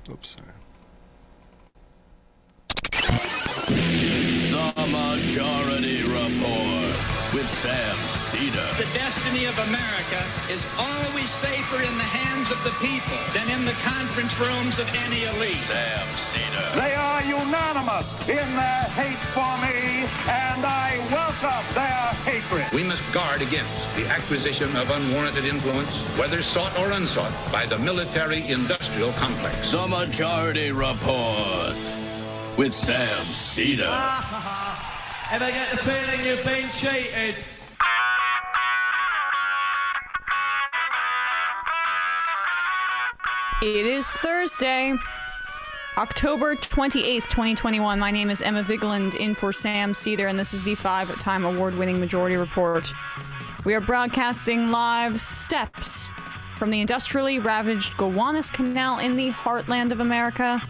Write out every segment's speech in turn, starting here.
Oops, sorry. The Majority Report with Sam Seder. The destiny of America is always safer in the hands of the people than in the conference rooms of any elite. Sam Seder. They are unanimous in their hate for me, and I welcome their hatred. We must guard against the acquisition of unwarranted influence, whether sought or unsought, by the military-industrial complex. The Majority Report with Sam Seder. Ever get the feeling you've been cheated? It is Thursday, October 28th, 2021. My name is Emma Vigeland, in for Sam Seder, and this is the 5-time award-winning Majority Report. We are broadcasting live steps from the industrially ravaged Gowanus Canal in the heartland of America,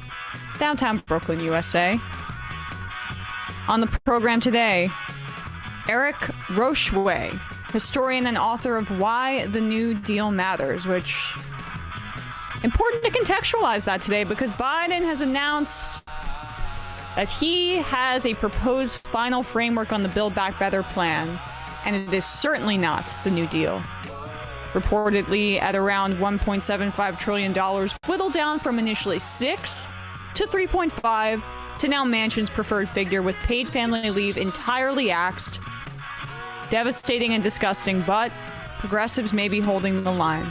downtown Brooklyn, USA. On the program today, Eric Rauchway, historian and author of Why the New Deal Matters, which... important to contextualize that today because Biden has announced that he has a proposed final framework on the Build Back Better plan, and it is certainly not the New Deal. Reportedly at around $1.75 trillion, whittled down from initially 6 to 3.5 to now Manchin's preferred figure, with paid family leave entirely axed. Devastating and disgusting, but progressives may be holding the line.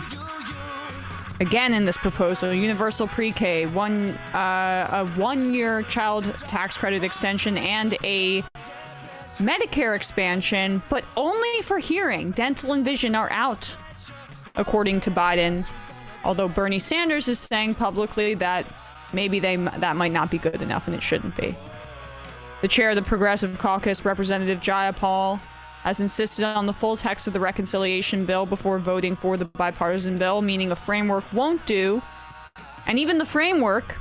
Again, in this proposal, universal pre-K, a one-year child tax credit extension, and a Medicare expansion, but only for hearing. Dental and vision are out, according to Biden. Although Bernie Sanders is saying publicly that maybe that might not be good enough and it shouldn't be. The chair of the Progressive Caucus, Representative Jayapal, has insisted on the full text of the reconciliation bill before voting for the bipartisan bill, meaning a framework won't do, and even the framework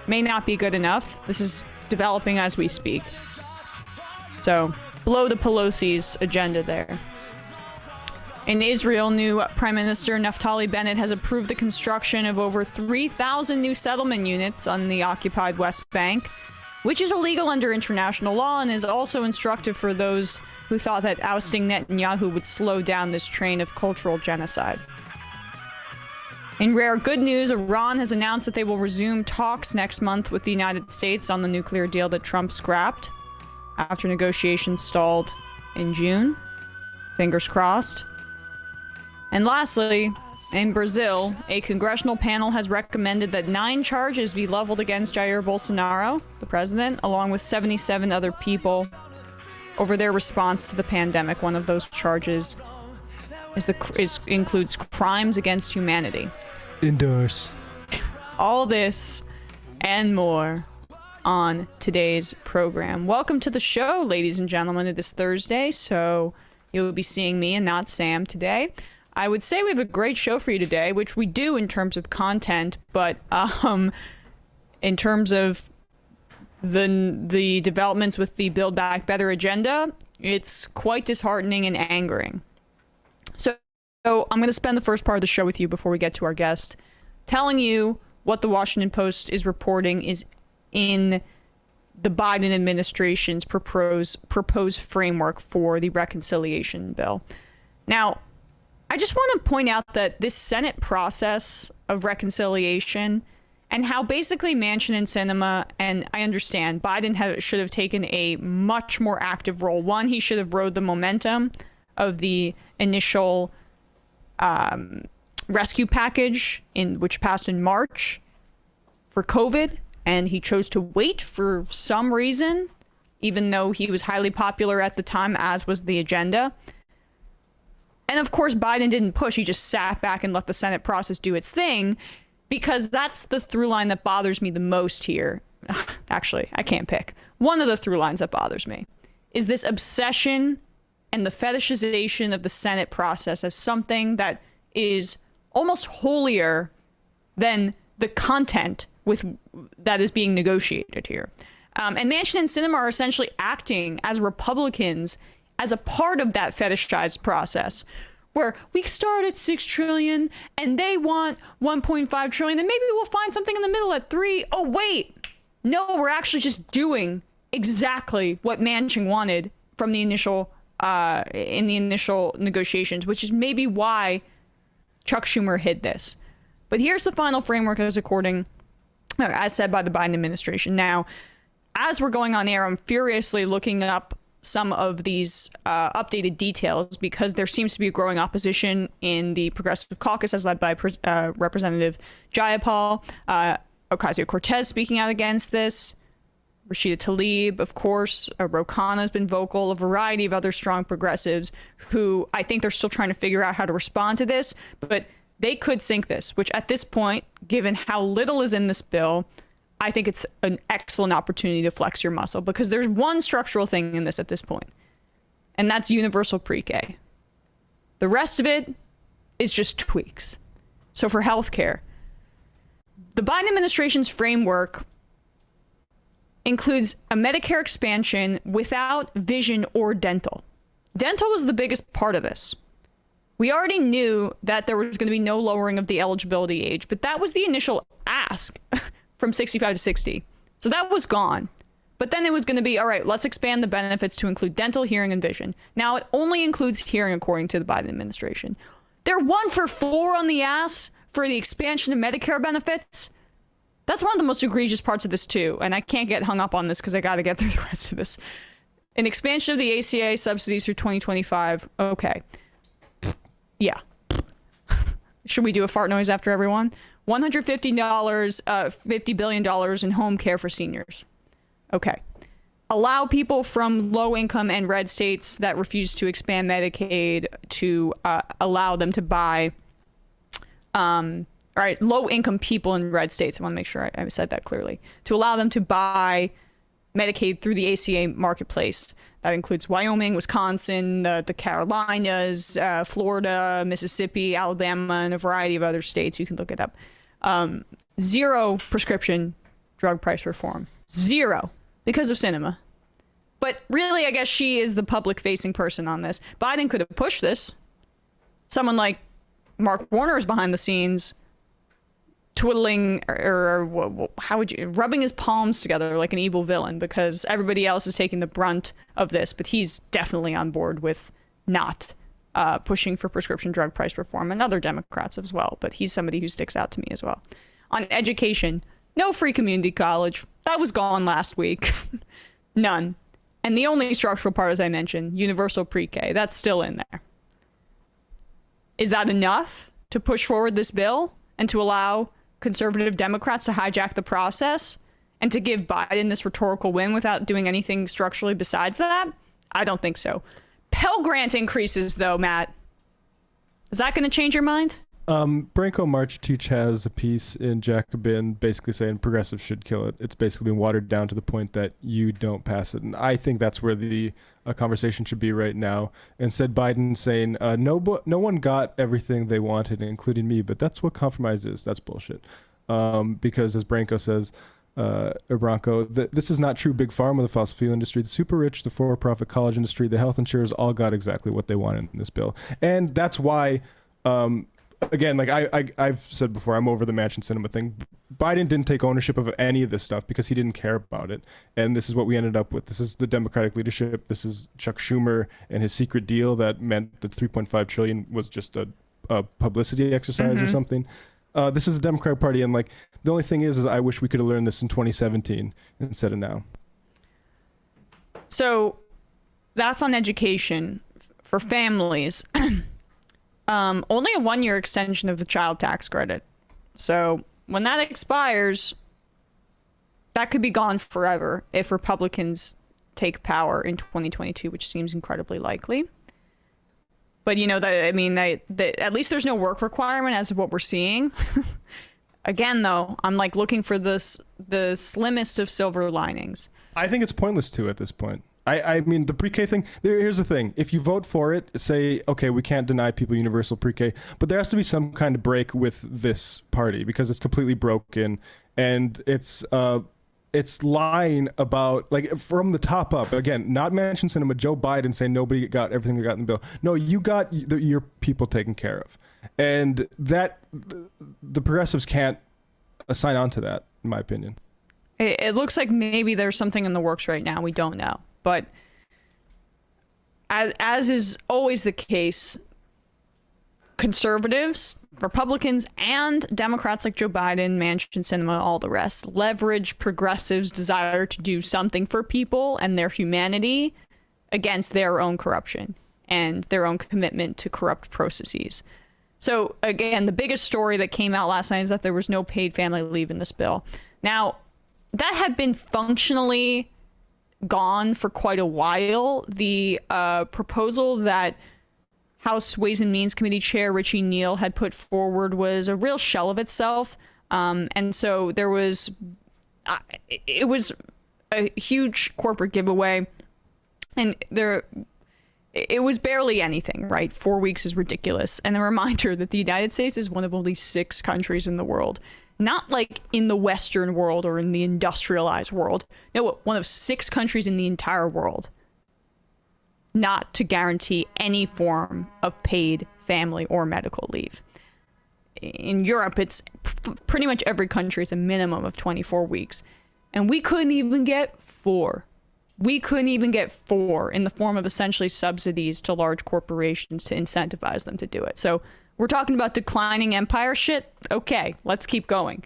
may not be good enough. This is developing as we speak. So, blow the Pelosi's agenda there. In Israel, new Prime Minister Naftali Bennett has approved the construction of over 3,000 new settlement units on the occupied West Bank, which is illegal under international law and is also instructive for those who thought that ousting Netanyahu would slow down this train of cultural genocide. In rare good news, Iran has announced that they will resume talks next month with the United States on the nuclear deal that Trump scrapped after negotiations stalled in June. Fingers crossed. And lastly, in Brazil, a congressional panel has recommended that 9 charges be leveled against Jair Bolsonaro, the president, along with 77 other people over their response to the pandemic. One of those charges includes crimes against humanity. Endorse. All this and more on today's program. Welcome to the show, ladies and gentlemen. It is Thursday, so you'll be seeing me and not Sam today. I would say we have a great show for you today, which we do in terms of content, but in terms of the developments with the Build Back Better agenda, it's quite disheartening and angering. So I'm going to spend the first part of the show with you before we get to our guest, telling you what the Washington Post is reporting is in the Biden administration's proposed framework for the reconciliation bill. Now, I just want to point out that this Senate process of reconciliation and how basically Manchin and Sinema, and I understand Biden should have taken a much more active role. One, he should have rode the momentum of the initial rescue package which passed in March for COVID, and he chose to wait for some reason, even though he was highly popular at the time, as was the agenda. And of course, Biden didn't push. He just sat back and let the Senate process do its thing, because that's the through line that bothers me the most here. Actually, I can't pick. One of the through lines that bothers me is this obsession and the fetishization of the Senate process as something that is almost holier than the content that is being negotiated here. And Manchin and Sinema are essentially acting as Republicans as a part of that fetishized process, where we start at 6 trillion and they want 1.5 trillion, and maybe we'll find something in the middle at 3. Oh, wait. No, we're actually just doing exactly what Manchin wanted from the initial in the initial negotiations, which is maybe why Chuck Schumer hid this. But here's the final framework as said by the Biden administration. Now, as we're going on air, I'm furiously looking up some of these updated details because there seems to be a growing opposition in the Progressive Caucus as led by Representative Jayapal, Ocasio-Cortez speaking out against this, Rashida Tlaib, of course, Ro Khanna has been vocal, a variety of other strong progressives who I think they're still trying to figure out how to respond to this, but they could sink this, which at this point, given how little is in this bill, I think it's an excellent opportunity to flex your muscle because there's one structural thing in this at this point, and that's universal pre-K. The rest of it is just tweaks. So for healthcare, the Biden administration's framework includes a Medicare expansion without vision or dental. Dental was the biggest part of this. We already knew that there was going to be no lowering of the eligibility age, but that was the initial ask from 65 to 60. So that was gone. But then it was going to be, all right, let's expand the benefits to include dental, hearing, and vision. Now it only includes hearing, according to the Biden administration. They're 1 for 4 on the ass for the expansion of Medicare benefits. That's one of the most egregious parts of this, too. And I can't get hung up on this because I got to get through the rest of this. An expansion of the ACA subsidies through 2025. Okay. Yeah. Should we do a fart noise after everyone? $150, $50 billion in home care for seniors. Okay. Allow people from low income and red states that refuse to expand Medicaid to allow them to buy all right, low-income people in red states, I want to make sure I said that clearly, to allow them to buy Medicaid through the ACA marketplace. That includes Wyoming, Wisconsin, the Carolinas, Florida, Mississippi, Alabama, and a variety of other states. You can look it up. 0 prescription drug price reform. 0, because of Sinema. But really, I guess she is the public-facing person on this. Biden could have pushed this. Someone like Mark Warner is behind the scenes, twiddling or how would you rubbing his palms together like an evil villain because everybody else is taking the brunt of this, but he's definitely on board with not pushing for prescription drug price reform, and other Democrats as well, but he's somebody who sticks out to me as well. On education, no free community college. That was gone last week. None. And the only structural part, as I mentioned, universal pre-K, that's still in there. Is that enough to push forward this bill and to allow conservative Democrats to hijack the process and to give Biden this rhetorical win without doing anything structurally besides that? I don't think so. Pell Grant increases, though, Matt. Is that going to change your mind? Branko Marcetic has a piece in Jacobin basically saying progressives should kill it. It's basically been watered down to the point that you don't pass it. And I think that's where the conversation should be right now. Instead, Biden saying, no one got everything they wanted, including me, but that's what compromise is. That's bullshit. Because as Branko says, this is not true big pharma, the fossil fuel industry, the super rich, the for-profit college industry, the health insurers all got exactly what they wanted in this bill. And that's why... again, like I've said before, I'm over the Manchin Cinema thing. Biden didn't take ownership of any of this stuff because he didn't care about it. And this is what we ended up with. This is the Democratic leadership. This is Chuck Schumer and his secret deal that meant that $3.5 trillion was just a publicity exercise or something. This is the Democratic Party. And like, the only thing is I wish we could have learned this in 2017 instead of now. So that's on education for families. Only a 1-year extension of the child tax credit. So when that expires, that could be gone forever if Republicans take power in 2022, which seems incredibly likely. But you know, at least there's no work requirement as of what we're seeing. Again, though, I'm like looking for the slimmest of silver linings. I think it's pointless too at this point. I mean, the pre-K thing, here's the thing. If you vote for it, say, okay, we can't deny people universal pre-K, but there has to be some kind of break with this party because it's completely broken and it's it's lying about, like, from the top up. Again, not Manchin Cinema, Joe Biden saying nobody got everything they got in the bill. No, you got your people taken care of. And that, the progressives can't sign on to that, in my opinion. It looks like maybe there's something in the works right now. We don't know. But as is always the case, conservatives, Republicans, and Democrats like Joe Biden, Manchin Cinema, all the rest, leverage progressives' desire to do something for people and their humanity against their own corruption and their own commitment to corrupt processes. So, again, the biggest story that came out last night is that there was no paid family leave in this bill. Now, that had been functionally gone for quite a while. The proposal that House Ways and Means Committee Chair Richie Neal had put forward was a real shell of itself. And so there was, it was a huge corporate giveaway. And it was barely anything, right? 4 weeks is ridiculous. And a reminder that the United States is one of only 6 countries in the world. Not like in the Western world or in the industrialized world. No, one of 6 countries in the entire world not to guarantee any form of paid family or medical leave. In Europe, it's pretty much every country is a minimum of 24 weeks. And we couldn't even get 4. We couldn't even get 4 in the form of essentially subsidies to large corporations to incentivize them to do it. So we're talking about declining empire shit. Okay, let's keep going.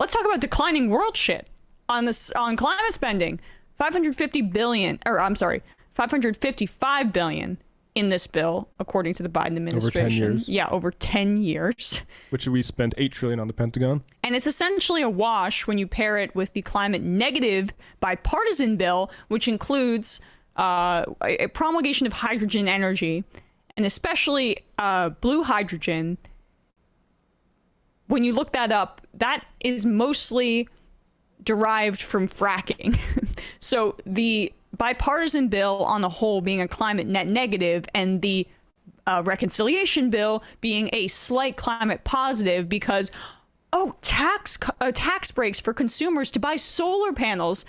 Let's talk about declining world shit on climate spending. 555 billion in this bill, according to the Biden administration. Over 10 years. Yeah, over 10 years. Which we spent $8 trillion on the Pentagon. And it's essentially a wash when you pair it with the climate negative bipartisan bill, which includes a promulgation of hydrogen energy, and especially blue hydrogen. When you look that up, that is mostly derived from fracking. So the bipartisan bill on the whole being a climate net negative, and the reconciliation bill being a slight climate positive because, tax breaks for consumers to buy solar panels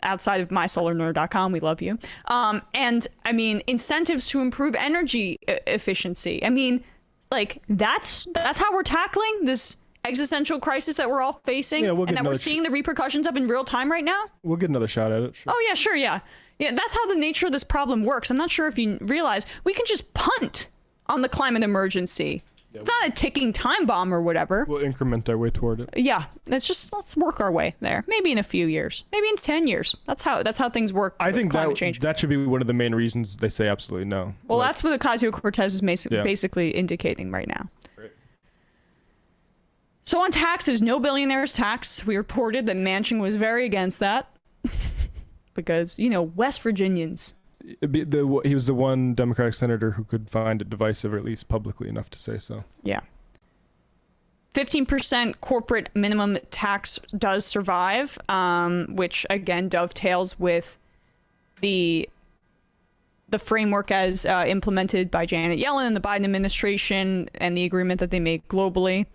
outside of mysolarnerd.com. We love you. And I mean, incentives to improve energy efficiency. I mean, like that's how we're tackling this existential crisis that we're all facing, and that we're seeing the repercussions of in real time right now. We'll get another shot at it. Sure. Oh yeah, sure, yeah. That's how the nature of this problem works. I'm not sure if you realize we can just punt on the climate emergency. Yeah, it's not a ticking time bomb or whatever. We'll increment our way toward it. Yeah, let's work our way there. Maybe in a few years, maybe in 10 years. That's how things work. I think change. That should be one of the main reasons they say absolutely no. Well, that's what Ocasio-Cortez is basically indicating right now. So on taxes, no billionaires tax. We reported that Manchin was very against that because, West Virginians. He was the one Democratic senator who could find it divisive, or at least publicly enough to say so. Yeah. 15% corporate minimum tax does survive, which again dovetails with the framework as implemented by Janet Yellen and the Biden administration and the agreement that they made globally.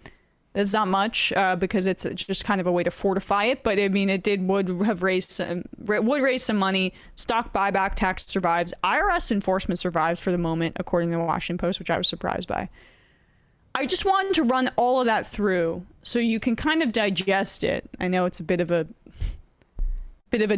It's not much because it's just kind of a way to fortify it. But I mean, would raise some money. Stock buyback tax survives. IRS enforcement survives for the moment, according to the Washington Post, which I was surprised by. I just wanted to run all of that through so you can kind of digest it. I know it's a bit of a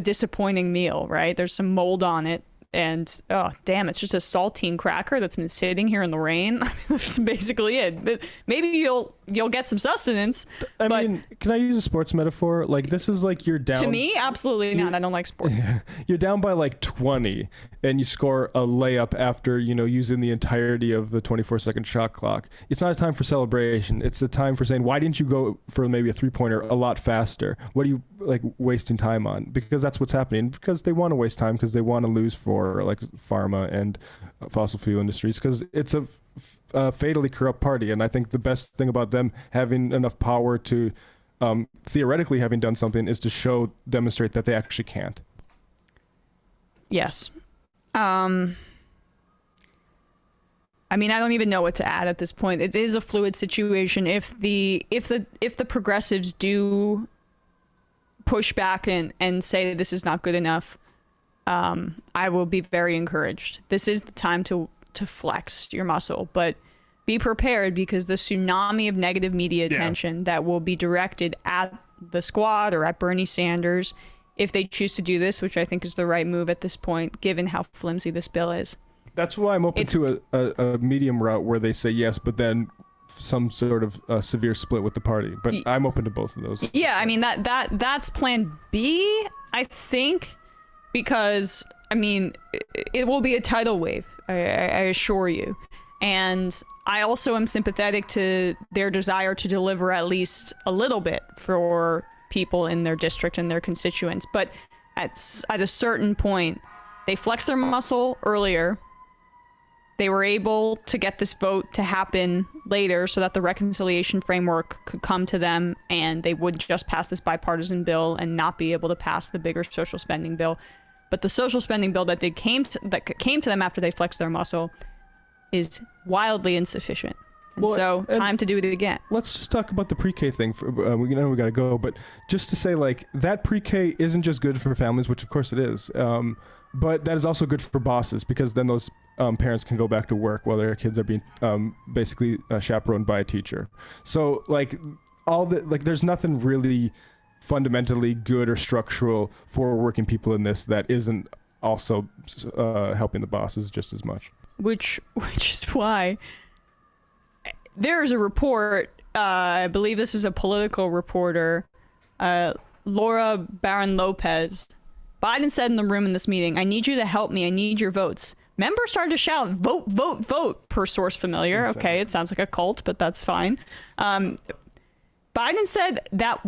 disappointing meal, right? There's some mold on it. And, oh, damn, it's just a saltine cracker that's been sitting here in the rain. That's basically it. Maybe you'll get some sustenance. I mean, can I use a sports metaphor? Like, this is like you're down. To me, absolutely not. I don't like sports. You're down by like 20, and you score a layup after, using the entirety of the 24-second shot clock. It's not a time for celebration. It's a time for saying, why didn't you go for maybe a three-pointer a lot faster? What are you, wasting time on? Because that's what's happening. Because they want to waste time because they want to lose for like pharma and fossil fuel industries, because it's a fatally corrupt party. And I think the best thing about them having enough power to theoretically having done something is to demonstrate that they actually can't. Yes. I mean, I don't even know what to add at this point. It is a fluid situation. If the progressives do push back and say this is not good enough, I will be very encouraged. This is the time to flex your muscle, but be prepared, because the tsunami of negative media attention that will be directed at the squad or at Bernie Sanders, if they choose to do this, which I think is the right move at this point, given how flimsy this bill is. That's why I'm open to a medium route where they say yes, but then some sort of severe split with the party. But I'm open to both of those. Yeah, I mean, that's plan B, I think, because, I mean, it will be a tidal wave, I assure you. And I also am sympathetic to their desire to deliver at least a little bit for people in their district and their constituents. But at a certain point, they flexed their muscle earlier. They were able to get this vote to happen later so that the reconciliation framework could come to them and they would just pass this bipartisan bill and not be able to pass the bigger social spending bill. But the social spending bill that came to them after they flexed their muscle is wildly insufficient. And time to do it again. Let's just talk about the pre-K thing. We know we got to go, but just to say, like, that pre-K isn't just good for families, which of course it is, but that is also good for bosses, because then those parents can go back to work while their kids are being basically chaperoned by a teacher. So, like, there's nothing really fundamentally good or structural for working people in this that isn't also helping the bosses just as much. Which is why there's a report, I believe this is a political reporter, Laura Barron Lopez. Biden said in the room in this meeting, "I need you to help me. I need your votes." Members started to shout, "Vote, vote, vote," per source familiar. Insane. Okay, it sounds like a cult, but that's fine. Biden said that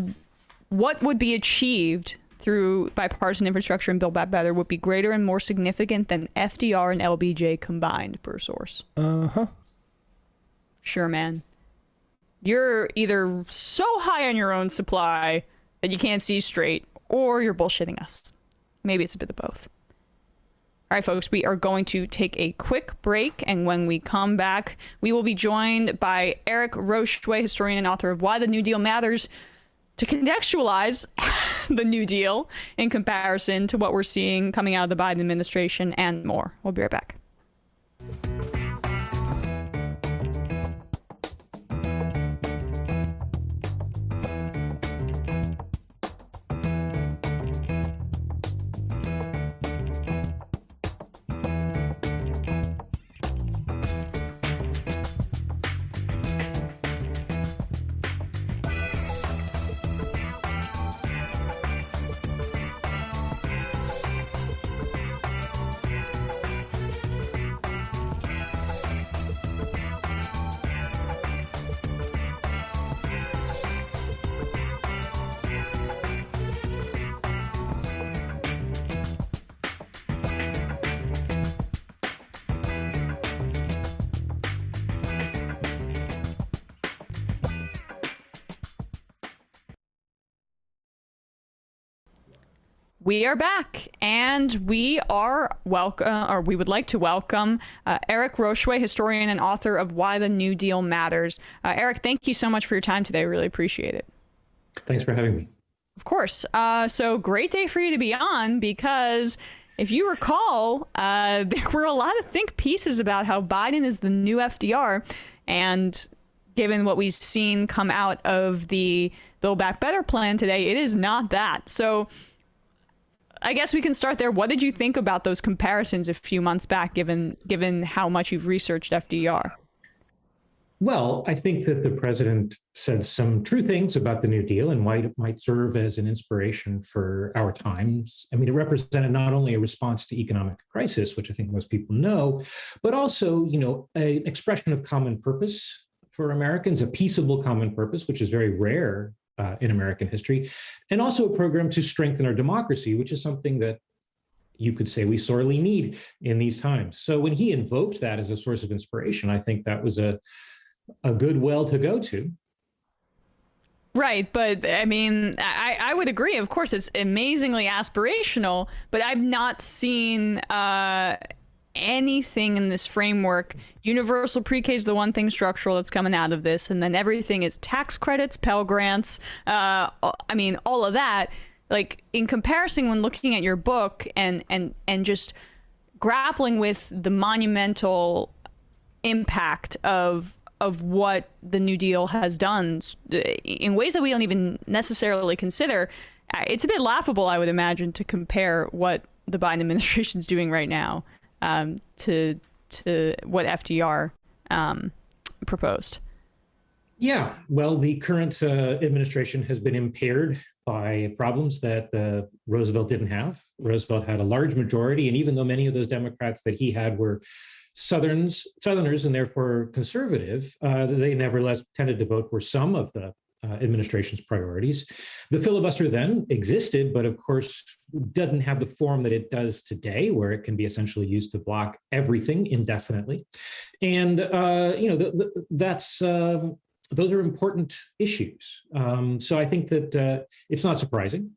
what would be achieved through bipartisan infrastructure and Build Back Better would be greater and more significant than FDR and LBJ combined, per source. Uh-huh. Sure, man. You're either so high on your own supply that you can't see straight, or you're bullshitting us. Maybe it's a bit of both. All right, folks, we are going to take a quick break, and when we come back, we will be joined by Eric Rauchway, historian and author of Why the New Deal Matters, to contextualize the New Deal in comparison to what we're seeing coming out of the Biden administration and more. We'll be right back. We are back, and we would like to welcome Eric Rauchway, historian and author of Why the New Deal Matters. Eric, thank you so much for your time today. I really appreciate it. Thanks for having me. Of course. So great day for you to be on, because if you recall, there were a lot of think pieces about how Biden is the new FDR, and given what we've seen come out of the Build Back Better plan today, it is not that. So I guess we can start there. What did you think about those comparisons a few months back, given how much you've researched FDR? Well, I think that the president said some true things about the New Deal and why it might serve as an inspiration for our times. I mean, it represented not only a response to economic crisis, which I think most people know, but also, an expression of common purpose for Americans, a peaceable common purpose, which is very rare in American history, and also a program to strengthen our democracy, which is something that you could say we sorely need in these times. So when he invoked that as a source of inspiration, I think that was a good well to go to. Right, but I mean, I would agree. Of course, it's amazingly aspirational, but I've not seen anything in this framework. Universal pre-K is the one thing structural that's coming out of this, and then everything is tax credits, Pell Grants, I mean, all of that. like in comparison, when looking at your book and just grappling with the monumental impact of what the New Deal has done in ways that we don't even necessarily consider, it's a bit laughable, I would imagine, to compare what the Biden administration is doing right now to what FDR proposed. Yeah, well, the current administration has been impaired by problems that Roosevelt didn't have. Roosevelt had a large majority, and even though many of those Democrats that he had were Southerners and therefore conservative, they nevertheless tended to vote for some of the administration's priorities. The filibuster then existed, but of course doesn't have the form that it does today, where it can be essentially used to block everything indefinitely. And those are important issues. So I think that it's not surprising,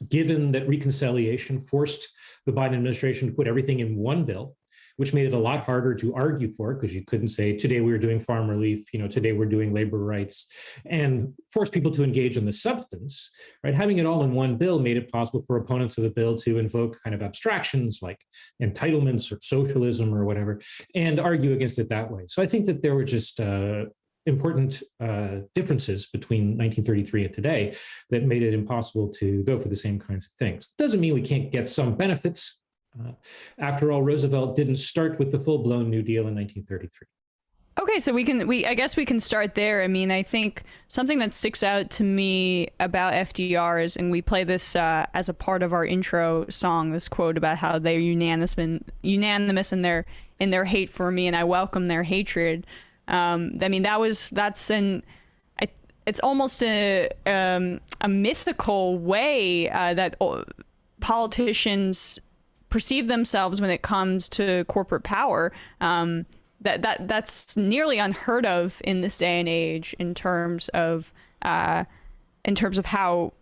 given that reconciliation forced the Biden administration to put everything in one bill, which made it a lot harder to argue for, because you couldn't say, today we're doing farm relief, today we're doing labor rights, and force people to engage in the substance, right? Having it all in one bill made it possible for opponents of the bill to invoke kind of abstractions like entitlements or socialism or whatever, and argue against it that way. So I think that there were just important differences between 1933 and today that made it impossible to go for the same kinds of things. Doesn't mean we can't get some benefits. After all, Roosevelt didn't start with the full-blown New Deal in 1933. Okay, so I guess we can start there. I mean, I think something that sticks out to me about FDR is, and we play this as a part of our intro song, this quote about how they're unanimous in their hate for me, and I welcome their hatred. I mean, it's almost a mythical way that politicians perceive themselves when it comes to corporate power. That's nearly unheard of in this day and age in terms of how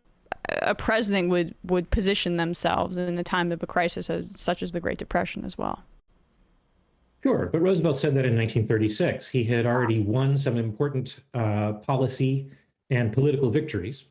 a president would position themselves in the time of a crisis such as the Great Depression as well. Sure, but Roosevelt said that in 1936. He had already won some important policy and political victories.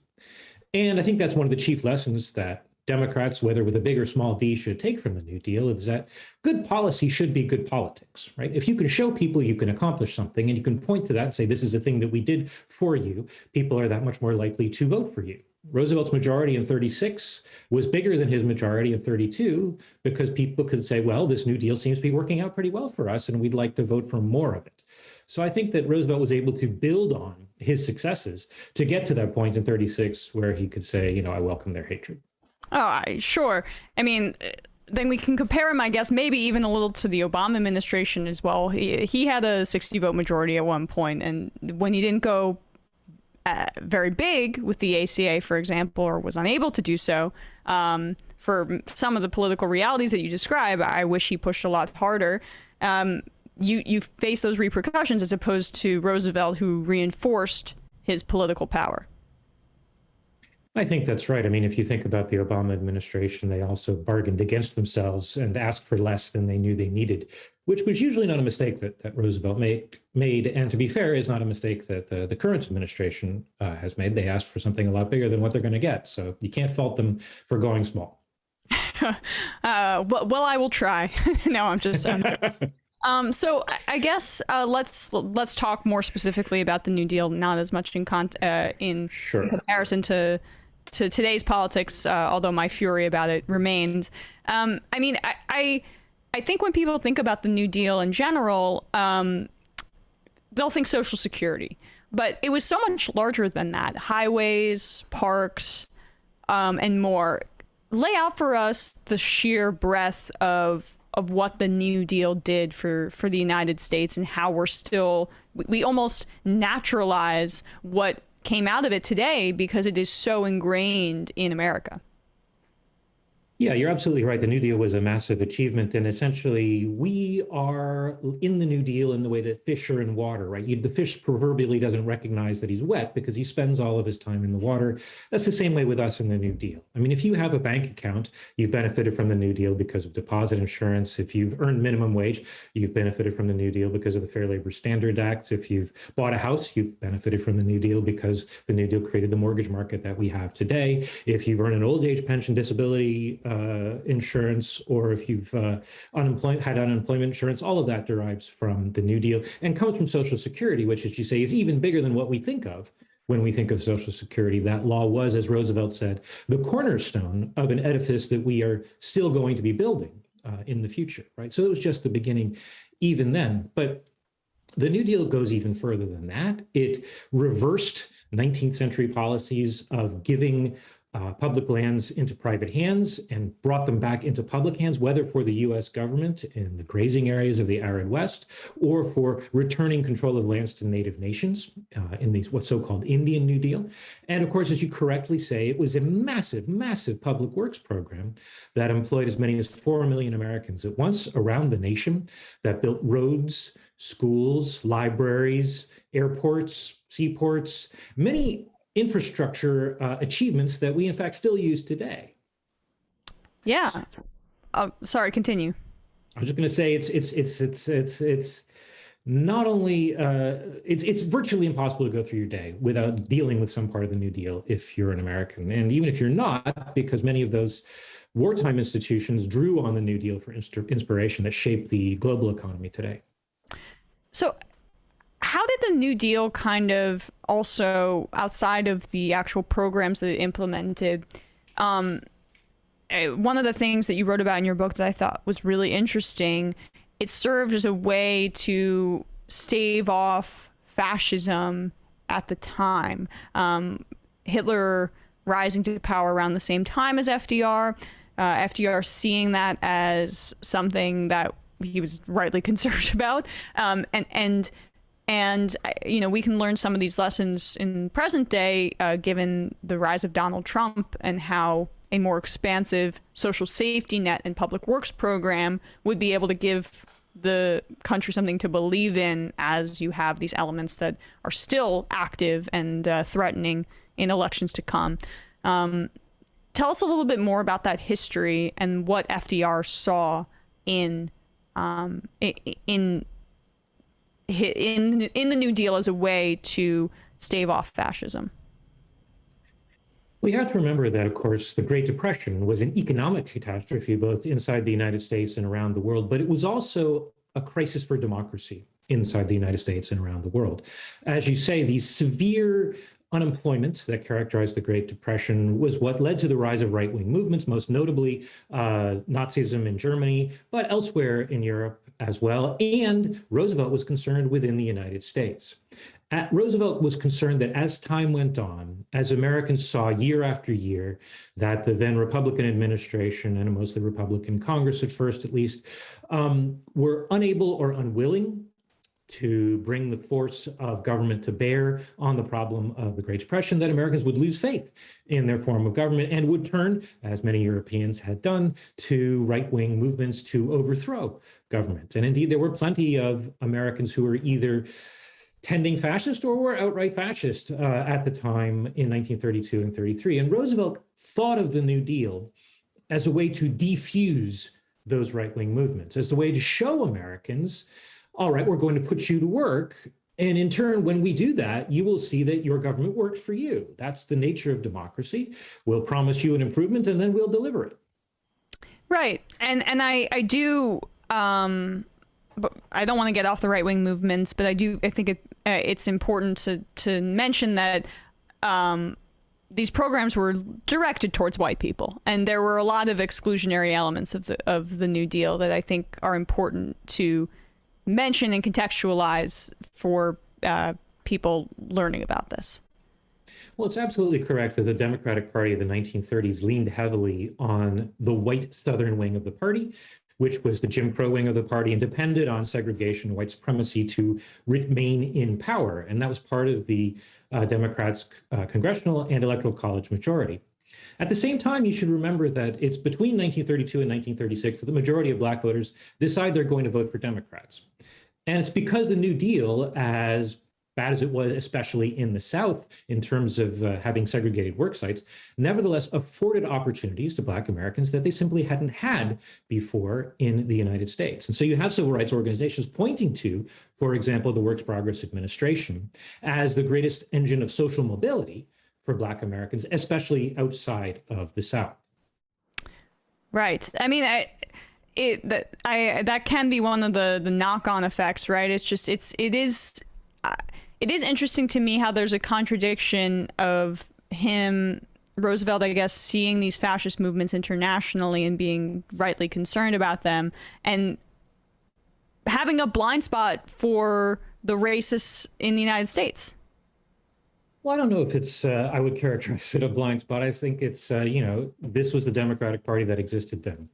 And I think that's one of the chief lessons that Democrats, whether with a big or small d, should take from the New Deal, is that good policy should be good politics, right? If you can show people you can accomplish something and you can point to that and say, this is a thing that we did for you, people are that much more likely to vote for you. Roosevelt's majority in 36 was bigger than his majority in 32 because people could say, well, this New Deal seems to be working out pretty well for us and we'd like to vote for more of it. So I think that Roosevelt was able to build on his successes to get to that point in 36 where he could say, I welcome their hatred. Oh, sure. I mean, then we can compare him, I guess, maybe even a little to the Obama administration as well. He had a 60-vote majority at one point, and when he didn't go very big with the ACA, for example, or was unable to do so, for some of the political realities that you describe, I wish he pushed a lot harder. You face those repercussions as opposed to Roosevelt, who reinforced his political power. I think that's right. I mean, if you think about the Obama administration, they also bargained against themselves and asked for less than they knew they needed, which was usually not a mistake that Roosevelt made. And to be fair, is not a mistake that the current administration has made. They asked for something a lot bigger than what they're going to get. So you can't fault them for going small. Well, I will try. No, I'm just... so I guess let's talk more specifically about the New Deal, not as much in comparison to today's politics, although my fury about it remains. I mean, I think when people think about the New Deal in general, they'll think Social Security, but it was so much larger than that. Highways, parks, and more. Lay out for us the sheer breadth of what the New Deal did for the United States and how we almost naturalize what came out of it today because it is so ingrained in America. Yeah, you're absolutely right. The New Deal was a massive achievement. And essentially, we are in the New Deal in the way that fish are in water, right? The fish proverbially doesn't recognize that he's wet because he spends all of his time in the water. That's the same way with us in the New Deal. I mean, if you have a bank account, you've benefited from the New Deal because of deposit insurance. If you've earned minimum wage, you've benefited from the New Deal because of the Fair Labor Standards Act. If you've bought a house, you've benefited from the New Deal because the New Deal created the mortgage market that we have today. If you've earned an old age pension, disability insurance, or if you've had unemployment insurance, all of that derives from the New Deal and comes from Social Security, which, as you say, is even bigger than what we think of when we think of Social Security. That law was, as Roosevelt said, the cornerstone of an edifice that we are still going to be building in the future, right? So it was just the beginning even then. But the New Deal goes even further than that. It reversed 19th century policies of giving public lands into private hands and brought them back into public hands, whether for the US government in the grazing areas of the arid West or for returning control of lands to native nations in the what's so-called Indian New Deal. And of course, as you correctly say, it was a massive, massive public works program that employed as many as 4 million Americans at once around the nation, that built roads, schools, libraries, airports, seaports, many infrastructure achievements that we in fact still use today. Yeah. Sorry, continue. I was just going to say it's not only it's virtually impossible to go through your day without dealing with some part of the New Deal if you're an American, and even if you're not, because many of those wartime institutions drew on the New Deal for inspiration that shaped the global economy today. So how did the New Deal kind of also, outside of the actual programs that it implemented, one of the things that you wrote about in your book that I thought was really interesting, it served as a way to stave off fascism at the time. Hitler rising to power around the same time as FDR, FDR seeing that as something that he was rightly concerned about, and you know, we can learn some of these lessons in present day, given the rise of Donald Trump and how a more expansive social safety net and public works program would be able to give the country something to believe in, as you have these elements that are still active and threatening in elections to come. Tell us a little bit more about that history and what FDR saw in the New Deal as a way to stave off fascism. We have to remember that, of course, the Great Depression was an economic catastrophe, both inside the United States and around the world, but it was also a crisis for democracy inside the United States and around the world. As you say, the severe unemployment that characterized the Great Depression was what led to the rise of right-wing movements, most notably Nazism in Germany, but elsewhere in Europe as well. And Roosevelt was concerned within the United States. Roosevelt was concerned that as time went on, as Americans saw year after year that the then Republican administration and a mostly Republican Congress at first, at least, were unable or unwilling to bring the force of government to bear on the problem of the Great Depression, that Americans would lose faith in their form of government and would turn, as many Europeans had done, to right-wing movements to overthrow government. And indeed, there were plenty of Americans who were either tending fascist or were outright fascist at the time in 1932 and 33. And Roosevelt thought of the New Deal as a way to defuse those right-wing movements, as a way to show Americans, all right, we're going to put you to work. And in turn, when we do that, you will see that your government works for you. That's the nature of democracy. We'll promise you an improvement and then we'll deliver it. Right. And I do, but I don't want to get off the right-wing movements, but I think it's important to mention that these programs were directed towards white people, and there were a lot of exclusionary elements of the New Deal that I think are important to mention and contextualize for people learning about this. Well, it's absolutely correct that the Democratic Party of the 1930s leaned heavily on the white Southern wing of the party, which was the Jim Crow wing of the party, and depended on segregation and white supremacy to remain in power. And that was part of the Democrats' congressional and electoral college majority. At the same time, you should remember that it's between 1932 and 1936 that the majority of black voters decide they're going to vote for Democrats. And it's because the New Deal, as bad as it was, especially in the South, in terms of having segregated work sites, nevertheless afforded opportunities to Black Americans that they simply hadn't had before in the United States. And so you have civil rights organizations pointing to, for example, the Works Progress Administration as the greatest engine of social mobility for Black Americans, especially outside of the South. Right. I mean, that can be one of the knock-on effects, right? It's just it is interesting to me how there's a contradiction of Roosevelt, I guess, seeing these fascist movements internationally and being rightly concerned about them, and having a blind spot for the racists in the United States. Well, I don't know if it's, I would characterize it a blind spot. I think it's, this was the Democratic Party that existed then.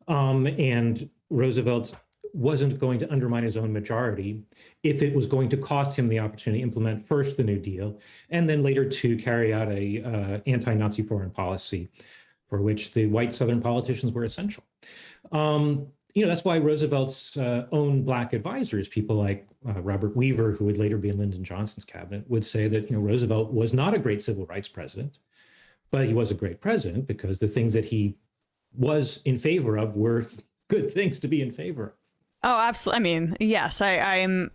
And Roosevelt wasn't going to undermine his own majority if it was going to cost him the opportunity to implement first the New Deal, and then later to carry out a anti-Nazi foreign policy for which the white Southern politicians were essential. That's why Roosevelt's own Black advisors, people like Robert Weaver, who would later be in Lyndon Johnson's cabinet, would say that Roosevelt was not a great civil rights president, but he was a great president because the things that he was in favor of were good things to be in favor of. Oh, absolutely. I mean, yes, I'm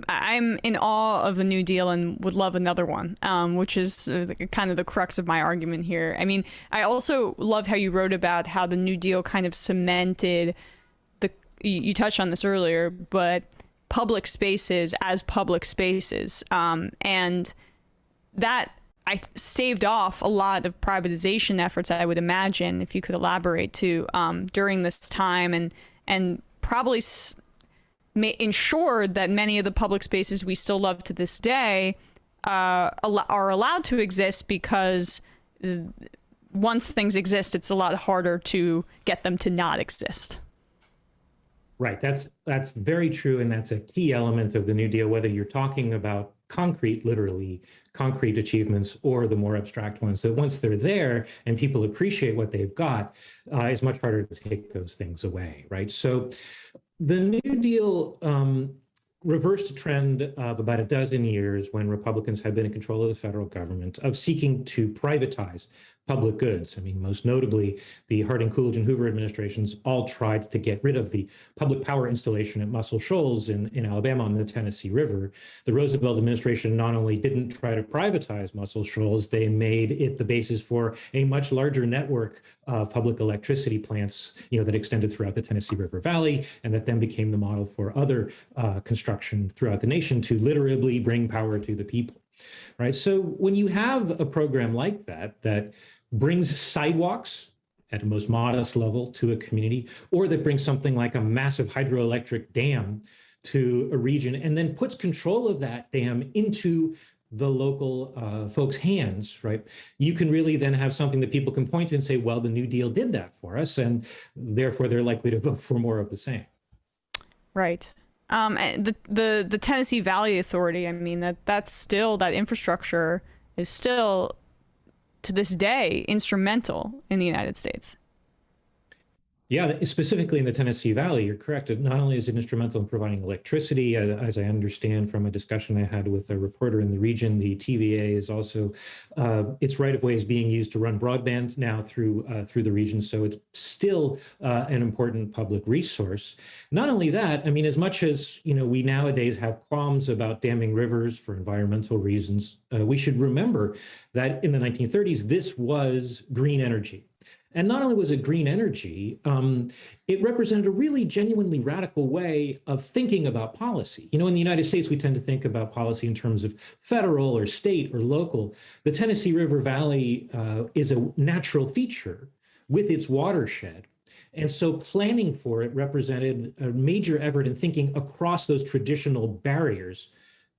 in awe of the New Deal and would love another one, which is kind of the crux of my argument here. I mean, I also loved how you wrote about how the New Deal kind of cemented you touched on this earlier, but public spaces as public spaces. And that I staved off a lot of privatization efforts, I would imagine, if you could elaborate too, during this time, and probably ensured that many of the public spaces we still love to this day are allowed to exist, because once things exist, it's a lot harder to get them to not exist. Right. That's very true. And that's a key element of the New Deal, whether you're talking about concrete, literally concrete achievements, or the more abstract ones, that once they're there and people appreciate what they've got, it's much harder to take those things away. Right. So the New Deal reversed a trend of about a dozen years when Republicans had been in control of the federal government of seeking to privatize public goods. I mean, most notably, the Harding, Coolidge, and Hoover administrations all tried to get rid of the public power installation at Muscle Shoals in Alabama on the Tennessee River. The Roosevelt administration not only didn't try to privatize Muscle Shoals, they made it the basis for a much larger network of public electricity plants, that extended throughout the Tennessee River Valley, and that then became the model for other construction throughout the nation to literally bring power to the people. Right. So when you have a program like that brings sidewalks at a most modest level to a community, or that brings something like a massive hydroelectric dam to a region, and then puts control of that dam into the local folks' hands, right, you can really then have something that people can point to and say, well, the New Deal did that for us, and therefore they're likely to vote for more of the same. Right. The Tennessee Valley Authority, I mean, that's still, that infrastructure is still to this day instrumental in the United States. Yeah, specifically in the Tennessee Valley, you're correct. Not only is it instrumental in providing electricity, as I understand from a discussion I had with a reporter in the region, the TVA is also, its right-of-way is being used to run broadband now through the region. So it's still an important public resource. Not only that, I mean, as much as, we nowadays have qualms about damming rivers for environmental reasons, we should remember that in the 1930s, this was green energy. And not only was it green energy, it represented a really genuinely radical way of thinking about policy. In the United States, we tend to think about policy in terms of federal or state or local. The Tennessee River Valley is a natural feature with its watershed. And so planning for it represented a major effort in thinking across those traditional barriers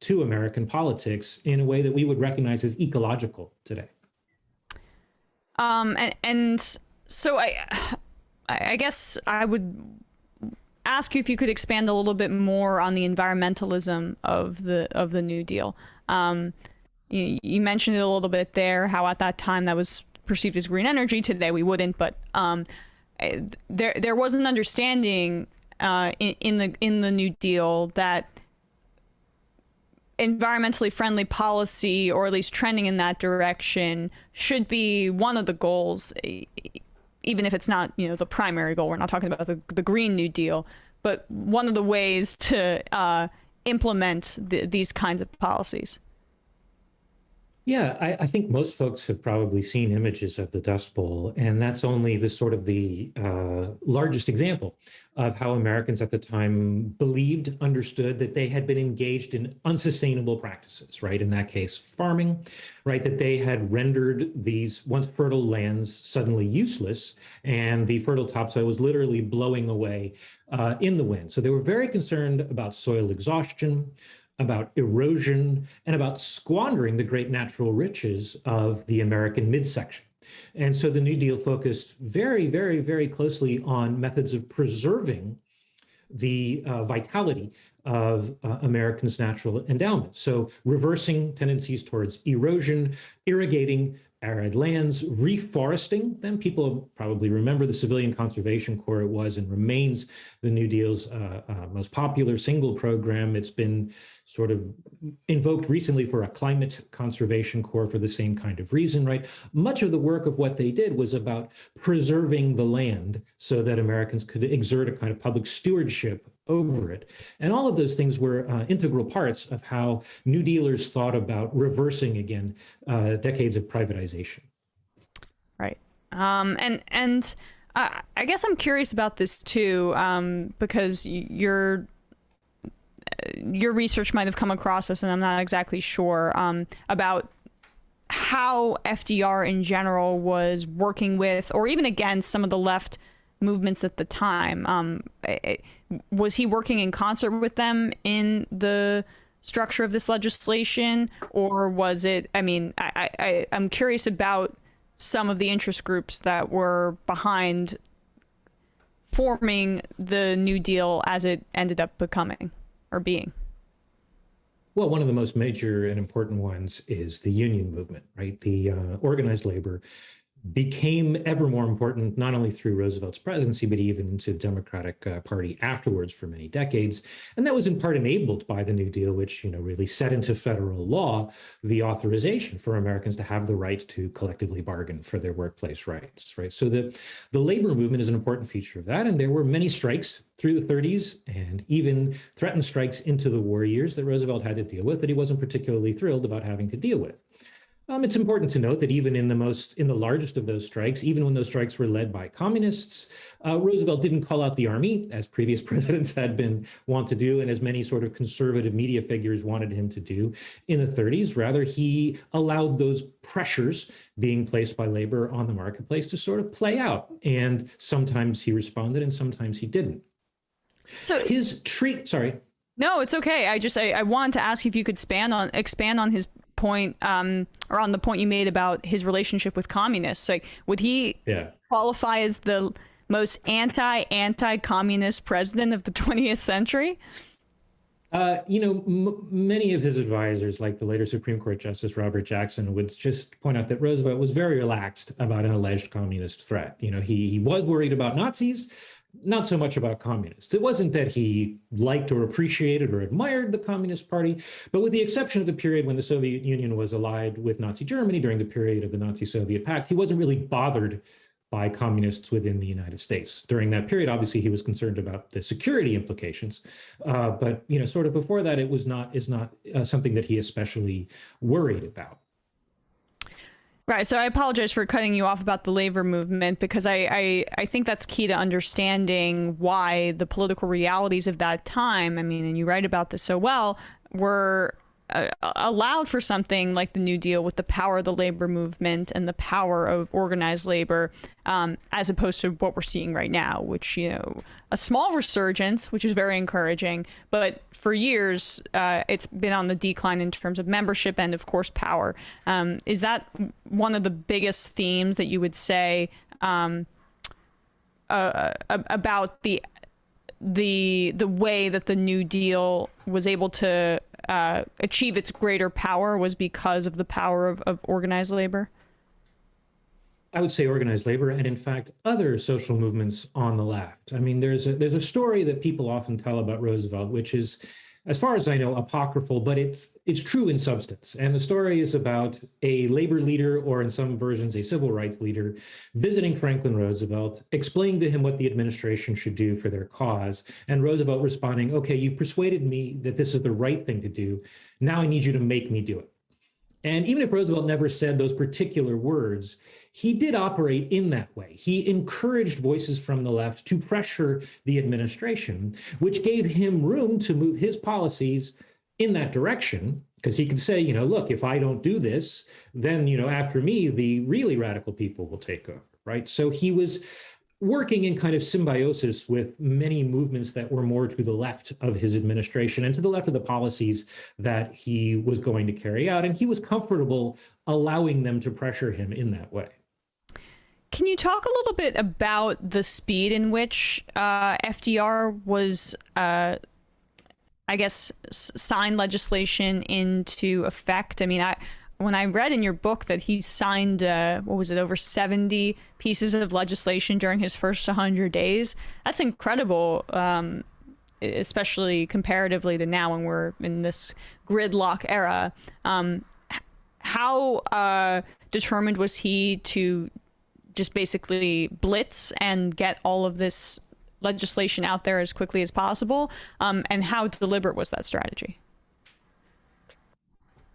to American politics in a way that we would recognize as ecological today. So I guess I would ask you if you could expand a little bit more on the environmentalism of the New Deal. You mentioned it a little bit there, how at that time that was perceived as green energy. Today we wouldn't, but there was an understanding in the New Deal that environmentally friendly policy, or at least trending in that direction, should be one of the goals, even if it's not, the primary goal. We're not talking about the Green New Deal, but one of the ways to implement these kinds of policies. Yeah, I think most folks have probably seen images of the Dust Bowl, and that's only the largest example of how Americans at the time understood that they had been engaged in unsustainable practices, right? In that case, farming, right? That they had rendered these once fertile lands suddenly useless, and the fertile topsoil was literally blowing away in the wind. So they were very concerned about soil exhaustion, about erosion, and about squandering the great natural riches of the American midsection. And so the New Deal focused very, very, very closely on methods of preserving the vitality of Americans' natural endowments. So reversing tendencies towards erosion, irrigating arid lands, reforesting them. People probably remember the Civilian Conservation Corps. It was and remains the New Deal's most popular single program. It's been sort of invoked recently for a climate conservation corps for the same kind of reason, right? Much of the work of what they did was about preserving the land so that Americans could exert a kind of public stewardship over it. And all of those things were integral parts of how New Dealers thought about reversing again decades of privatization. Right. And I guess I'm curious about this too, because your research might have come across this, and I'm not exactly sure about how FDR in general was working with, or even against, some of the left movements at the time. Was he working in concert with them in the structure of this legislation, or was it, I'm curious about some of the interest groups that were behind forming the New Deal as it ended up becoming or being? Well, one of the most major and important ones is the union movement, right? The organized labor became ever more important, not only through Roosevelt's presidency, but even into the Democratic Party afterwards for many decades. And that was in part enabled by the New Deal, which, really set into federal law the authorization for Americans to have the right to collectively bargain for their workplace rights, right? So the labor movement is an important feature of that. And there were many strikes through the 30s and even threatened strikes into the war years that Roosevelt had to deal with that he wasn't particularly thrilled about having to deal with. It's important to note that even in the largest of those strikes, even when those strikes were led by communists, Roosevelt didn't call out the army, as previous presidents had been wont to do, and as many sort of conservative media figures wanted him to do in the 30s. Rather, he allowed those pressures being placed by labor on the marketplace to sort of play out. And sometimes he responded and sometimes he didn't. So sorry. No, it's okay. I wanted to ask if you could expand on his point, or on the point you made about his relationship with communists. Like, would he qualify as the most anti-communist president of the 20th century? Many of his advisors, like the later Supreme Court Justice Robert Jackson, would just point out that Roosevelt was very relaxed about an alleged communist threat. He was worried about Nazis, not so much about communists. It wasn't that he liked or appreciated or admired the Communist Party, but with the exception of the period when the Soviet Union was allied with Nazi Germany during the period of the Nazi-Soviet Pact, he wasn't really bothered by communists within the United States. During that period, obviously, he was concerned about the security implications, but sort of before that, it is not something that he especially worried about. Right. So I apologize for cutting you off about the labor movement, because I think that's key to understanding why the political realities of that time, and you write about this so well, were allowed for something like the New Deal with the power of the labor movement and the power of organized labor, as opposed to what we're seeing right now, which, a small resurgence, which is very encouraging. But for years, it's been on the decline in terms of membership and, of course, power. Is that one of the biggest themes that you would say about the way that the New Deal was able to achieve its greater power was because of the power of organized labor? I would say organized labor, and in fact, other social movements on the left. I mean, there's a story that people often tell about Roosevelt, which is, as far as I know, apocryphal, but it's true in substance. And the story is about a labor leader, or in some versions, a civil rights leader, visiting Franklin Roosevelt, explaining to him what the administration should do for their cause, and Roosevelt responding, "Okay, you've persuaded me that this is the right thing to do. Now I need you to make me do it." And even if Roosevelt never said those particular words, he did operate in that way. He encouraged voices from the left to pressure the administration, which gave him room to move his policies in that direction, because he could say, look, if I don't do this, then, after me, the really radical people will take over, right? So he was working in kind of symbiosis with many movements that were more to the left of his administration and to the left of the policies that he was going to carry out. And he was comfortable allowing them to pressure him in that way. Can you talk a little bit about the speed in which FDR was, signed legislation into effect? I mean, when I read in your book that he signed, over 70 pieces of legislation during his first 100 days, that's incredible, especially comparatively to now when we're in this gridlock era. How determined was he to just basically blitz and get all of this legislation out there as quickly as possible? And how deliberate was that strategy?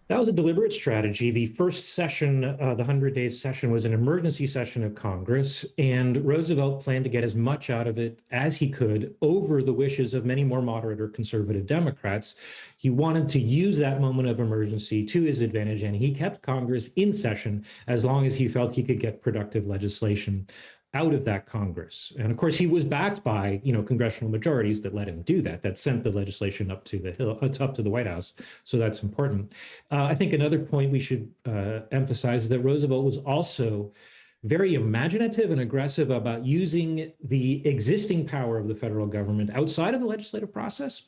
That was a deliberate strategy. The first session, the 100 days session, was an emergency session of Congress, and Roosevelt planned to get as much out of it as he could over the wishes of many more moderate or conservative Democrats. He wanted to use that moment of emergency to his advantage, and he kept Congress in session as long as he felt he could get productive legislation out of that Congress. And of course, he was backed by, congressional majorities that let him do that, that sent the legislation up to the Hill, up to the White House. So that's important. I think another point we should emphasize is that Roosevelt was also very imaginative and aggressive about using the existing power of the federal government outside of the legislative process.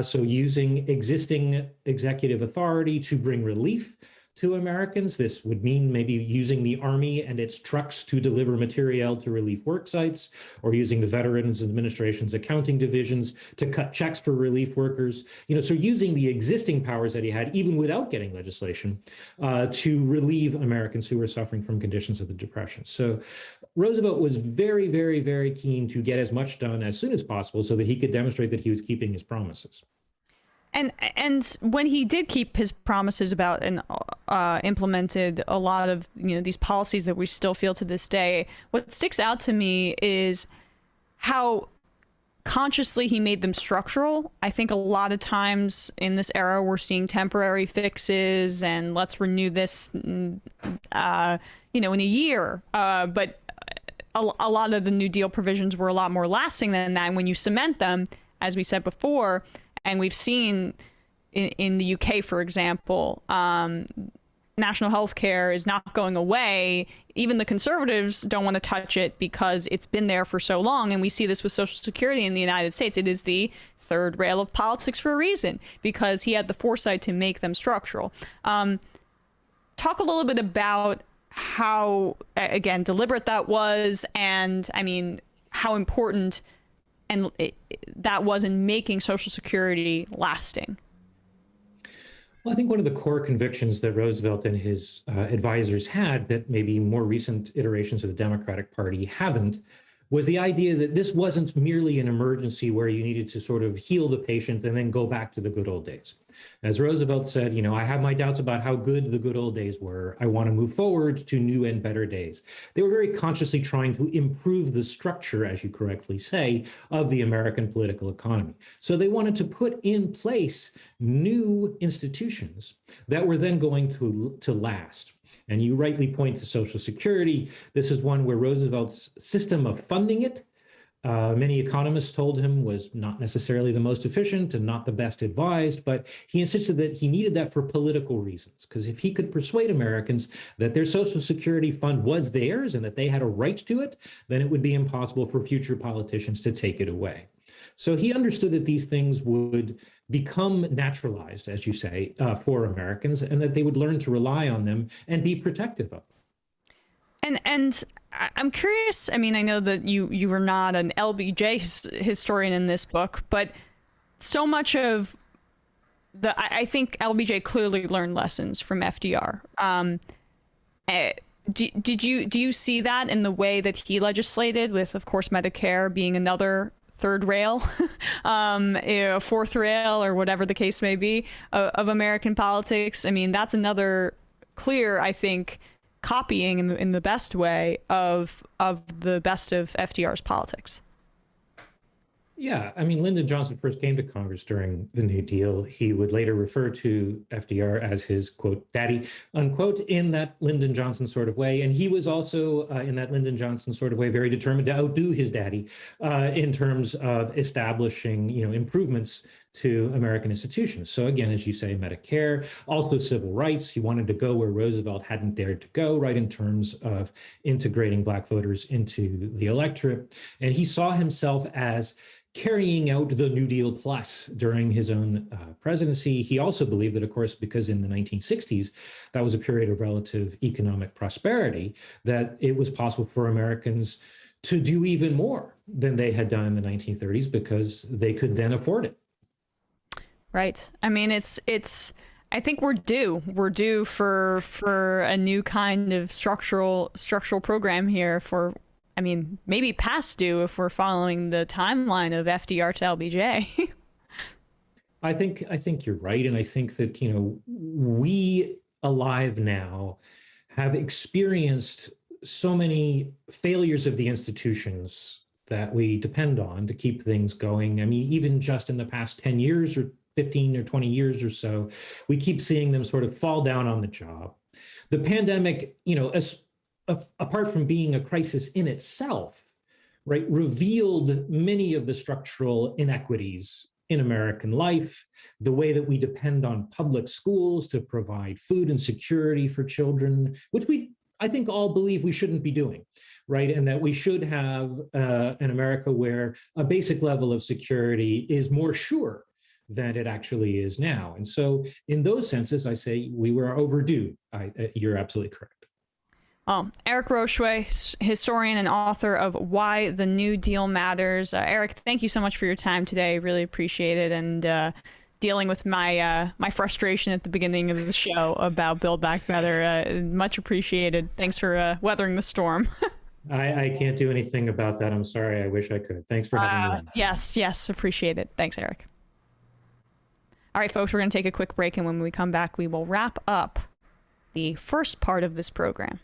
So using existing executive authority to bring relief to Americans. This would mean maybe using the Army and its trucks to deliver materiel to relief work sites, or using the Veterans Administration's accounting divisions to cut checks for relief workers. So using the existing powers that he had, even without getting legislation, to relieve Americans who were suffering from conditions of the Depression. So Roosevelt was very, very, very keen to get as much done as soon as possible so that he could demonstrate that he was keeping his promises. And when he did keep his promises about and implemented a lot of these policies that we still feel to this day, what sticks out to me is how consciously he made them structural. I think a lot of times in this era we're seeing temporary fixes and let's renew this, in a year. But a lot of the New Deal provisions were a lot more lasting than that. And when you cement them, as we said before. And we've seen in the UK, for example, national health care is not going away. Even the conservatives don't want to touch it because it's been there for so long. And we see this with Social Security in the United States. It is the third rail of politics for a reason, because he had the foresight to make them structural. Talk a little bit about how, again, deliberate that was, and how important and that was in making Social Security lasting. Well, I think one of the core convictions that Roosevelt and his advisors had that maybe more recent iterations of the Democratic Party haven't was the idea that this wasn't merely an emergency where you needed to sort of heal the patient and then go back to the good old days. As Roosevelt said, I have my doubts about how good the good old days were. I want to move forward to new and better days. They were very consciously trying to improve the structure, as you correctly say, of the American political economy. So they wanted to put in place new institutions that were then going to last. And you rightly point to Social Security. This is one where Roosevelt's system of funding it, many economists told him, was not necessarily the most efficient and not the best advised, but he insisted that he needed that for political reasons. Because if he could persuade Americans that their Social Security fund was theirs and that they had a right to it, then it would be impossible for future politicians to take it away. So he understood that these things would become naturalized, as you say, for Americans, and that they would learn to rely on them and be protective of them. And I'm curious. I mean, I know that you were not an LBJ historian in this book, but so much of I think LBJ clearly learned lessons from FDR. Do you see that in the way that he legislated, with, of course, Medicare being another third rail, fourth rail, or whatever the case may be, of American politics? I mean, that's another clear, I think, copying in the best way of the best of FDR's politics. Yeah, I mean, Lyndon Johnson first came to Congress during the New Deal. He would later refer to FDR as his, quote, daddy, unquote, in that Lyndon Johnson sort of way. And he was also, in that Lyndon Johnson sort of way, very determined to outdo his daddy in terms of establishing, improvements to American institutions. So again, as you say, Medicare, also civil rights. He wanted to go where Roosevelt hadn't dared to go, right, in terms of integrating Black voters into the electorate. And he saw himself as carrying out the New Deal Plus during his own presidency. He also believed that, of course, because in the 1960s, that was a period of relative economic prosperity, that it was possible for Americans to do even more than they had done in the 1930s because they could then afford it. Right. I mean, it's. I think we're due for a new kind of structural program here for. I mean, maybe past due if we're following the timeline of FDR to LBJ. I think you're right, and I think that we alive now have experienced so many failures of the institutions that we depend on to keep things going. I mean, even just in the past 10 years or 15 or 20 years or so, we keep seeing them sort of fall down on the job. The pandemic, apart from being a crisis in itself, right, revealed many of the structural inequities in American life, the way that we depend on public schools to provide food and security for children, which I think all believe we shouldn't be doing, right? And that we should have an America where a basic level of security is more sure than it actually is now. And so in those senses, I say we were overdue. You're absolutely correct. Well, Eric Rauchway, historian and author of Why the New Deal Matters. Eric, thank you so much for your time today. Really appreciate it. And dealing with my frustration at the beginning of the show about Build Back Better. Much appreciated. Thanks for weathering the storm. I can't do anything about that. I'm sorry. I wish I could. Thanks for having me on. Yes. Appreciate it. Thanks, Eric. All right, folks, we're going to take a quick break. And when we come back, we will wrap up the first part of this program.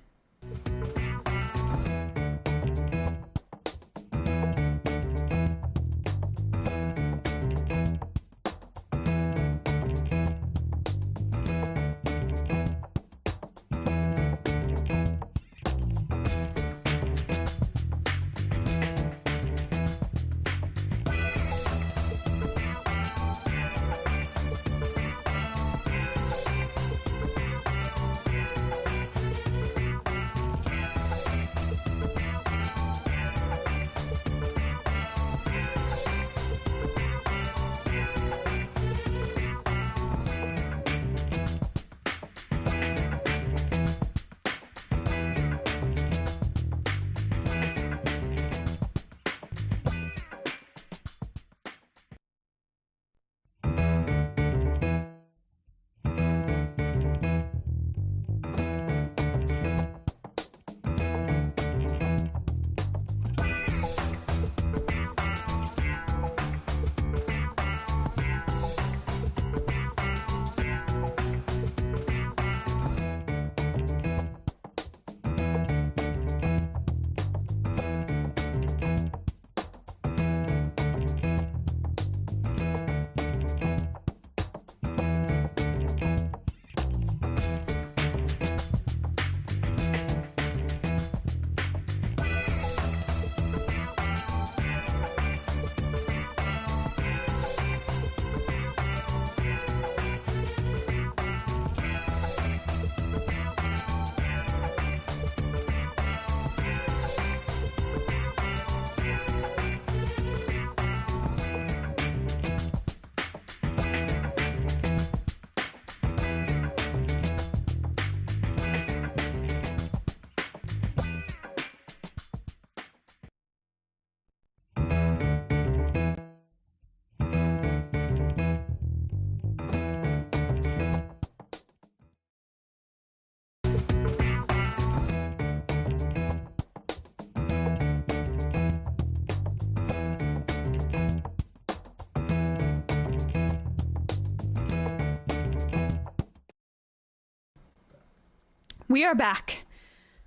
We are back.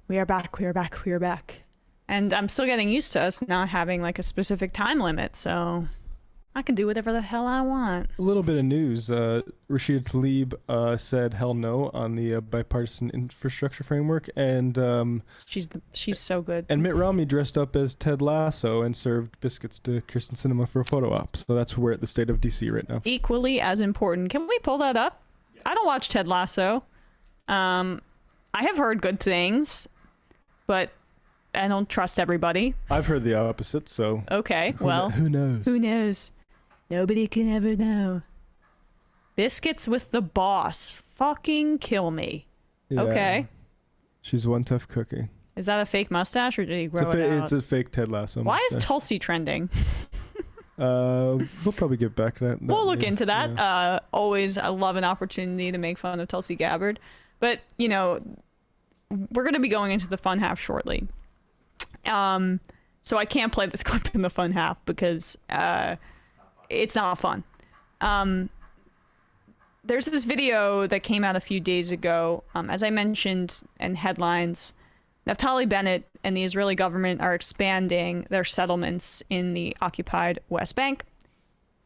We are back. We are back. We are back. And I'm still getting used to us not having like a specific time limit, so I can do whatever the hell I want. A little bit of news. Rashida Tlaib said hell no on the bipartisan infrastructure framework, and she's so good. And Mitt Romney dressed up as Ted Lasso and served biscuits to Kirsten Sinema for a photo op. So that's where we're at the state of DC right now. Equally as important. Can we pull that up? Yeah. I don't watch Ted Lasso. I have heard good things, but I don't trust everybody. I've heard the opposite, so... Okay, well... Who knows? Who knows? Nobody can ever know. Biscuits with the boss. Fucking kill me. Yeah. Okay. She's one tough cookie. Is that a fake mustache, or did he grow it out? It's a fake Ted Lasso Why mustache. is Tulsi trending? We'll probably get back to that. We'll look into that. Yeah. Always, I love an opportunity to make fun of Tulsi Gabbard. But, you know, we're going to be going into the fun half shortly. So I can't play this clip in the fun half because it's not fun. There's this video that came out a few days ago. As I mentioned in headlines, Naftali Bennett and the Israeli government are expanding their settlements in the occupied West Bank.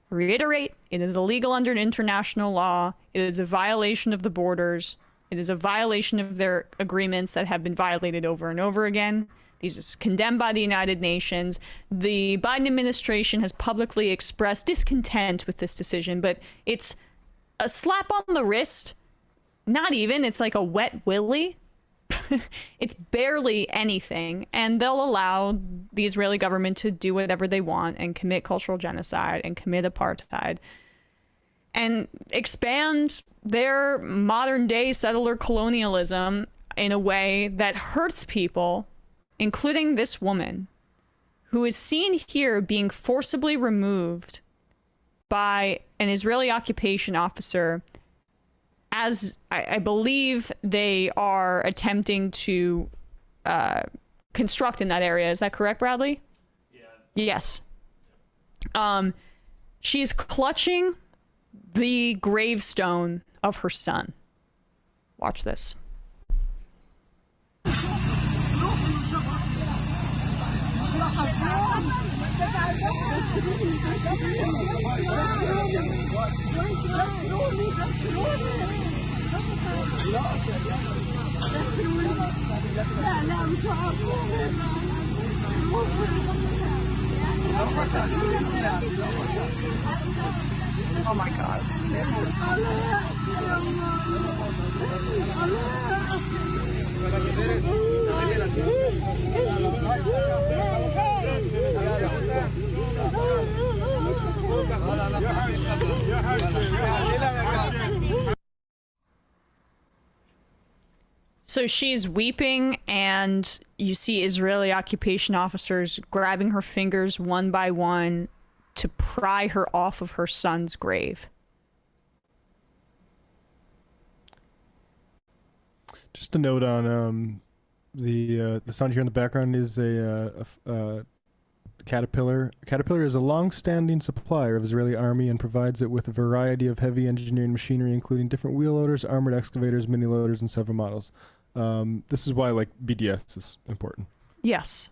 Reiterate, it is illegal under international law. It is a violation of the borders. It is a violation of their agreements that have been violated over and over again. These are condemned by the United Nations. The Biden administration has publicly expressed discontent with this decision, but it's a slap on the wrist. Not even. It's like a wet willy. It's barely anything. And they'll allow the Israeli government to do whatever they want and commit cultural genocide and commit apartheid and expand their modern day settler colonialism in a way that hurts people, including this woman who is seen here being forcibly removed by an Israeli occupation officer as I believe they are attempting to construct in that area. Is that correct, Bradley? Yeah. Yes. She's clutching the gravestone of her son. Watch this. Oh my God. So she's weeping, and you see Israeli occupation officers grabbing her fingers one by one to pry her off of her son's grave. Just a note on the sound here in the background is a Caterpillar. Caterpillar is a long-standing supplier of Israeli army and provides it with a variety of heavy engineering machinery, including different wheel loaders, armored excavators, mini loaders, and several models. This is why like BDS is important. Yes.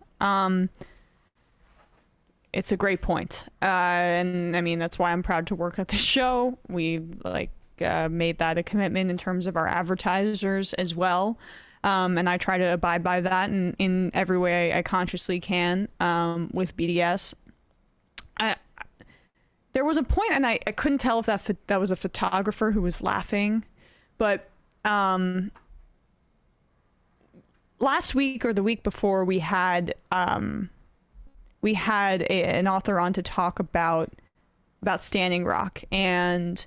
It's a great point. And I mean, that's why I'm proud to work at this show. We made that a commitment in terms of our advertisers as well. And I try to abide by that in every way I consciously can with BDS. There was a point, and I couldn't tell if that was a photographer who was laughing, but last week or the week before, we had an author on to talk about Standing Rock, and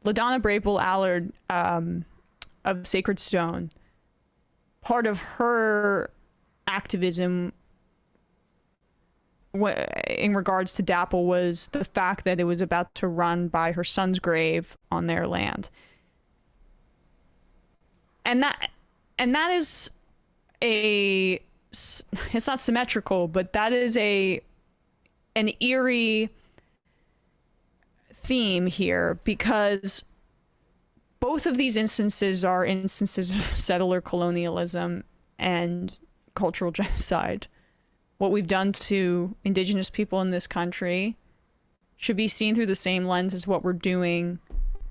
LaDonna Brable Allard of Sacred Stone. Part of her activism in regards to DAPL was the fact that it was about to run by her son's grave on their land. And that is it's not symmetrical, but that is an eerie theme here, because both of these instances are instances of settler colonialism and cultural genocide. What we've done to indigenous people in this country should be seen through the same lens as what we're doing,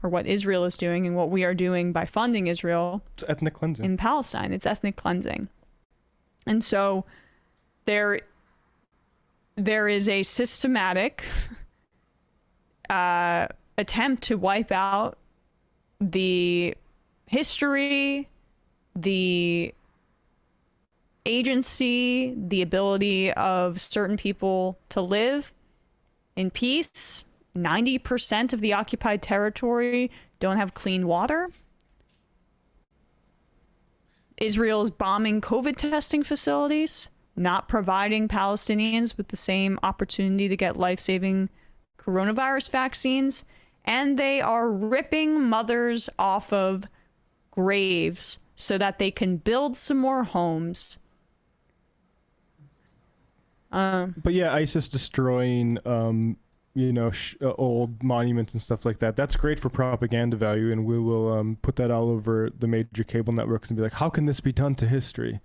or what Israel is doing, and what we are doing by funding Israel. It's ethnic cleansing. In Palestine. It's ethnic cleansing. And so there is a systematic attempt to wipe out the history, the agency, the ability of certain people to live in peace. 90% of the occupied territory don't have clean water. Israel is bombing COVID testing facilities, not providing Palestinians with the same opportunity to get life-saving coronavirus vaccines, and they are ripping mothers off of graves so that they can build some more homes. But yeah, ISIS destroying, old monuments and stuff like that. That's great for propaganda value, and we will put that all over the major cable networks and be like, how can this be done to history?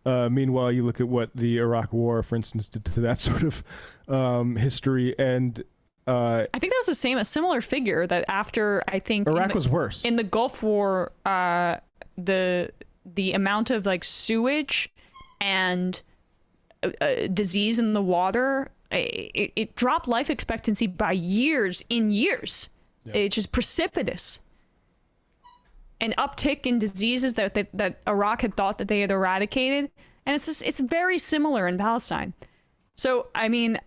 Meanwhile, you look at what the Iraq War, for instance, did to that sort of history, and I think that was a similar figure that after, I think Iraq was worse. In the Gulf War, the amount of like sewage and disease in the water, it dropped life expectancy by years. Yeah. It's just precipitous. An uptick in diseases that Iraq had thought that they had eradicated, and it's very similar in Palestine. So I mean,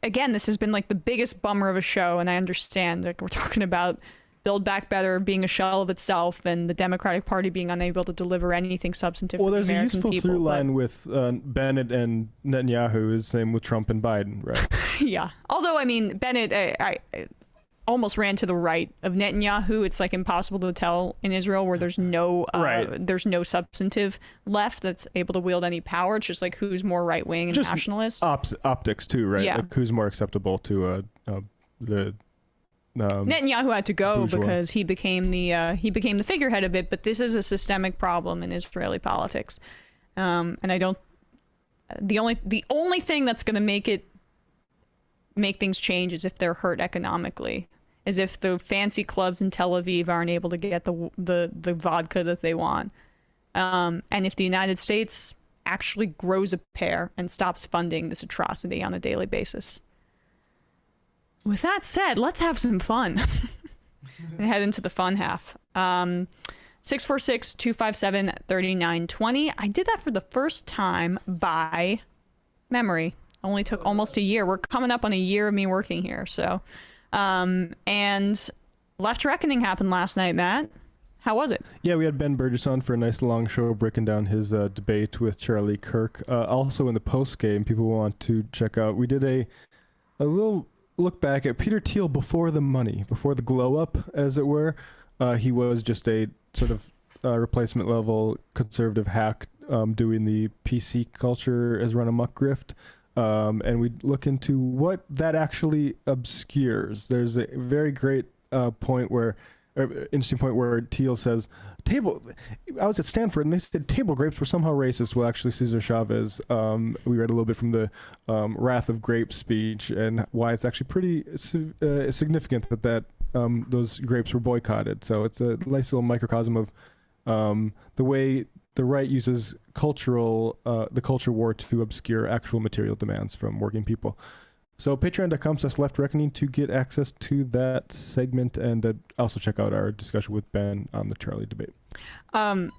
again, this has been like the biggest bummer of a show, and I understand, like, we're talking about Build Back Better being a shell of itself, and the Democratic Party being unable to deliver anything substantive. Well, for the there's American a useful people, through line with Bennett and Netanyahu, is same with Trump and Biden, right? Yeah. Although, I mean, Bennett, I almost ran to the right of Netanyahu. It's like impossible to tell in Israel, where there's no there's no substantive left that's able to wield any power. It's just like who's more right wing and just nationalist. Optics too, right? Yeah. Like who's more acceptable to the Netanyahu had to go bourgeois. because he became the figurehead of it. But this is a systemic problem in Israeli politics, and I don't. The only thing that's going to make things change is if they're hurt economically, as if the fancy clubs in Tel Aviv aren't able to get the vodka that they want, and if the United States actually grows a pair and stops funding this atrocity on a daily basis. With that said, let's have some fun and head into the fun half. 646-257-3920. I did that for the first time by memory. Only took almost a year. We're coming up on a year of me working here. So, and Left Reckoning happened last night, Matt. How was it? Yeah, we had Ben Burgess on for a nice long show breaking down his debate with Charlie Kirk. Also in the post game, people want to check out, we did a little look back at Peter Thiel before the money, before the glow up, as it were. He was just a sort of replacement level conservative hack doing the PC culture as run amok grift. And we look into what that actually obscures. There's a very great interesting point where Thiel says, I was at Stanford and they said table grapes were somehow racist. Well, actually, Cesar Chavez, we read a little bit from the Wrath of Grapes speech, and why it's actually pretty significant that those grapes were boycotted. So it's a nice little microcosm of the way the right uses the culture war to obscure actual material demands from working people. So patreon.com/Left Reckoning to get access to that segment, and also check out our discussion with Ben on the Charlie debate. There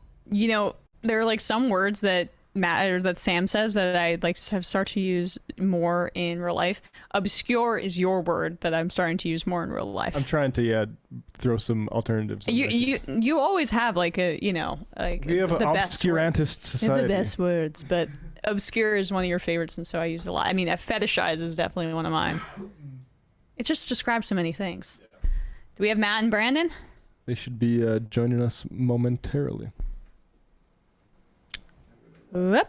are like some words that Matt or that Sam says that I like have started to use more in real life. Obscure is your word that I'm starting to use more in real life. I'm trying to throw some alternatives. You always have like we have an obscurantist society. The best words, but obscure is one of your favorites, and so I use it a lot. I mean, fetishize is definitely one of mine. It just describes so many things. Do we have Matt and Brandon? They should be joining us momentarily. Whoop.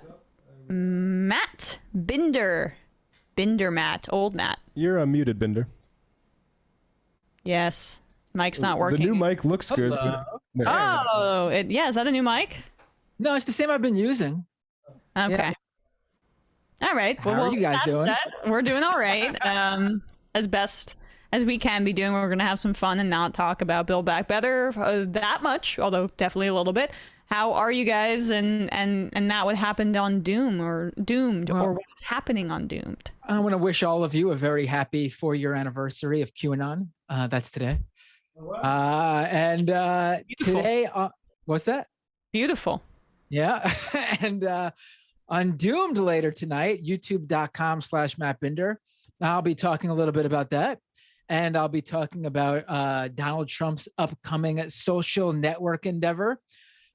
Matt Binder, Matt, old Matt. You're muted, Binder. Yes. Mic's not working. The new mic looks good. Oh, is that a new mic? No, it's the same I've been using. Okay. Yeah. All right. How are you guys doing? We're doing all right. As best as we can be doing. We're going to have some fun and not talk about Build Back Better that much, although definitely a little bit. How are you guys, and that what happened on Doomed, or what's happening on Doomed? I want to wish all of you a very happy 4-year anniversary of QAnon. That's today. Today, what's that? Beautiful. Yeah. And on Doomed later tonight, youtube.com/MattBinder. I'll be talking a little bit about that. And I'll be talking about Donald Trump's upcoming social network endeavor.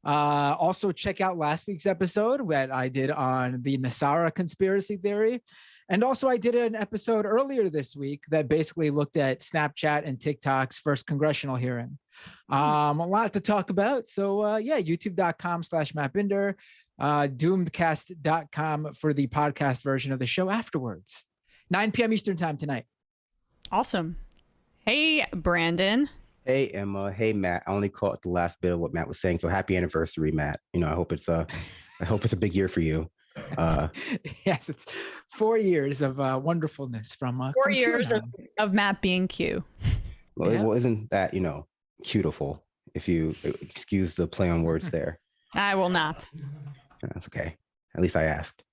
Also, check out last week's episode that I did on the Nasara conspiracy theory. And also, I did an episode earlier this week that basically looked at Snapchat and TikTok's first congressional hearing. A lot to talk about. So, youtube.com/MattBinder, doomedcast.com for the podcast version of the show afterwards. 9 p.m. Eastern time tonight. Awesome. Hey, Brandon. Hey, Emma. Hey, Matt. I only caught the last bit of what Matt was saying. So happy anniversary, Matt. I hope it's a big year for you. Yes, it's 4 years of wonderfulness from 4 years of Matt being Q. Well, isn't that, beautiful, if you excuse the play on words there? I will not. That's okay. At least I asked.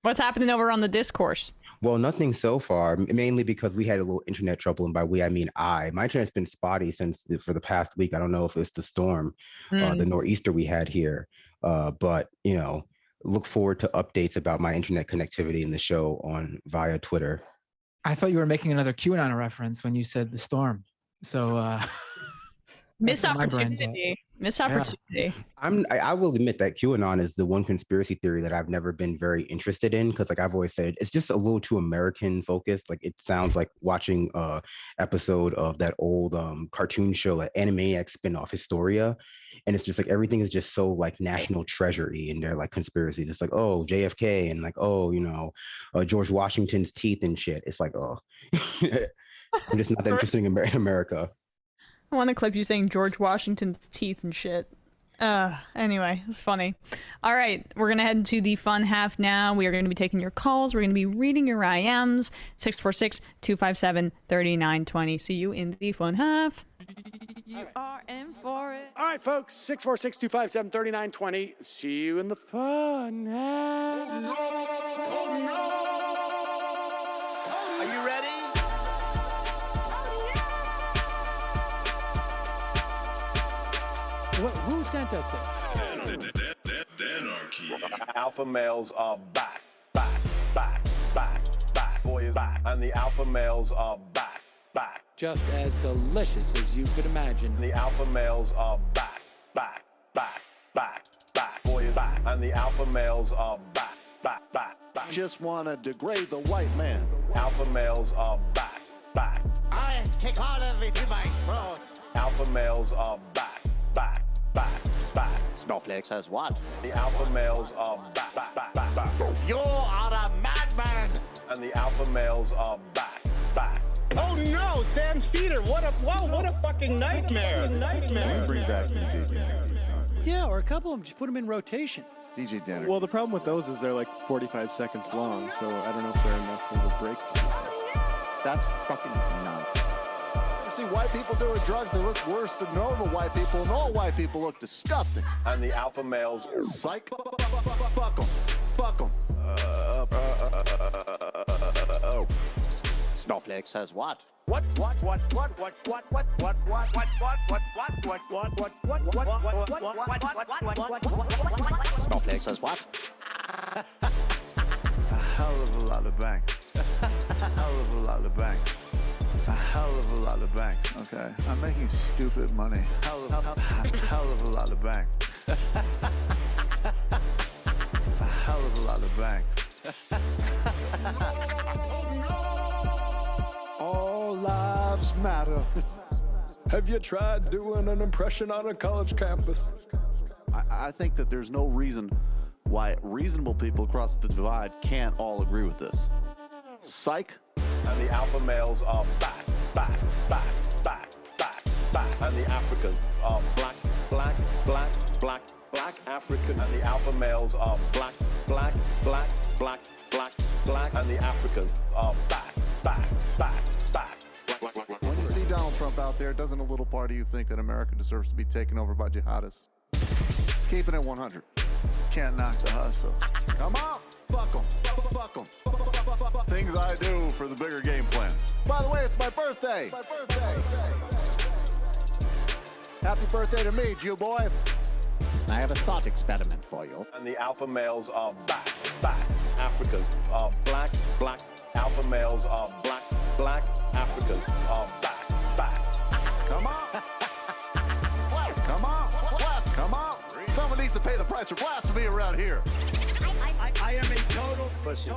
What's happening over on the discourse? Well, nothing so far, mainly because we had a little internet trouble. And by we, I mean I. My internet's been spotty for the past week. I don't know if it's the storm, the nor'easter we had here. But, look forward to updates about my internet connectivity in the show via Twitter. I thought you were making another QAnon reference when you said the storm. So missed opportunity. Yeah. I will admit that QAnon is the one conspiracy theory that I've never been very interested in, because I've always said it's just a little too American focused. It sounds like watching a episode of that old cartoon show, like Animaniacs spinoff Historia. And it's just everything is just so national treasure-y in their conspiracies. It's JFK and George Washington's teeth and shit. It's I'm just not that interested in America. I want to clip you saying George Washington's teeth and shit. Anyway, it's funny. All right, we're going to head into the fun half now. We are going to be taking your calls. We're going to be reading your IMs. 646-257-3920. See you in the fun half. You are in for it. All right, folks, 646-257-3920. See you in the fun half. Oh, no. Are you ready? Who sent us this? Anarchy. Alpha males are back. Boys back. And the alpha males are back. Just as delicious as you could imagine. The alpha males are back. Boys back. And the alpha males are back. Just want to degrade the white man. Alpha males are back. I take all of it in my throat. Alpha males are back. Snowflake says what? The alpha males are back. You are a madman. And the alpha males are back. Oh no, Sam Seder! What a fucking nightmare! Bring back DJ Danner. Yeah, or a couple of them. Just put them in rotation. DJ Danner. Well, the problem with those is they're 45 seconds long, so I don't know if they're enough of a break. That's fucking nonsense. See white people doing drugs, they look worse than normal white people, and all white people look disgusting. And the alpha males, psych, fuck them. Snowflake says what? Snowflake says what? A hell of a lot of bank. A hell of a lot of bank. A hell of a lot of bank. Okay, I'm making stupid money. Hell of a lot of bank. A hell of a lot of bank. All lives matter. Have you tried doing an impression on a college campus? I think that there's no reason why reasonable people across the divide can't all agree with this. Psych. And the alpha males are back. back. And the Africans are black, black, black, black, black African. And the alpha males are black, black, black, black, black, black. And the Africans are back, back, back, back. When you see Donald Trump out there, doesn't a little part of you think that America deserves to be taken over by jihadists? Keeping it 100. Can't knock the hustle. Come on, fuck them, fuck them. Things I do for the bigger game plan. By the way, it's my birthday. Happy birthday to me, Jew boy. I have a thought experiment for you. And the alpha males are back, back. Africans are black, black. Alpha males are black, black. Africans are back, back. Come on. Come on. Come on. Someone needs to pay the price for blasphemy around here. I am a total pussy.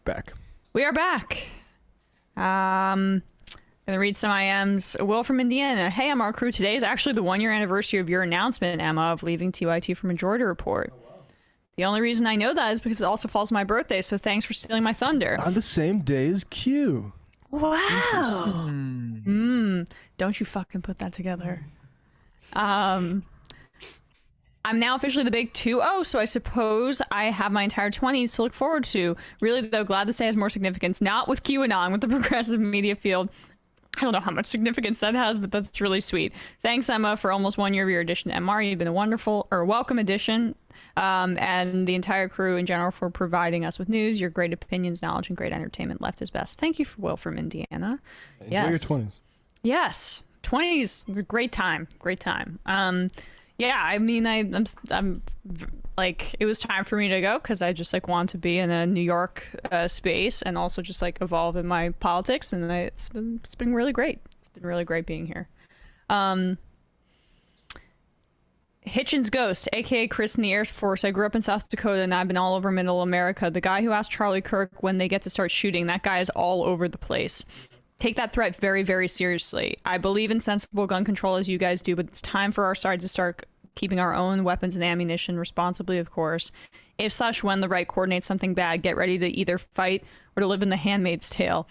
Back. We are back. Gonna read some IMs. Will from Indiana. Hey, MR crew. Today is actually the 1-year anniversary of your announcement, Emma, of leaving TYT for Majority Report. Oh, wow. The only reason I know that is because it also falls on my birthday, so thanks for stealing my thunder. On the same day as Q. Wow. Don't you fucking put that together. I'm now officially the big 2-0, so I suppose I have my entire 20s to look forward to. Really, though, glad this day has more significance. Not with QAnon, with the progressive media field. I don't know how much significance that has, but that's really sweet. Thanks, Emma, for almost 1 year of your addition to MR. You've been a wonderful, or welcome addition, and the entire crew in general for providing us with news, your great opinions, knowledge, and great entertainment. Left is best. Thank you, for Will from Indiana. Enjoy your 20s. Yes, 20s is a great time. Great time. Yeah, I mean, I'm like, it was time for me to go because I just like want to be in a New York space and also just like evolve in my politics, and it's been really great. It's been really great being here. Hitchens Ghost, aka Chris in the Air Force. I grew up in South Dakota and I've been all over Middle America. The guy who asked Charlie Kirk when they get to start shooting, that guy is all over the place. Take that threat very, very seriously. I believe in sensible gun control as you guys do, but it's time for our side to start keeping our own weapons and ammunition responsibly, of course. If/when the right coordinates something bad, get ready to either fight or to live in the Handmaid's Tale.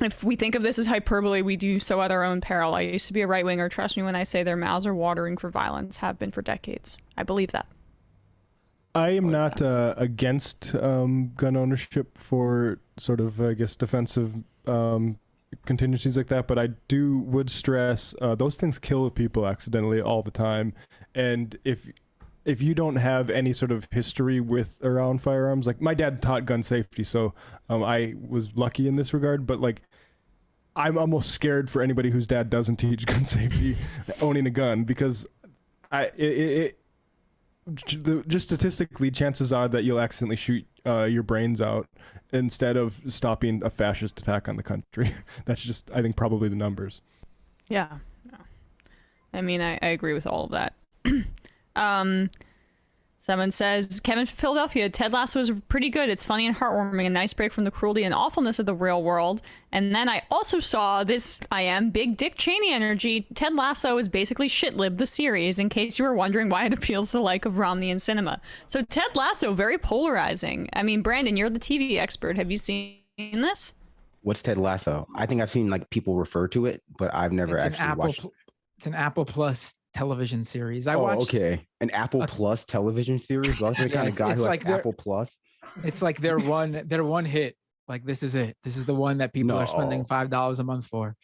If we think of this as hyperbole, we do so at our own peril. I used to be a right-winger. Trust me when I say their mouths are watering for violence, have been for decades. I believe that. I am not against gun ownership for sort of, I guess, defensive contingencies like that, but I would stress those things kill people accidentally all the time, and if you don't have any sort of history with around firearms, like my dad taught gun safety, so I was lucky in this regard, but like I'm almost scared for anybody whose dad doesn't teach gun safety owning a gun, because just statistically, chances are that you'll accidentally shoot your brains out instead of stopping a fascist attack on the country. That's just, I think, probably the numbers. Yeah. I mean, I agree with all of that. Someone says, Kevin from Philadelphia, Ted Lasso is pretty good. It's funny and heartwarming, a nice break from the cruelty and awfulness of the real world. And then I also saw this, big Dick Cheney energy. Ted Lasso is basically Shitlib, the series, in case you were wondering why it appeals to the like of Romney in cinema. So Ted Lasso, very polarizing. I mean, Brandon, you're the TV expert. Have you seen this? What's Ted Lasso? I think I've seen like people refer to it, but I've never actually watched it. It's an Apple Plus television series. I watched. Okay, an Apple Plus television series. Well, the kind of guy who has Apple Plus. It's like their one hit. Like this is it. This is the one that people are spending $5 a month for.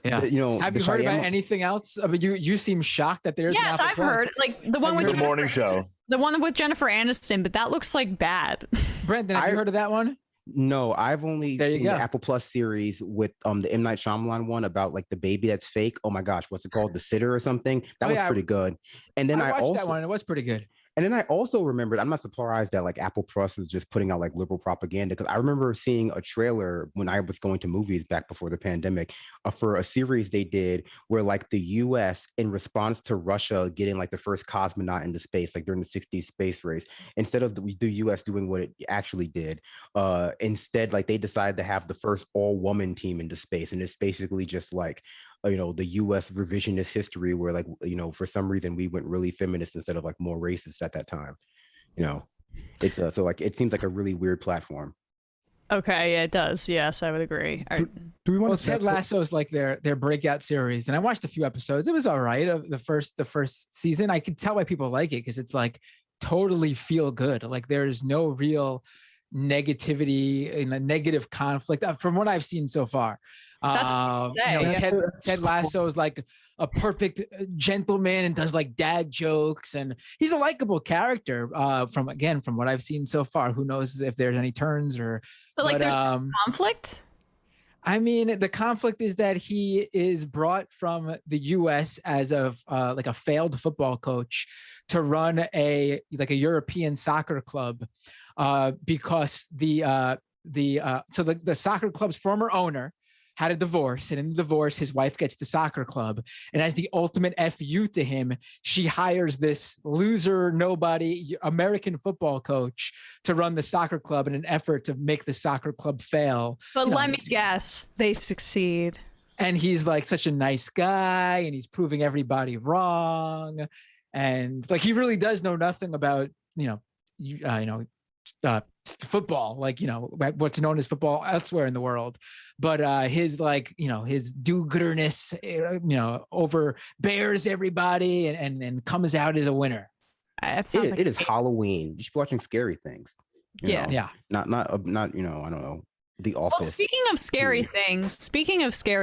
Yeah. Have you heard about anything else? I mean, you seem shocked that there's. Yes, I've heard like the one with the morning show. The one with Jennifer Aniston, but that looks like bad. Brendan, have you heard of that one? No, I've only seen the Apple Plus series with the M. Night Shyamalan one about like the baby that's fake. Oh my gosh, what's it called? The Sitter or something? That was pretty good. And then I watched that one. It was pretty good. And then I also remembered, I'm not surprised that like Apple Plus is just putting out like liberal propaganda, because I remember seeing a trailer when I was going to movies back before the pandemic for a series they did where like the US, in response to Russia getting like the first cosmonaut into space, like during the 60s space race, instead of the US doing what it actually did, instead like they decided to have the first all-woman team into space. And it's basically just like the U.S. revisionist history where like, for some reason we went really feminist instead of like more racist at that time. It's so like it seems like a really weird platform. Okay, yeah, it does. Yes, I would agree. Do we want Well, to Ted Lasso is like their breakout series, and I watched a few episodes. It was all right. Of the first season, I could tell why people like it because it's like totally feel good. Like there's no real negativity and a negative conflict from what I've seen so far. That's what I say. Ted Lasso is like a perfect gentleman and does like dad jokes, and he's a likable character. From what I've seen so far, who knows if there's any turns or. So like, there's conflict. I mean, the conflict is that he is brought from the U.S. as like a failed football coach to run a European soccer club, because the soccer club's former owner had a divorce, and in the divorce, his wife gets the soccer club. And as the ultimate FU to him, she hires this loser, nobody American football coach to run the soccer club in an effort to make the soccer club fail. But let me guess, they succeed. And he's like such a nice guy, and he's proving everybody wrong. And like, he really does know nothing about, football, like, what's known as football elsewhere in the world. But his his do-gooderness, overbears everybody and comes out as a winner. It is Halloween. You should be watching scary things. Yeah. Not I don't know, The Office. Well, speaking of scary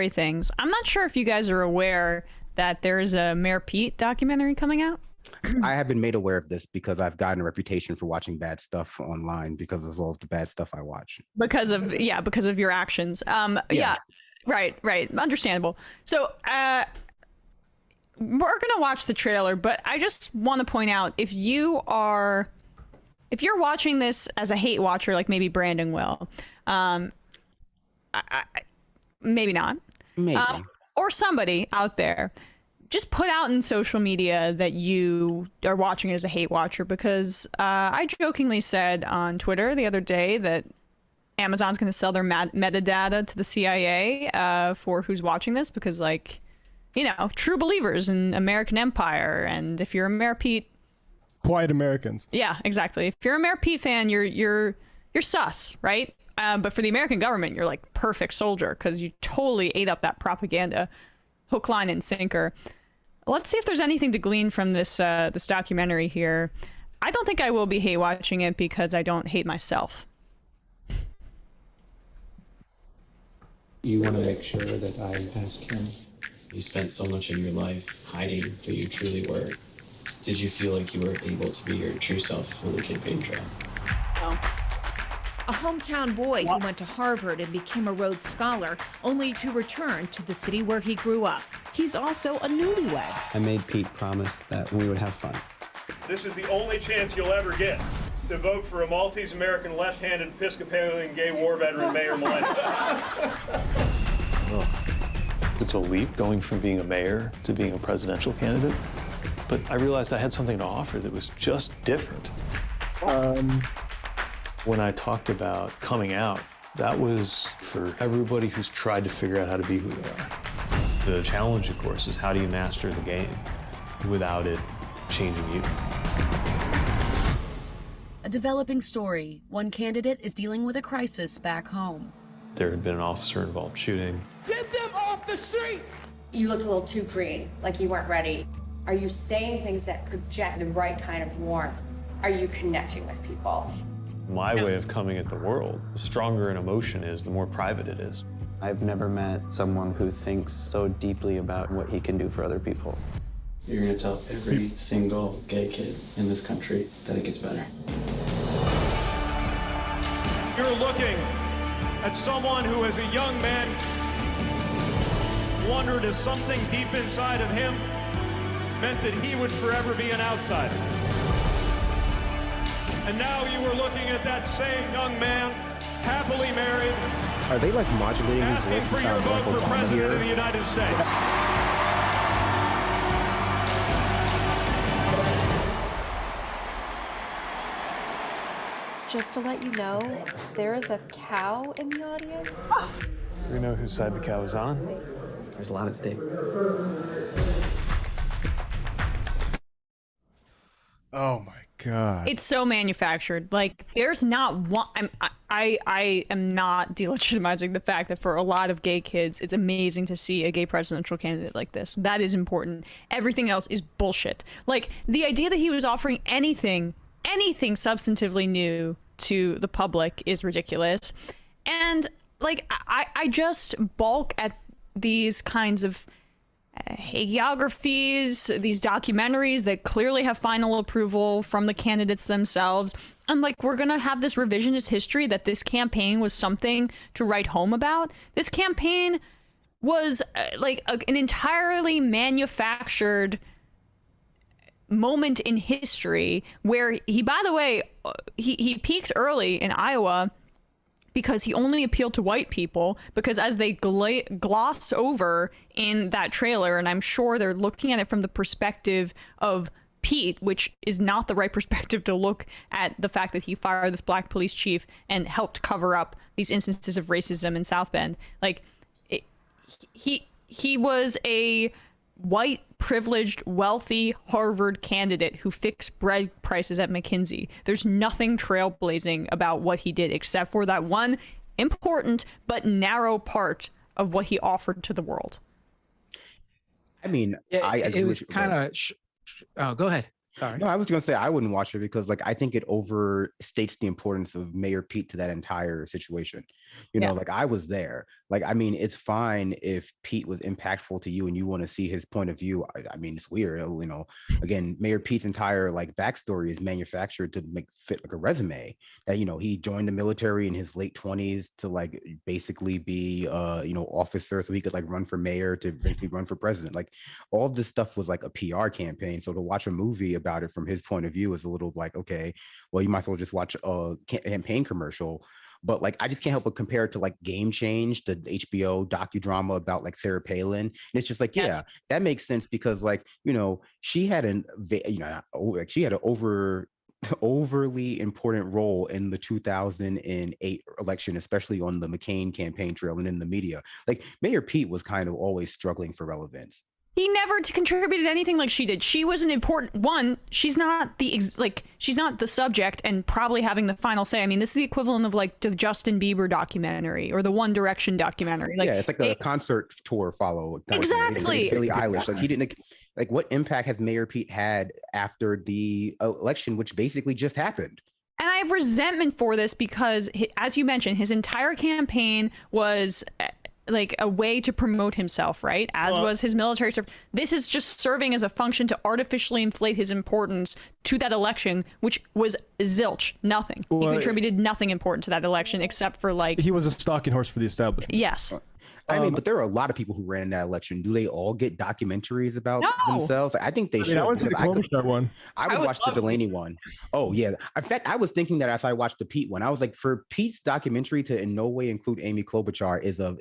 things, I'm not sure if you guys are aware that there's a Mayor Pete documentary coming out. I have been made aware of this because I've gotten a reputation for watching bad stuff online because of all of the bad stuff I watch. Because of your actions. Yeah. Right. Understandable. So we're gonna watch the trailer, but I just want to point out, if you're watching this as a hate watcher, like maybe Brandon will, maybe not, or somebody out there, just put out in social media that you are watching it as a hate watcher, because I jokingly said on Twitter the other day that Amazon's going to sell their metadata to the CIA for who's watching this, because, like, true believers in American empire. And if you're a Mayor Pete, quiet Americans. Yeah, exactly. If you're a Mayor Pete fan, you're sus, right? But for the American government, you're like perfect soldier, because you totally ate up that propaganda, hook, line, and sinker. Let's see if there's anything to glean from this this documentary here. I don't think I will be hate watching it because I don't hate myself. You want to make sure that I ask him. You spent so much of your life hiding who you truly were. Did you feel like you were able to be your true self on the campaign trail? No. A hometown boy who went to Harvard and became a Rhodes Scholar, only to return to the city where he grew up. He's also a newlywed. I made Pete promise that we would have fun. This is the only chance you'll ever get to vote for a Maltese-American left-handed Episcopalian gay war veteran Mayor Melendez. It's a leap going from being a mayor to being a presidential candidate, but I realized I had something to offer that was just different. When I talked about coming out, that was for everybody who's tried to figure out how to be who they are. The challenge, of course, is how do you master the game without it changing you? A developing story. One candidate is dealing with a crisis back home. There had been an officer-involved shooting. Get them off the streets! You looked a little too green, like you weren't ready. Are you saying things that project the right kind of warmth? Are you connecting with people? My way of coming at the world, the stronger an emotion is, the more private it is. I've never met someone who thinks so deeply about what he can do for other people. You're gonna tell every single gay kid in this country that it gets better. You're looking at someone who, as a young man, wondered if something deep inside of him meant that he would forever be an outsider. And now you are looking at that same young man, happily married. Are they like modulating his voice? Asking for your vote for president of the United States. Just to let you know, there is a cow in the audience. Do we know whose side the cow is on? There's a lot at stake. Oh my God. It's so manufactured. Like, there's not one. I am not delegitimizing the fact that for a lot of gay kids, it's amazing to see a gay presidential candidate like this. That is important. Everything else is bullshit. Like, the idea that he was offering anything substantively new to the public is ridiculous. And, like, I just balk at these kinds of hagiographies, these documentaries that clearly have final approval from the candidates themselves. I'm like, we're gonna have this revisionist history that this campaign was something to write home about. This campaign was an entirely manufactured moment in history where he, by the way, he peaked early in Iowa because he only appealed to white people, because as they gloss over in that trailer, and I'm sure they're looking at it from the perspective of Pete, which is not the right perspective to look at the fact that he fired this black police chief and helped cover up these instances of racism in South Bend. Like, he was a white, privileged, wealthy Harvard candidate who fixed bread prices at McKinsey. There's nothing trailblazing about what he did except for that one important but narrow part of what he offered to the world. I mean, it was kind of. Oh, go ahead. Sorry. No, I was going to say I wouldn't watch it because, like, I think it overstates the importance of Mayor Pete to that entire situation. You know, like, I was there. Like, I mean, it's fine if Pete was impactful to you and you want to see his point of view. I mean, it's weird. You know, again, Mayor Pete's entire, like, backstory is manufactured to make fit like a resume. That, you know, he joined the military in his late 20s to, like, basically be, you know, officer so he could, like, run for mayor to eventually run for president. Like, all of this stuff was like a PR campaign. So to watch a movie about it from his point of view is a little like, okay, well, you might as well just watch a campaign commercial. But, like, I just can't help but compare it to, like, Game Change, the HBO docudrama about, like, Sarah Palin. And it's just like, yeah, that makes sense because, like, you know, she had an overly important role in the 2008 election, especially on the McCain campaign trail and in the media. Like, Mayor Pete was kind of always struggling for relevance. He never contributed anything like she did. She was an important one. She's not she's not the subject and probably having the final say. I mean, this is the equivalent of, like, the Justin Bieber documentary or the One Direction documentary. Like, yeah, it's like a concert tour follow. Exactly. Like Billie Eilish. Like, he didn't like what impact has Mayor Pete had after the election, which basically just happened? And I have resentment for this because, as you mentioned, his entire campaign was like a way to promote himself, right? As was his military service. This is just serving as a function to artificially inflate his importance to that election, which was zilch, nothing. He contributed nothing important to that election except for, like, he was a stalking horse for the establishment. Yes. I mean, but there are a lot of people who ran in that election. Do they all get documentaries about themselves? I think they should. I would see the Klobuchar one. I would watch the Delaney one. Oh, yeah. In fact, I was thinking that as I watched the Pete one, I was like, for Pete's documentary to in no way include Amy Klobuchar is a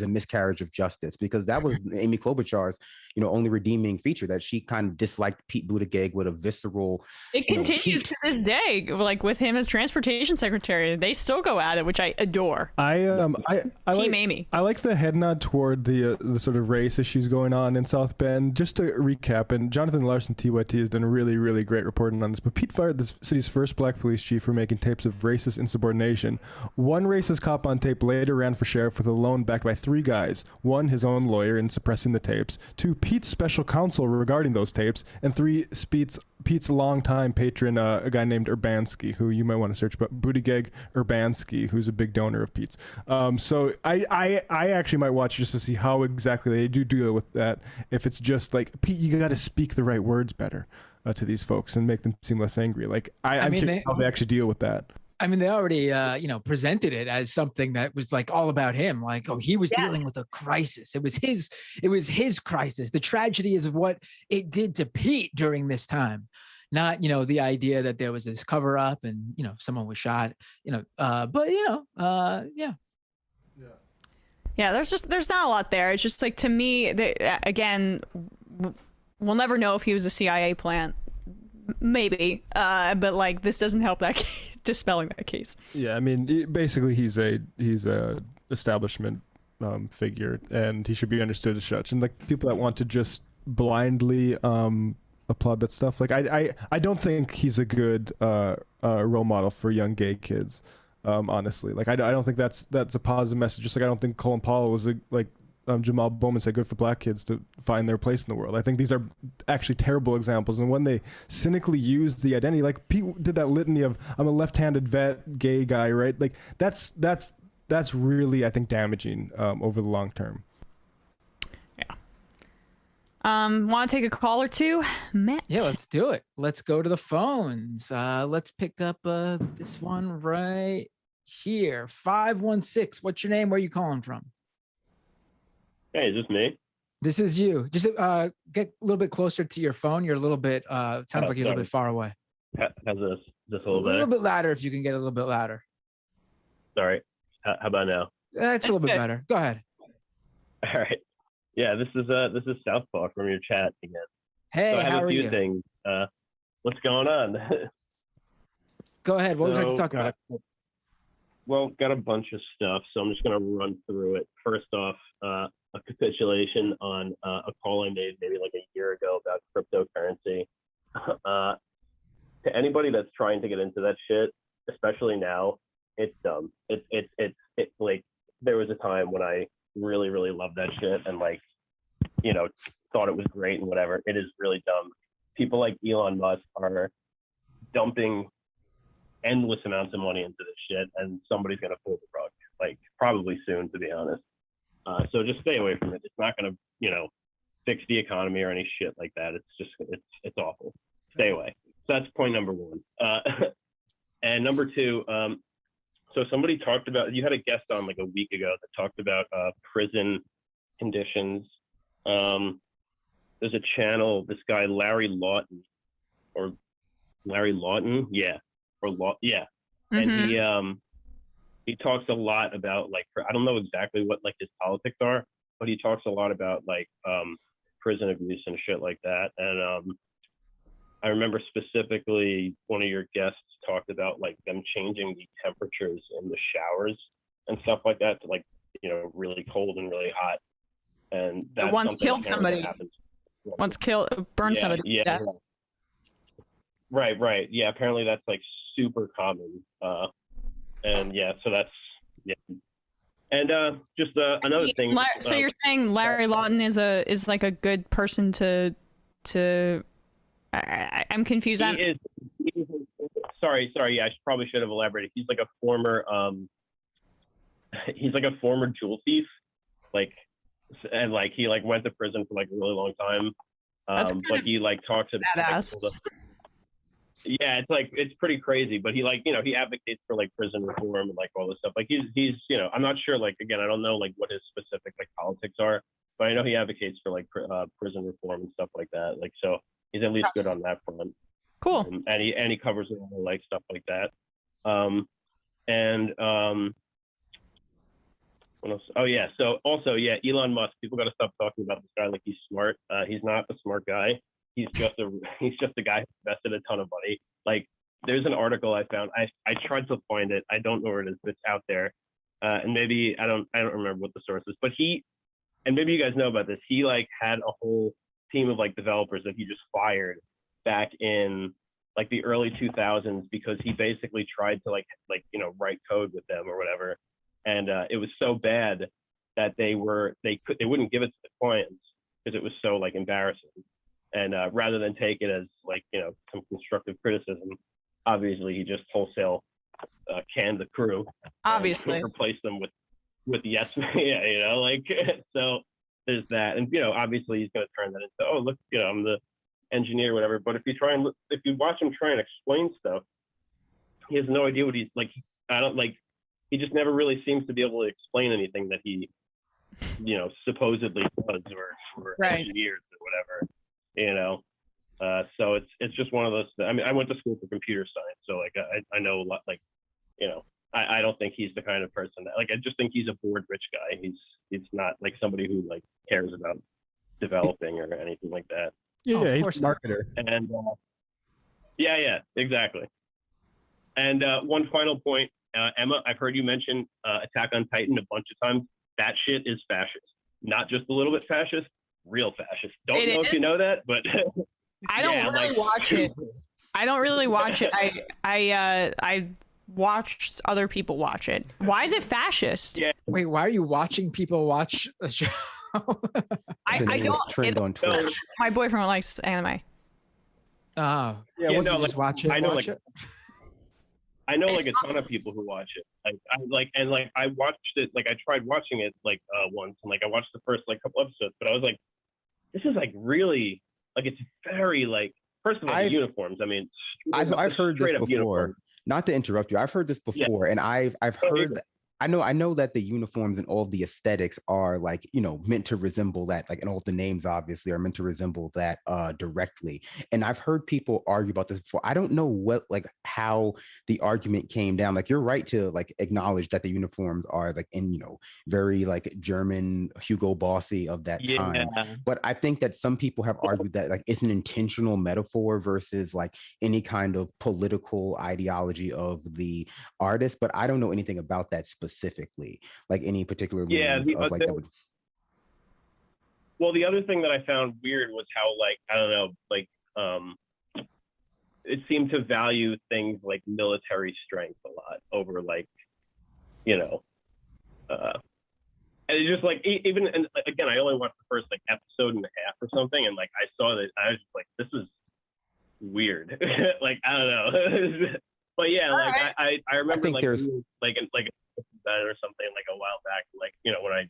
miscarriage of justice, because that was Amy Klobuchar's, you know, only redeeming feature, that she kind of disliked Pete Buttigieg with a visceral. It continues to this day, like, with him as transportation secretary. They still go at it, which I adore. Team Amy. I like the head nod toward the sort of race issues going on in South Bend. Just to recap, and Jonathan Larson, TYT, has done a really, really great reporting on this, but Pete fired the city's first black police chief for making tapes of racist insubordination. One racist cop on tape later ran for sheriff with a loan backed by 3 guys. 1, his own lawyer in suppressing the tapes. 2, Pete's special counsel regarding those tapes. And 3, Pete's longtime patron, a guy named Urbanski, who you might want to search, but Buttigieg Urbanski, who's a big donor of Pete's. So I actually might watch just to see how exactly they do deal with that. If it's just like, Pete, you got to speak the right words better to these folks and make them seem less angry. Like, I'm curious how they actually deal with that. I mean, they already, presented it as something that was, like, all about him. Like, oh, he was dealing with a crisis. It was his crisis. The tragedy is of what it did to Pete during this time, not, the idea that there was this cover up and, someone was shot, Yeah, there's not a lot there. It's just, like, to me, again, we'll never know if he was a CIA plant. Maybe, but, like, this doesn't help that dispelling that case. Yeah, I mean, basically he's a establishment figure, and he should be understood as such. And like people that want to just blindly applaud that stuff, like I don't think he's a good role model for young gay kids. Honestly, like I don't think that's a positive message. Just like I don't think Colin Powell was Jamal Bowman said, good for black kids to find their place in the world. I think these are actually terrible examples. And when they cynically use the identity, like people did that litany of I'm a left-handed vet gay guy, right? Like that's really, I think, damaging over the long term. Yeah. Want to take a call or two, Matt? Yeah, let's do it. Let's go to the phones. Let's pick up this one right here. 516. What's your name? Where are you calling from? Hey, is this me? This is you. Just get a little bit closer to your phone. You're a little bit, sounds like you're a little bit far away. How's this? Just a A little bit louder if you can get a little bit louder. Sorry. How about now? That's a little bit better. Go ahead. All right. Yeah, this is Southpaw from your chat again. Hey, so I have how a are few you? things. What's going on? Go ahead. What would you like to talk about? Well, got a bunch of stuff, so I'm just going to run through it. First off, a capitulation on a call I made maybe like a year ago about cryptocurrency. To anybody that's trying to get into that shit, especially now, it's dumb. It's like there was a time when I really, really loved that shit and like, you know, thought it was great and whatever. It is really dumb. People like Elon Musk are dumping endless amounts of money into this shit, and somebody's gonna pull the rug, like probably soon, to be honest. So just stay away from it. It's not gonna, you know, fix the economy or any shit like that. It's just it's awful. Stay away. So that's point number one. And number two, so somebody talked about, you had a guest on like a week ago that talked about prison conditions. There's a channel, this guy Larry Lawton, yeah. And he talks a lot about like, I don't know exactly what like his politics are, but he talks a lot about like prison abuse and shit like that. And I remember specifically one of your guests talked about like them changing the temperatures in the showers and stuff like that to like, you know, really cold and really hot. And that once killed somebody. Burned somebody. Yeah. Right. Yeah. Apparently that's like super common. And yeah, so that's, yeah. And just another thing. So you're saying Larry Lawton is like a good person to I'm confused. Sorry. Yeah, I probably should have elaborated. He's like a former jewel thief, like, and like he like went to prison for like a really long time. But he like talks about badass. Yeah, it's like it's pretty crazy. But he like, you know, he advocates for like prison reform and like all this stuff. Like he's you know, I'm not sure, like, again, I don't know like what his specific like politics are, but I know he advocates for like prison reform and stuff like that. Like, so he's at least good on that front. Cool. And he covers a lot of like stuff like that. What else? Oh yeah. So also, yeah, Elon Musk. People got to stop talking about this guy like he's smart. He's not a smart guy. He's just a guy who invested a ton of money. Like, there's an article I found. I tried to find it. I don't know where it is, but it's out there. And maybe I don't remember what the source is. But and maybe you guys know about this. He like had a whole team of like developers that he just fired back in like the early 2000s because he basically tried to like you know, write code with them or whatever, and it was so bad that they wouldn't give it to the clients because it was so like embarrassing, and rather than take it as like, you know, some constructive criticism, obviously he just wholesale canned the crew, obviously replaced them with yes man. Yeah, you know, like, so there's that. And, you know, obviously he's going to turn that into, oh, look, you know, I'm the engineer, whatever. But if you watch him try and explain stuff, he has no idea what he's like. He just never really seems to be able to explain anything that he, you know, supposedly does or right. engineers or whatever, you know. So it's just one of those. I mean, I went to school for computer science, so like I know a lot. Like, you know, I don't think he's the kind of person that, like, I just think he's a bored rich guy. He's not like somebody who like cares about developing or anything like that. Yeah, he's a marketer. And yeah, exactly. And one final point, Emma, I've heard you mention Attack on Titan a bunch of times. that shit is fascist. Not just a little bit fascist, real fascist. Don't know if you know that, but I don't really watch it. I don't really watch it. I watch other people watch it. Why is it fascist? Yeah. Wait, why are you watching people watch a show? I don't. Trend on Twitch. My boyfriend likes anime. Oh, yeah, no, just watch it. I know, watch it. I know like a ton of people who watch it. I watched it. Like I tried watching it like once, and like I watched the first like couple episodes, but I was like, this is like really like it's very like first of all the uniforms. I mean, I've heard this before. Uniforms. Not to interrupt you, I've heard this before, and I've heard that. I know that the uniforms and all the aesthetics are like, you know, meant to resemble that, like, and all the names obviously are meant to resemble that directly. And I've heard people argue about this before. I don't know what, like, how the argument came down. Like, you're right to like acknowledge that the uniforms are like in, you know, very like German Hugo Bossy of that time. But I think that some people have argued that like it's an intentional metaphor versus like any kind of political ideology of the artist. But I don't know anything about that specifically, like any particular of like that would... Well, the other thing that I found weird was how like I don't know, like it seemed to value things like military strength a lot over like, you know, and it's just like even, and again, I only watched the first like episode and a half or something, and like I saw that I was just like, this is weird. Like I don't know. But yeah, like I remember like there's like that or something like a while back, like, you know, when I,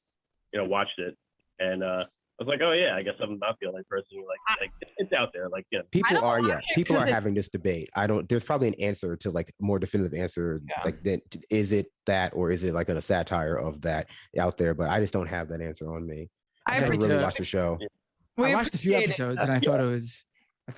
you know, watched it, and I was like, oh yeah, I guess I'm not the only person who like it's out there, like, you know. People are having this debate. There's probably an answer to like a more definitive answer, like that. Is it that, or is it like a satire of that out there? But I just don't have that answer on me. I never really watched the show. I watched a few episodes and I thought it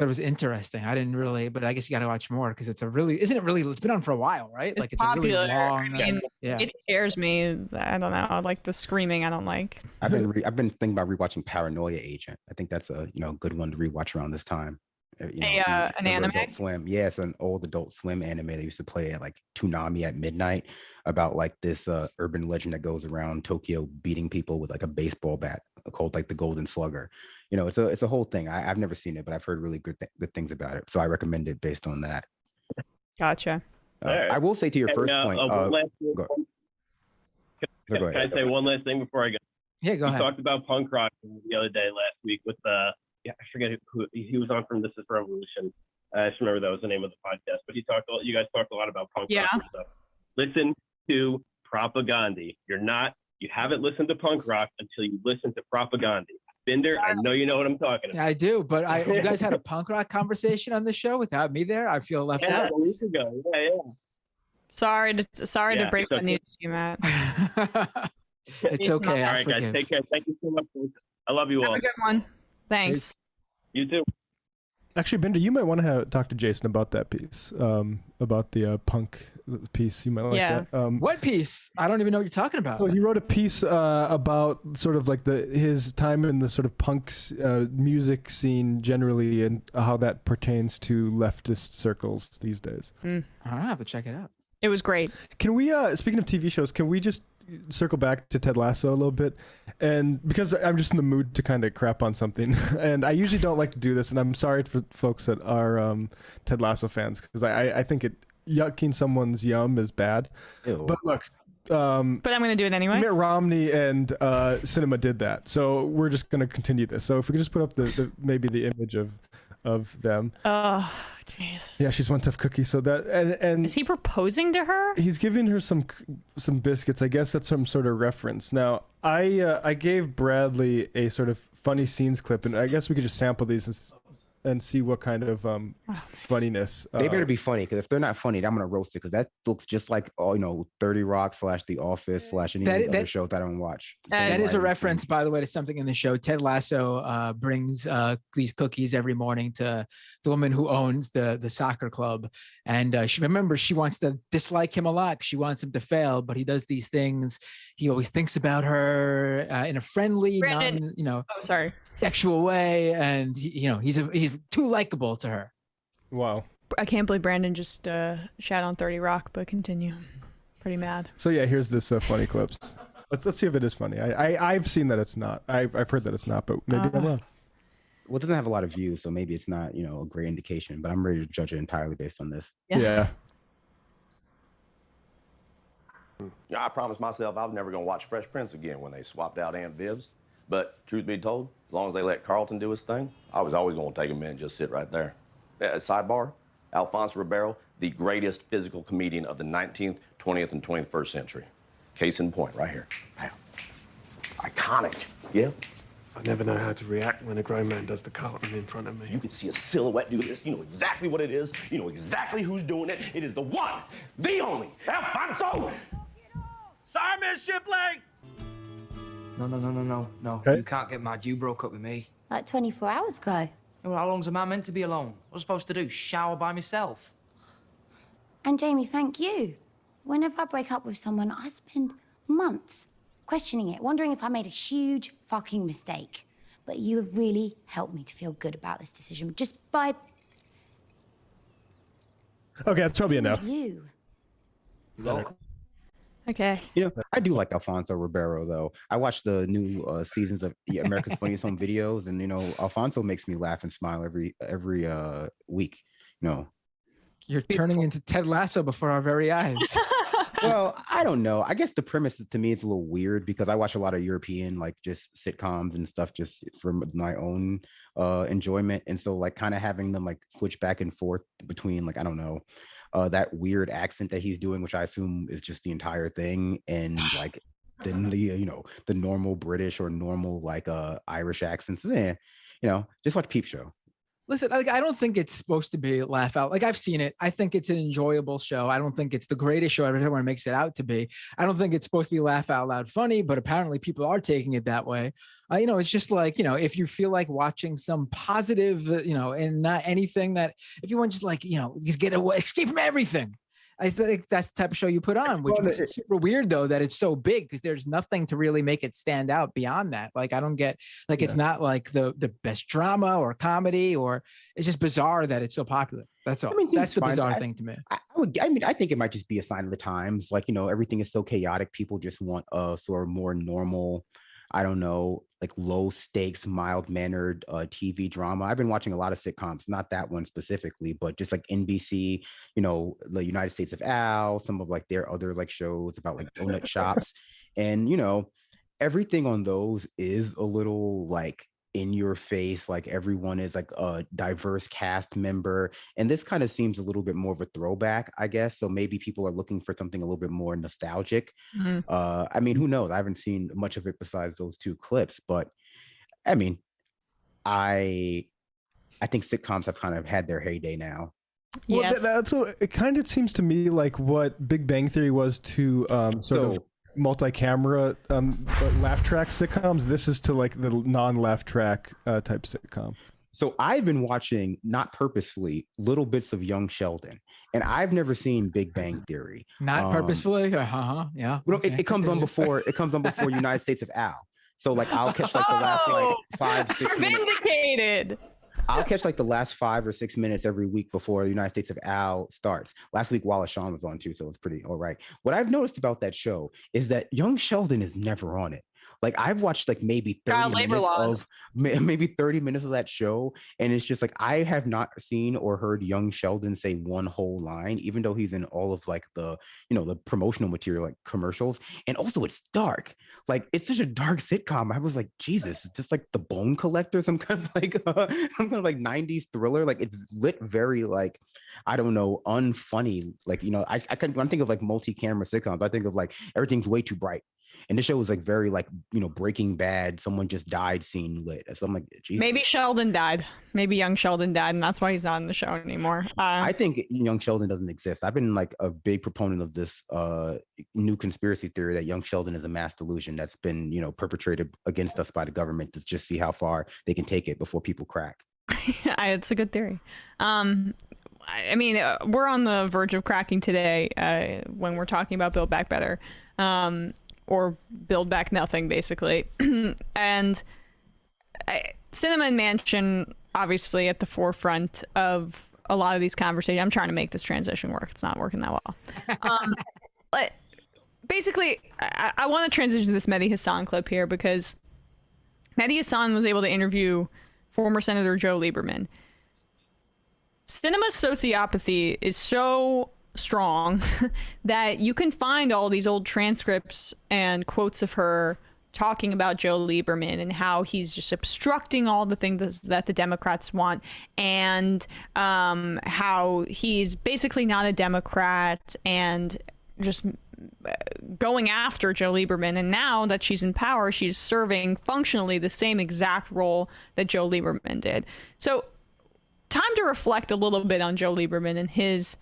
was interesting. I didn't really, but I guess you got to watch more because it's it's been on for a while, right? It's like popular. A really long. I mean, it scares me. I don't know. I like the screaming. I don't like. I've been thinking about rewatching Paranoia Agent. I think that's a good one to rewatch around this time. You know, an anime. Adult Swim. Yeah, it's an old Adult Swim anime they used to play at like Toonami at midnight about like this urban legend that goes around Tokyo beating people with like a baseball bat called like the Golden Slugger. You know, it's a whole thing. I've never seen it, but I've heard really good things about it. So I recommend it based on that. Gotcha. I will say to your first point. Can I say one last thing before I go? Yeah, go ahead. We talked about punk rock the other day last week with I forget who he was on from This Is Revolution. I just remember that was the name of the podcast. But you guys talked a lot about punk rock and stuff. Listen to Propaganda. You haven't listened to punk rock until you listen to Propaganda. Binder, I know you know what I'm talking about. Yeah, I do, but you guys had a punk rock conversation on the show without me there. I feel left out. A week ago. Yeah. Sorry to break the news to you, Matt. It's okay. All right, guys, take care. Thank you so much. I love you all. Have a good one. Thanks. You too. Actually, Binder, you might want to talk to Jason about that piece, about the punk piece. You might like that. What piece? I don't even know what you're talking about. So he wrote a piece about sort of like his time in the sort of punk music scene generally, and how that pertains to leftist circles these days. I have to check it out. It was great. Can we, speaking of TV shows, can we just circle back to Ted Lasso a little bit? And because I'm just in the mood to kind of crap on something, and I usually don't like to do this, and I'm sorry for folks that are Ted Lasso fans, because I think yucking someone's yum is bad. Ew. But look, but I'm going to do it anyway. Mitt Romney and Cinema did that, so we're just going to continue this. So if we could just put up maybe the image of them. Oh, Jesus. Yeah, she's one tough cookie. So that and is he proposing to her? He's giving her some biscuits. I guess that's some sort of reference. Now, I gave Bradley a sort of funny scenes clip, and I guess we could just sample these and see what kind of funniness. They better be funny, because if they're not funny, I'm gonna roast it, because that looks just like 30 Rock / The Office / any of these other shows I don't watch. That is a reference, by the way, to something in the show. Ted Lasso brings these cookies every morning to the woman who owns the soccer club, and she wants to dislike him a lot. She wants him to fail, but he does these things. He always thinks about her in a friendly, sexual way, and he's too likable to her. Wow. I can't believe Brandon just shat on 30 Rock, but continue. Pretty mad. So yeah, here's this funny clips. Let's see if it is funny. I've seen that it's not. I've heard that it's not, but maybe I'm wrong. Well, it doesn't have a lot of views, so maybe it's not, you know, a great indication. But I'm ready to judge it entirely based on this. Yeah. I promised myself I was never going to watch Fresh Prince again when they swapped out Aunt Viv's. But truth be told, as long as they let Carlton do his thing, I was always going to take a minute and just sit right there. Sidebar, Alfonso Ribeiro, the greatest physical comedian of the 19th, 20th, and 21st century. Case in point, right here. Bam. Iconic. Yeah? I never know how to react when a grown man does the Carlton in front of me. You can see a silhouette do this. You know exactly what it is. You know exactly who's doing it. It is the one, the only, Alfonso! Sorry, Miss Shipley! No. Okay. You can't get mad. You broke up with me. Like 24 hours ago. Well, how long's a man meant to be alone? What was I supposed to do? Shower by myself? And Jamie, thank you. Whenever I break up with someone, I spend months questioning it, wondering if I made a huge fucking mistake. But you have really helped me to feel good about this decision just by Okay, that's probably enough. you. Okay. You know, I do like Alfonso Ribeiro, though. I watched the new seasons of America's Funniest Home Videos, and, you know, Alfonso makes me laugh and smile every week. You know. You're turning into Ted Lasso before our very eyes. Well, I don't know. I guess the premise to me is a little weird because I watch a lot of European, like, just sitcoms and stuff just for my own enjoyment. And so, like, kind of having them, like, switch back and forth between, like, I don't know, that weird accent that he's doing, which I assume is just the entire thing, and, like, the you know, the normal British or normal, like, Irish accents. You know, just watch Peep Show. Listen, like, I don't think it's supposed to be laugh out. Like, I've seen it. I think it's an enjoyable show. I don't think it's the greatest show everyone makes it out to be. I don't think it's supposed to be laugh out loud funny, but apparently people are taking it that way. You know, it's just like, you know, if you feel like watching some positive, you know, and not anything that, if you want just like, you know, just get away, escape from everything. I think that's the type of show you put on, which makes it super weird, though, that it's so big because there's nothing to really make it stand out beyond that. Like, I don't get, like, it's not like the best drama or comedy, or it's just bizarre that it's so popular. That's all. I mean, that's the bizarre thing to me. I think it might just be a sign of the times. Like, you know, everything is so chaotic. People just want a sort of more normal, I don't know, like low stakes, mild mannered TV drama. I've been watching a lot of sitcoms, not that one specifically, but just like NBC, you know, the United States of Al, some of like their other like shows about like donut shops. And, you know, everything on those is a little like in your face, like everyone is like a diverse cast member. And this kind of seems a little bit more of a throwback, I guess. So maybe people are looking for something a little bit more nostalgic. I mean, who knows? I haven't seen much of it besides those two clips, but I mean, I think sitcoms have kind of had their heyday now. Well, that's what it kind of seems to me like what Big Bang Theory was to sort of multi-camera laugh track sitcoms. This is to like the non-laugh track type sitcom. So I've been watching, not purposefully, little bits of Young Sheldon, and I've never seen Big Bang Theory. Not purposefully? Yeah. Well, it comes on before. It comes on before United States of Al. So like I'll catch like the last like 5-6 minutes. Vindicated. I'll catch like the last 5 or 6 minutes every week before the United States of Al starts. Last week, Wallace Shawn was on too, so it's pretty all right. What I've noticed about that show is that Young Sheldon is never on it. Like I've watched like maybe 30 minutes of that show, and it's just like I have not seen or heard Young Sheldon say one whole line, even though he's in all of like the, you know, the promotional material, like commercials. And also it's dark. Like it's such a dark sitcom. I was like, Jesus, it's just like The Bone Collector, some kind of like 90s thriller. Like it's lit very like, I don't know, unfunny. Like, you know, I think of like multi-camera sitcoms. I think of like everything's way too bright. And this show was like very like, you know, Breaking Bad, someone just died scene lit. So I'm like, Jesus. Maybe Sheldon died. Maybe young Sheldon died, and that's why he's not in the show anymore. I think young Sheldon doesn't exist. I've been like a big proponent of this new conspiracy theory that young Sheldon is a mass delusion that's been, you know, perpetrated against us by the government to just see how far they can take it before people crack. It's a good theory. I mean, we're on the verge of cracking today when we're talking about Build Back Better. Or Build Back Nothing, basically. And Cinnamon Mansion, obviously, at the forefront of a lot of these conversations. I'm trying to make this transition work. It's not working that well. But basically, I want to transition to this Mehdi Hassan clip here because Mehdi Hassan was able to interview former Senator Joe Lieberman. Cinema's sociopathy is so strong that you can find all these old transcripts and quotes of her talking about Joe Lieberman and how he's just obstructing all the things that the Democrats want, and how he's basically not a Democrat and just going after Joe Lieberman. And now that she's in power, she's serving functionally the same exact role that Joe Lieberman did. So time to reflect a little bit on Joe Lieberman and he's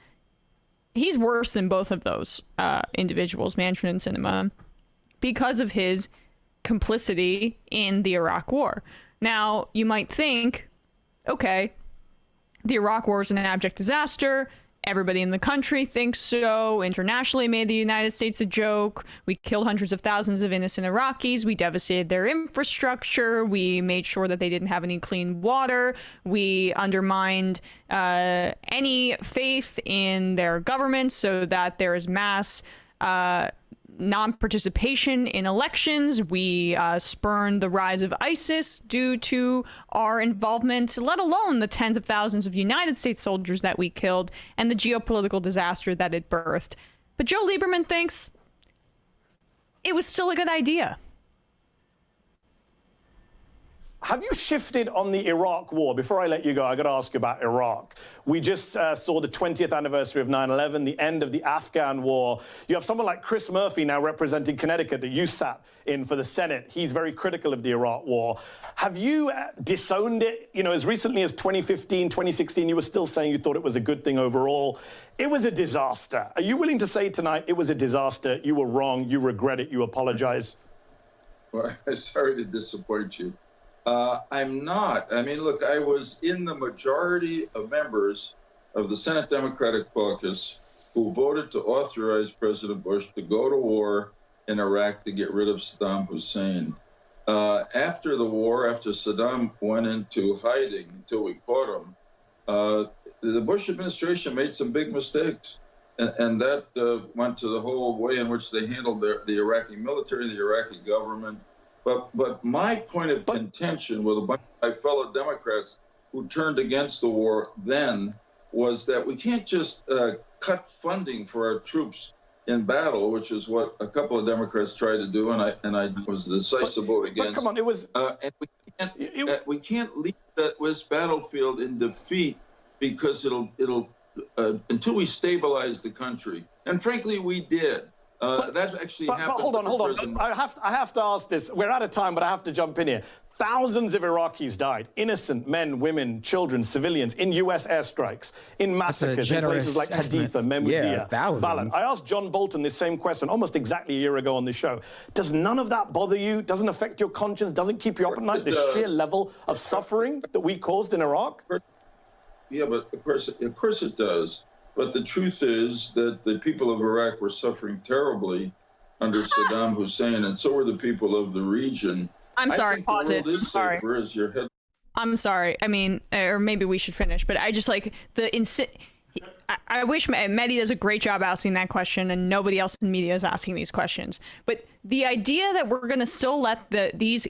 worse than both of those individuals, Manchin and Sinema, because of his complicity in the Iraq War. Now, you might think, okay, the Iraq War is an abject disaster. Everybody in the country thinks so. Internationally made the United States a joke. We killed hundreds of thousands of innocent Iraqis. We devastated their infrastructure. We made sure that they didn't have any clean water. We undermined any faith in their government so that there is mass non-participation in elections. We spurned the rise of ISIS due to our involvement, let alone the tens of thousands of United States soldiers that we killed and the geopolitical disaster that it birthed. But Joe Lieberman thinks it was still a good idea. Have you shifted on the Iraq war? Before I let you go, I got to ask you about Iraq. We just saw the 20th anniversary of 9/11, the end of the Afghan war. You have someone like Chris Murphy now representing Connecticut that you sat in for the Senate. He's very critical of the Iraq war. Have you disowned it? You know, as recently as 2015, 2016, you were still saying you thought it was a good thing overall. It was a disaster. Are you willing to say tonight it was a disaster, you were wrong, you regret it, you apologize? Well, I'm sorry to disappoint you. I'm not. I mean, look, I was in the majority of members of the Senate Democratic Caucus who voted to authorize President Bush to go to war in Iraq to get rid of Saddam Hussein. After the war, after Saddam went into hiding until we caught him, the Bush administration made some big mistakes. And that went to the whole way in which they handled the Iraqi military, the Iraqi government. But my point of contention with a bunch of my fellow Democrats who turned against the war then was that we can't just cut funding for our troops in battle, which is what a couple of Democrats tried to do, and I was the decisive vote against. But come on, it was. And we can't leave this battlefield in defeat because it'll until we stabilize the country. And frankly, we did. That actually happened. But hold on. I have to ask this. We're out of time, but I have to jump in here. Thousands of Iraqis died, innocent men, women, children, civilians, in U.S. airstrikes, in massacres in places like Haditha, Memudia, Balad. I asked John Bolton this same question almost exactly a year ago on this show. Does none of that bother you? Doesn't affect your conscience? Doesn't keep you up at night? The sheer level of suffering that we caused in Iraq? Yeah, but of course it does. But the truth is that the people of Iraq were suffering terribly under Saddam Hussein, and so were the people of the region. I'm sorry, pause it. I'm sorry. I mean, or maybe we should finish, but I just like I wish Mehdi does a great job asking that question and nobody else in media is asking these questions. But the idea that we're going to still let these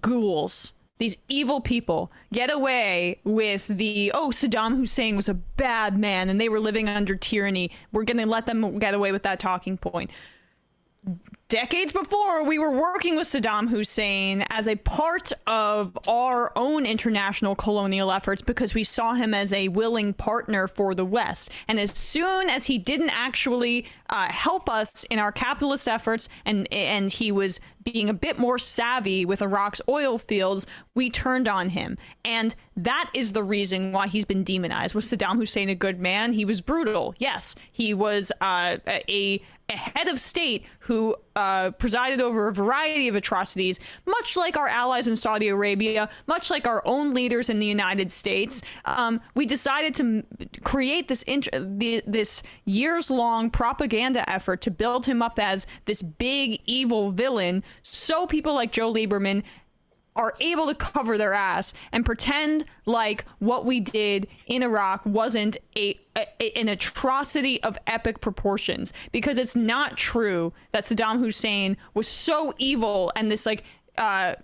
ghouls, these evil people, get away with Saddam Hussein was a bad man and they were living under tyranny. We're going to let them get away with that talking point. Decades before, we were working with Saddam Hussein as a part of our own international colonial efforts because we saw him as a willing partner for the West. And as soon as he didn't actually help us in our capitalist efforts and he was being a bit more savvy with Iraq's oil fields, we turned on him. And that is the reason why he's been demonized. Was Saddam Hussein a good man? He was brutal. Yes, he was a head of state who presided over a variety of atrocities, much like our allies in Saudi Arabia, much like our own leaders in the United States. We decided to create this years-long propaganda effort to build him up as this big evil villain, so people like Joe Lieberman are able to cover their ass and pretend like what we did in Iraq wasn't an atrocity of epic proportions, because it's not true that Saddam Hussein was so evil and this like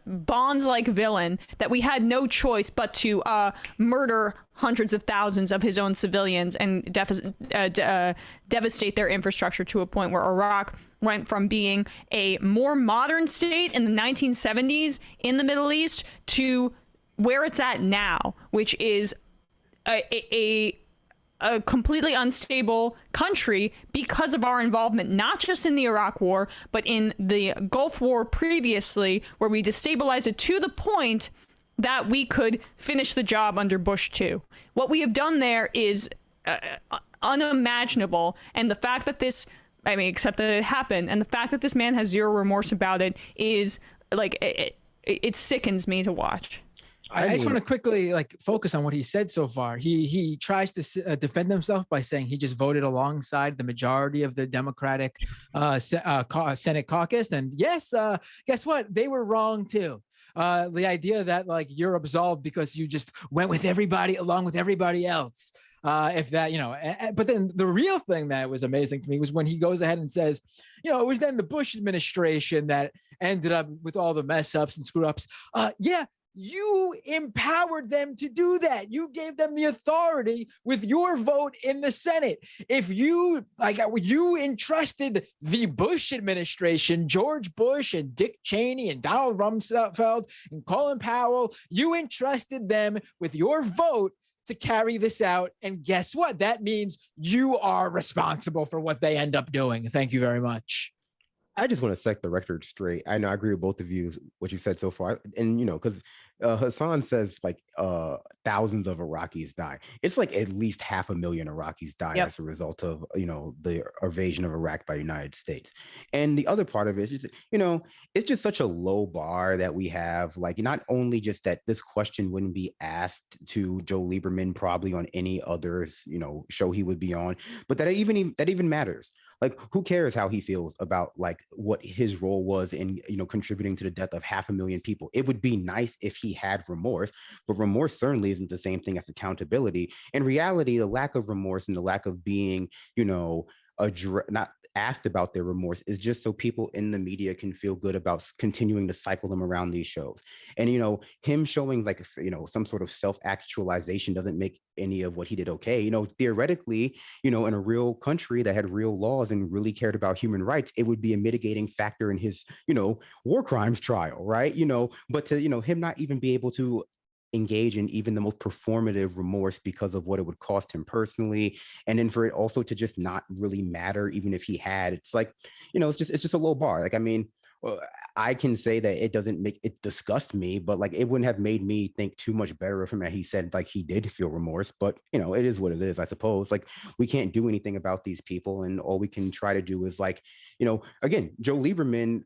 Bonds-like villain that we had no choice but to murder hundreds of thousands of his own civilians and devastate their infrastructure to a point where Iraq went from being a more modern state in the 1970s in the Middle East to where it's at now, which is a completely unstable country because of our involvement, not just in the Iraq War, but in the Gulf War previously, where we destabilized it to the point that we could finish the job under Bush too. What we have done there is unimaginable. And the fact that this, I mean, except that it happened, and the fact that this man has zero remorse about it is like, it sickens me to watch. I just want to quickly focus on what he said so far. He tries to defend himself by saying he just voted alongside the majority of the Democratic Senate caucus, and yes, guess what? They were wrong too. The idea that you're absolved because you just went with everybody along with everybody else. If that, but then the real thing that was amazing to me was when he goes ahead and says, it was then the Bush administration that ended up with all the mess ups and screw ups. Yeah. You empowered them to do that. You gave them the authority with your vote in the Senate. If you entrusted the Bush administration, George Bush and Dick Cheney and Donald Rumsfeld and Colin Powell, you entrusted them with your vote to carry this out. And guess what? That means you are responsible for what they end up doing. Thank you very much. I just want to set the record straight. I know I agree with both of you, what you said so far. And, because Hassan says thousands of Iraqis die. It's at least 500,000 Iraqis died as a result of, the invasion of Iraq by the United States. And the other part of it is, it's just such a low bar that we have. Not only just that this question wouldn't be asked to Joe Lieberman probably on any other, show he would be on, but that even matters. Who cares how he feels about what his role was in, contributing to the death of 500,000 people? It would be nice if he had remorse, but remorse certainly isn't the same thing as accountability. In reality, the lack of remorse and the lack of being, not asked about their remorse is just so people in the media can feel good about continuing to cycle them around these shows. And, him showing some sort of self-actualization doesn't make any of what he did okay. Theoretically, in a real country that had real laws and really cared about human rights, it would be a mitigating factor in his, war crimes trial, right? But to, him not even be able to engage in even the most performative remorse because of what it would cost him personally, and then for it also to just not really matter even if he had, it's it's just a low bar. I can say that it doesn't make it disgust me, but it wouldn't have made me think too much better of him that he said he did feel remorse. But it is what it is, I suppose. We can't do anything about these people, and all we can try to do is again, Joe Lieberman,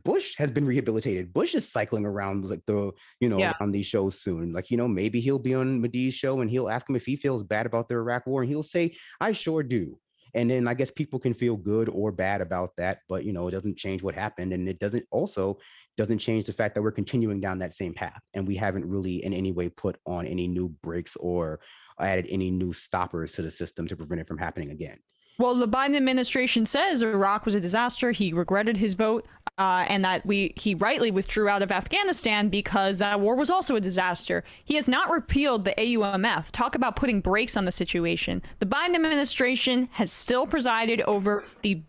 Bush has been rehabilitated. Bush is cycling around on these shows soon. Maybe he'll be on Mahdi's show and he'll ask him if he feels bad about the Iraq war, and he'll say, I sure do. And then I guess people can feel good or bad about that, but it doesn't change what happened, and it doesn't change the fact that we're continuing down that same path, and we haven't really in any way put on any new brakes or added any new stoppers to the system to prevent it from happening again. Well, the Biden administration says Iraq was a disaster. He regretted his vote, and that he rightly withdrew out of Afghanistan because that war was also a disaster. He has not repealed the AUMF. Talk about putting brakes on the situation. The Biden administration has still presided over the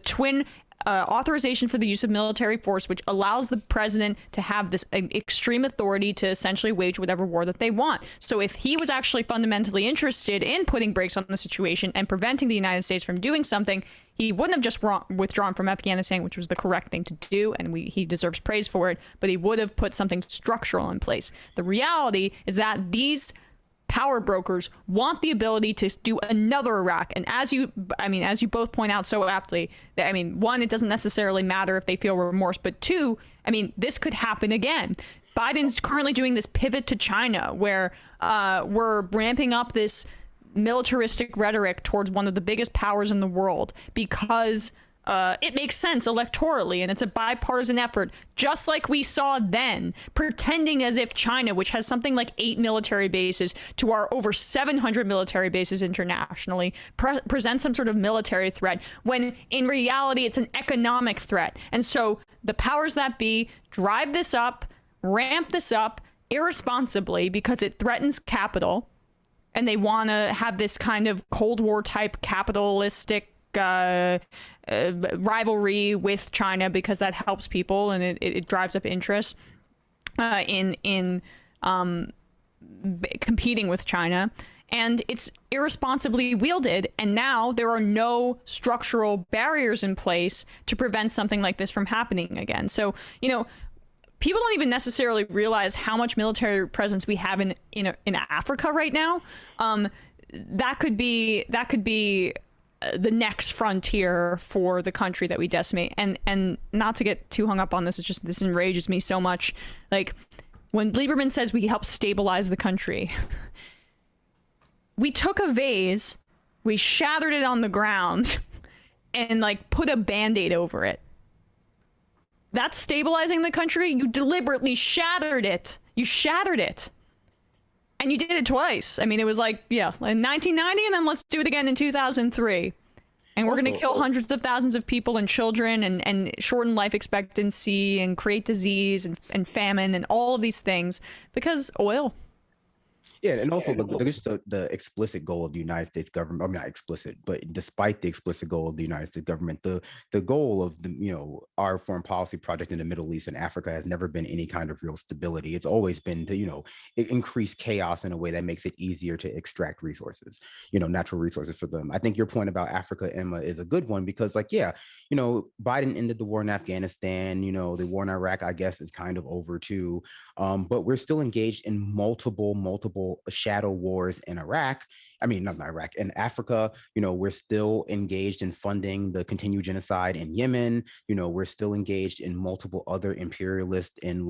twin authorization for the use of military force, which allows the president to have this extreme authority to essentially wage whatever war that they want. So if he was actually fundamentally interested in putting brakes on the situation and preventing the United States from doing something, he wouldn't have just withdrawn from Afghanistan, which was the correct thing to do, and he deserves praise for it, but he would have put something structural in place. The reality is that these power brokers want the ability to do another Iraq. And as you both point out so aptly, one, it doesn't necessarily matter if they feel remorse, but two, this could happen again. Biden's currently doing this pivot to China where we're ramping up this militaristic rhetoric towards one of the biggest powers in the world because it makes sense electorally, and it's a bipartisan effort, just like we saw then, pretending as if China, which has something like 8 military bases to our over 700 military bases internationally, presents some sort of military threat, when in reality it's an economic threat. And so the powers that be drive this up, ramp this up irresponsibly because it threatens capital, and they want to have this kind of Cold War type capitalistic rivalry with China because that helps people and it drives up interest in competing with China. And it's irresponsibly wielded, and now there are no structural barriers in place to prevent something like this from happening again. So, you know, people don't even necessarily realize how much military presence we have in Africa right now. That could be the next frontier for the country that we decimate. And not to get too hung up on this, it's just this enrages me so much. Like when Lieberman says we help stabilize the country, we took a vase, we shattered it on the ground, and like put a band-aid over it. That's stabilizing the country? You deliberately shattered it. You shattered it. And you did it twice. I mean, it was like, yeah, in 1990, and then let's do it again in 2003. And we're going to kill hundreds of thousands of people and children and shorten life expectancy and create disease and famine and all of these things because oil. Yeah, and also the explicit goal of the United States government, I mean, not explicit, but despite the explicit goal of the United States government, the goal of our foreign policy project in the Middle East and Africa has never been any kind of real stability. It's always been to, increase chaos in a way that makes it easier to extract resources, natural resources for them. I think your point about Africa, Emma, is a good one because, Biden ended the war in Afghanistan, the war in Iraq, I guess, is kind of over too. But we're still engaged in multiple shadow wars in Iraq. I mean, not in Iraq, in Africa. We're still engaged in funding the continued genocide in Yemen. We're still engaged in multiple other imperialist and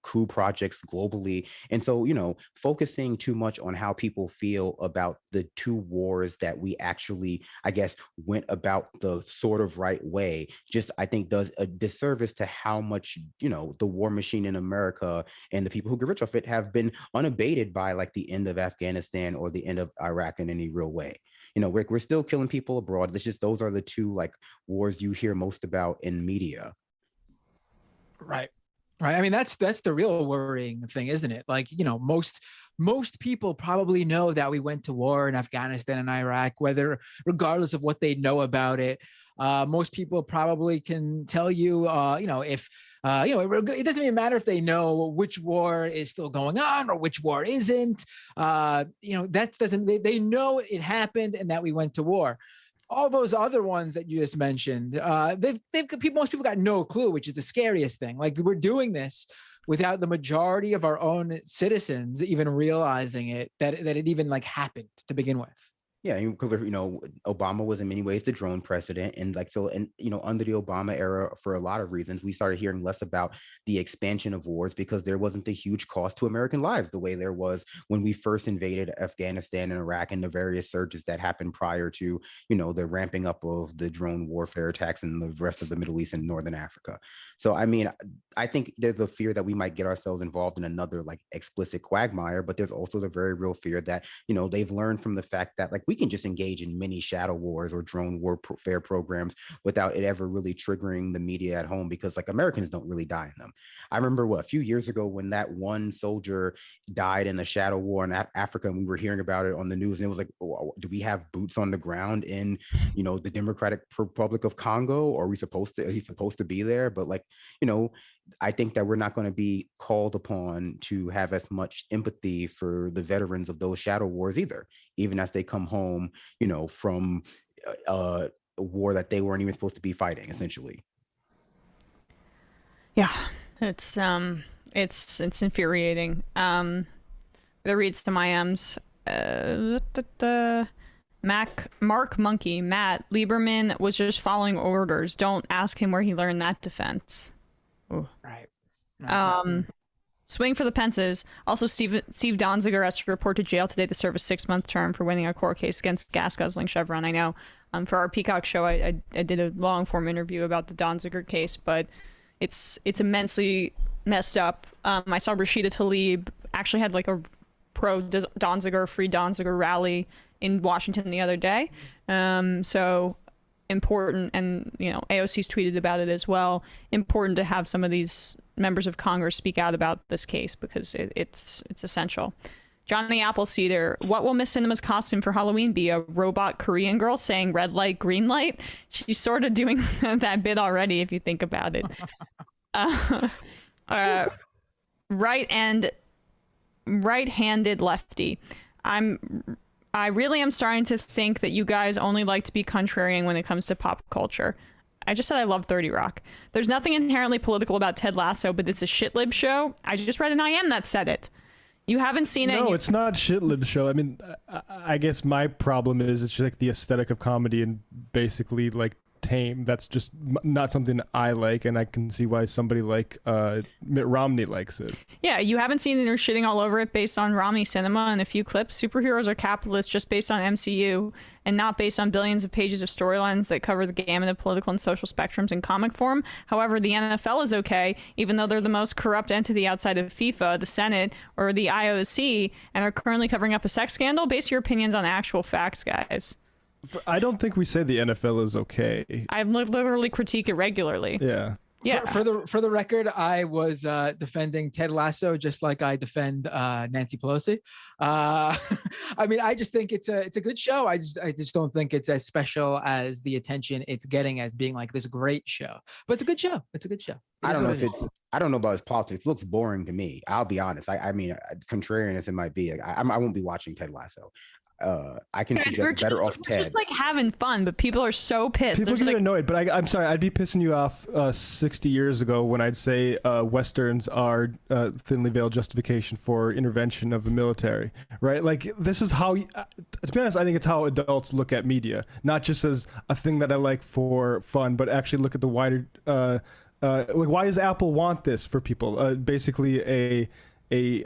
coup projects globally. And so, focusing too much on how people feel about the two wars that we actually, I guess, went about the sort of right way, just I think does a disservice to how much, the war machine in America and the people who get rich off it have been unabated by the end of Afghanistan or the end of Iraq in any real way. We're still killing people abroad. It's just those are the two wars you hear most about in media. Right. I mean, that's the real worrying thing, isn't it? Most people probably know that we went to war in Afghanistan and Iraq, regardless of what they know about it. Most people probably can tell you, if it doesn't even matter if they know which war is still going on or which war isn't. They know it happened and that we went to war. All those other ones that you just mentioned, most people got no clue, which is the scariest thing. We're doing this without the majority of our own citizens even realizing that it even happened to begin with. Yeah, Obama was in many ways the drone president, and under the Obama era, for a lot of reasons, we started hearing less about the expansion of wars because there wasn't the huge cost to American lives the way there was when we first invaded Afghanistan and Iraq and the various surges that happened prior to, the ramping up of the drone warfare attacks in the rest of the Middle East and Northern Africa. So, I mean, I think there's a fear that we might get ourselves involved in another explicit quagmire, but there's also the very real fear that, they've learned from the fact that we can just engage in many shadow wars or drone warfare programs without it ever really triggering the media at home because Americans don't really die in them. I remember a few years ago when that one soldier died in a shadow war in Africa and we were hearing about it on the news and it was do we have boots on the ground in, the Democratic Republic of Congo? Or are we supposed to be there? But I think that we're not going to be called upon to have as much empathy for the veterans of those shadow wars either, even as they come home, from a war that they weren't even supposed to be fighting, essentially. Yeah, it's infuriating. That reads to my M's. Mark Monkey, Matt Lieberman was just following orders. Don't ask him where he learned that defense. Ooh. Right. Swing for the Pences. Also, Steve Donziger has to report to jail today to serve a 6-month term for winning a court case against gas guzzling Chevron. I know for our Peacock show, I did a long form interview about the Donziger case, but it's immensely messed up. I saw Rashida Tlaib actually had like a pro Donziger, free Donziger rally in Washington the other day. So important, and AOC's tweeted about it as well. Important to have some of these members of Congress speak out about this case because it's essential. Johnny Appleseeder, what will Miss Cinema's costume for Halloween be? A robot Korean girl saying red light, green light? She's sort of doing that bit already if you think about it. Right-handed lefty. I really am starting to think that you guys only like to be contrarian when it comes to pop culture. I just said I love 30 Rock. There's nothing inherently political about Ted Lasso, but it's a shitlib show. I just read an IM that said it. You haven't seen it. No, it's not shitlib show. I mean, I guess my problem is it's just like the aesthetic of comedy and basically like tame. That's just not something I like, and I can see why somebody like Mitt Romney likes it. Yeah, you haven't seen it. They're shitting all over it based on Romney cinema and a few clips. Superheroes are capitalists just based on MCU and not based on billions of pages of storylines that cover the gamut of political and social spectrums in comic form. However, the NFL is okay, even though they're the most corrupt entity outside of FIFA, the Senate, or the IOC, and are currently covering up a sex scandal. Base your opinions on actual facts, guys. I don't think we say the NFL is okay. I literally critique it regularly. Yeah. Yeah. For the record, I was defending Ted Lasso just like I defend Nancy Pelosi. I mean, I just think it's a good show. I just don't think it's as special as the attention it's getting as being like this great show. But it's a good show. It's a good show. I don't know about his politics. It looks boring to me. I'll be honest. I mean, contrarian as it might be, I won't be watching Ted Lasso. I can suggest better off Ted. Just like having fun, but people are so pissed. People get like... annoyed, but I'm sorry, I'd be pissing you off 60 years ago when I'd say Westerns are thinly veiled justification for intervention of the military, right? Like, this is how, to be honest, I think it's how adults look at media, not just as a thing that I like for fun, but actually look at the wider, like, why does Apple want this for people? Basically a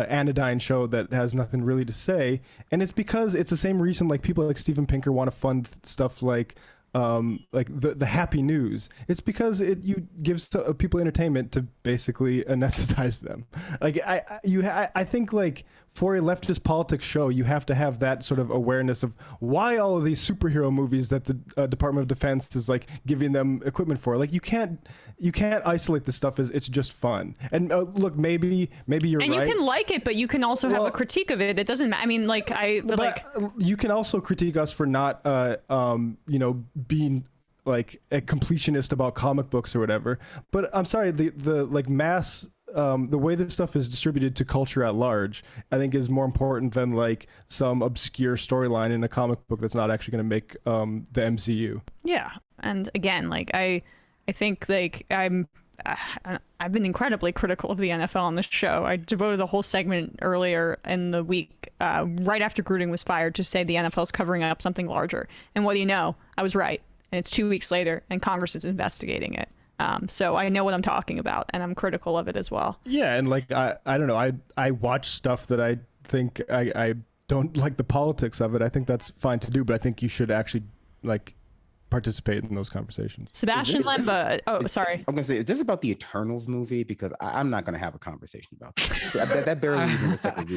anodyne show that has nothing really to say, and it's because it's the same reason like people like Steven Pinker want to fund stuff like the happy news. It's because you gives people entertainment to basically anesthetize them. Like I think like for a leftist politics show, you have to have that sort of awareness of why all of these superhero movies that the Department of Defense is like giving them equipment for. Like you can't isolate this stuff as it's just fun. And look, maybe you're right. And you can like it, but you can also have a critique of it. It doesn't. I mean, like you can also critique us for not, being like a completionist about comic books or whatever. But I'm sorry, the like mass. The way this stuff is distributed to culture at large, I think is more important than like some obscure storyline in a comic book that's not actually going to make the MCU. Yeah, and again, like I think like I've been incredibly critical of the NFL on this show. I devoted a whole segment earlier in the week, right after Gruden was fired, to say the NFL is covering up something larger. And what do you know? I was right. And it's 2 weeks later, and Congress is investigating it. So I know what I'm talking about, and I'm critical of it as well. Yeah, and like I don't know, I watch stuff that I think I don't like the politics of it. I think that's fine to do, but I think you should actually like participate in those conversations. Sebastian Lemba. Oh, sorry. I'm gonna say, is this about the Eternals movie? Because I'm not gonna have a conversation about that. That barely even looks like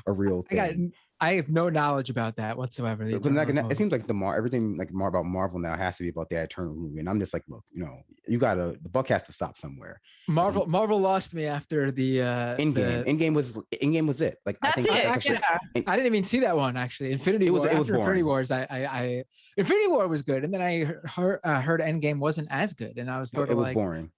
a real thing. I have no knowledge about that whatsoever. It seems like everything like more about Marvel now has to be about the Eternals movie, and I'm just like, look, the buck has to stop somewhere. Marvel lost me after the Endgame. Endgame was it. Like that's I didn't even see that one actually. Infinity War. After Infinity Wars, I Infinity War was good, and then I heard Endgame wasn't as good, and I was sort of like boring.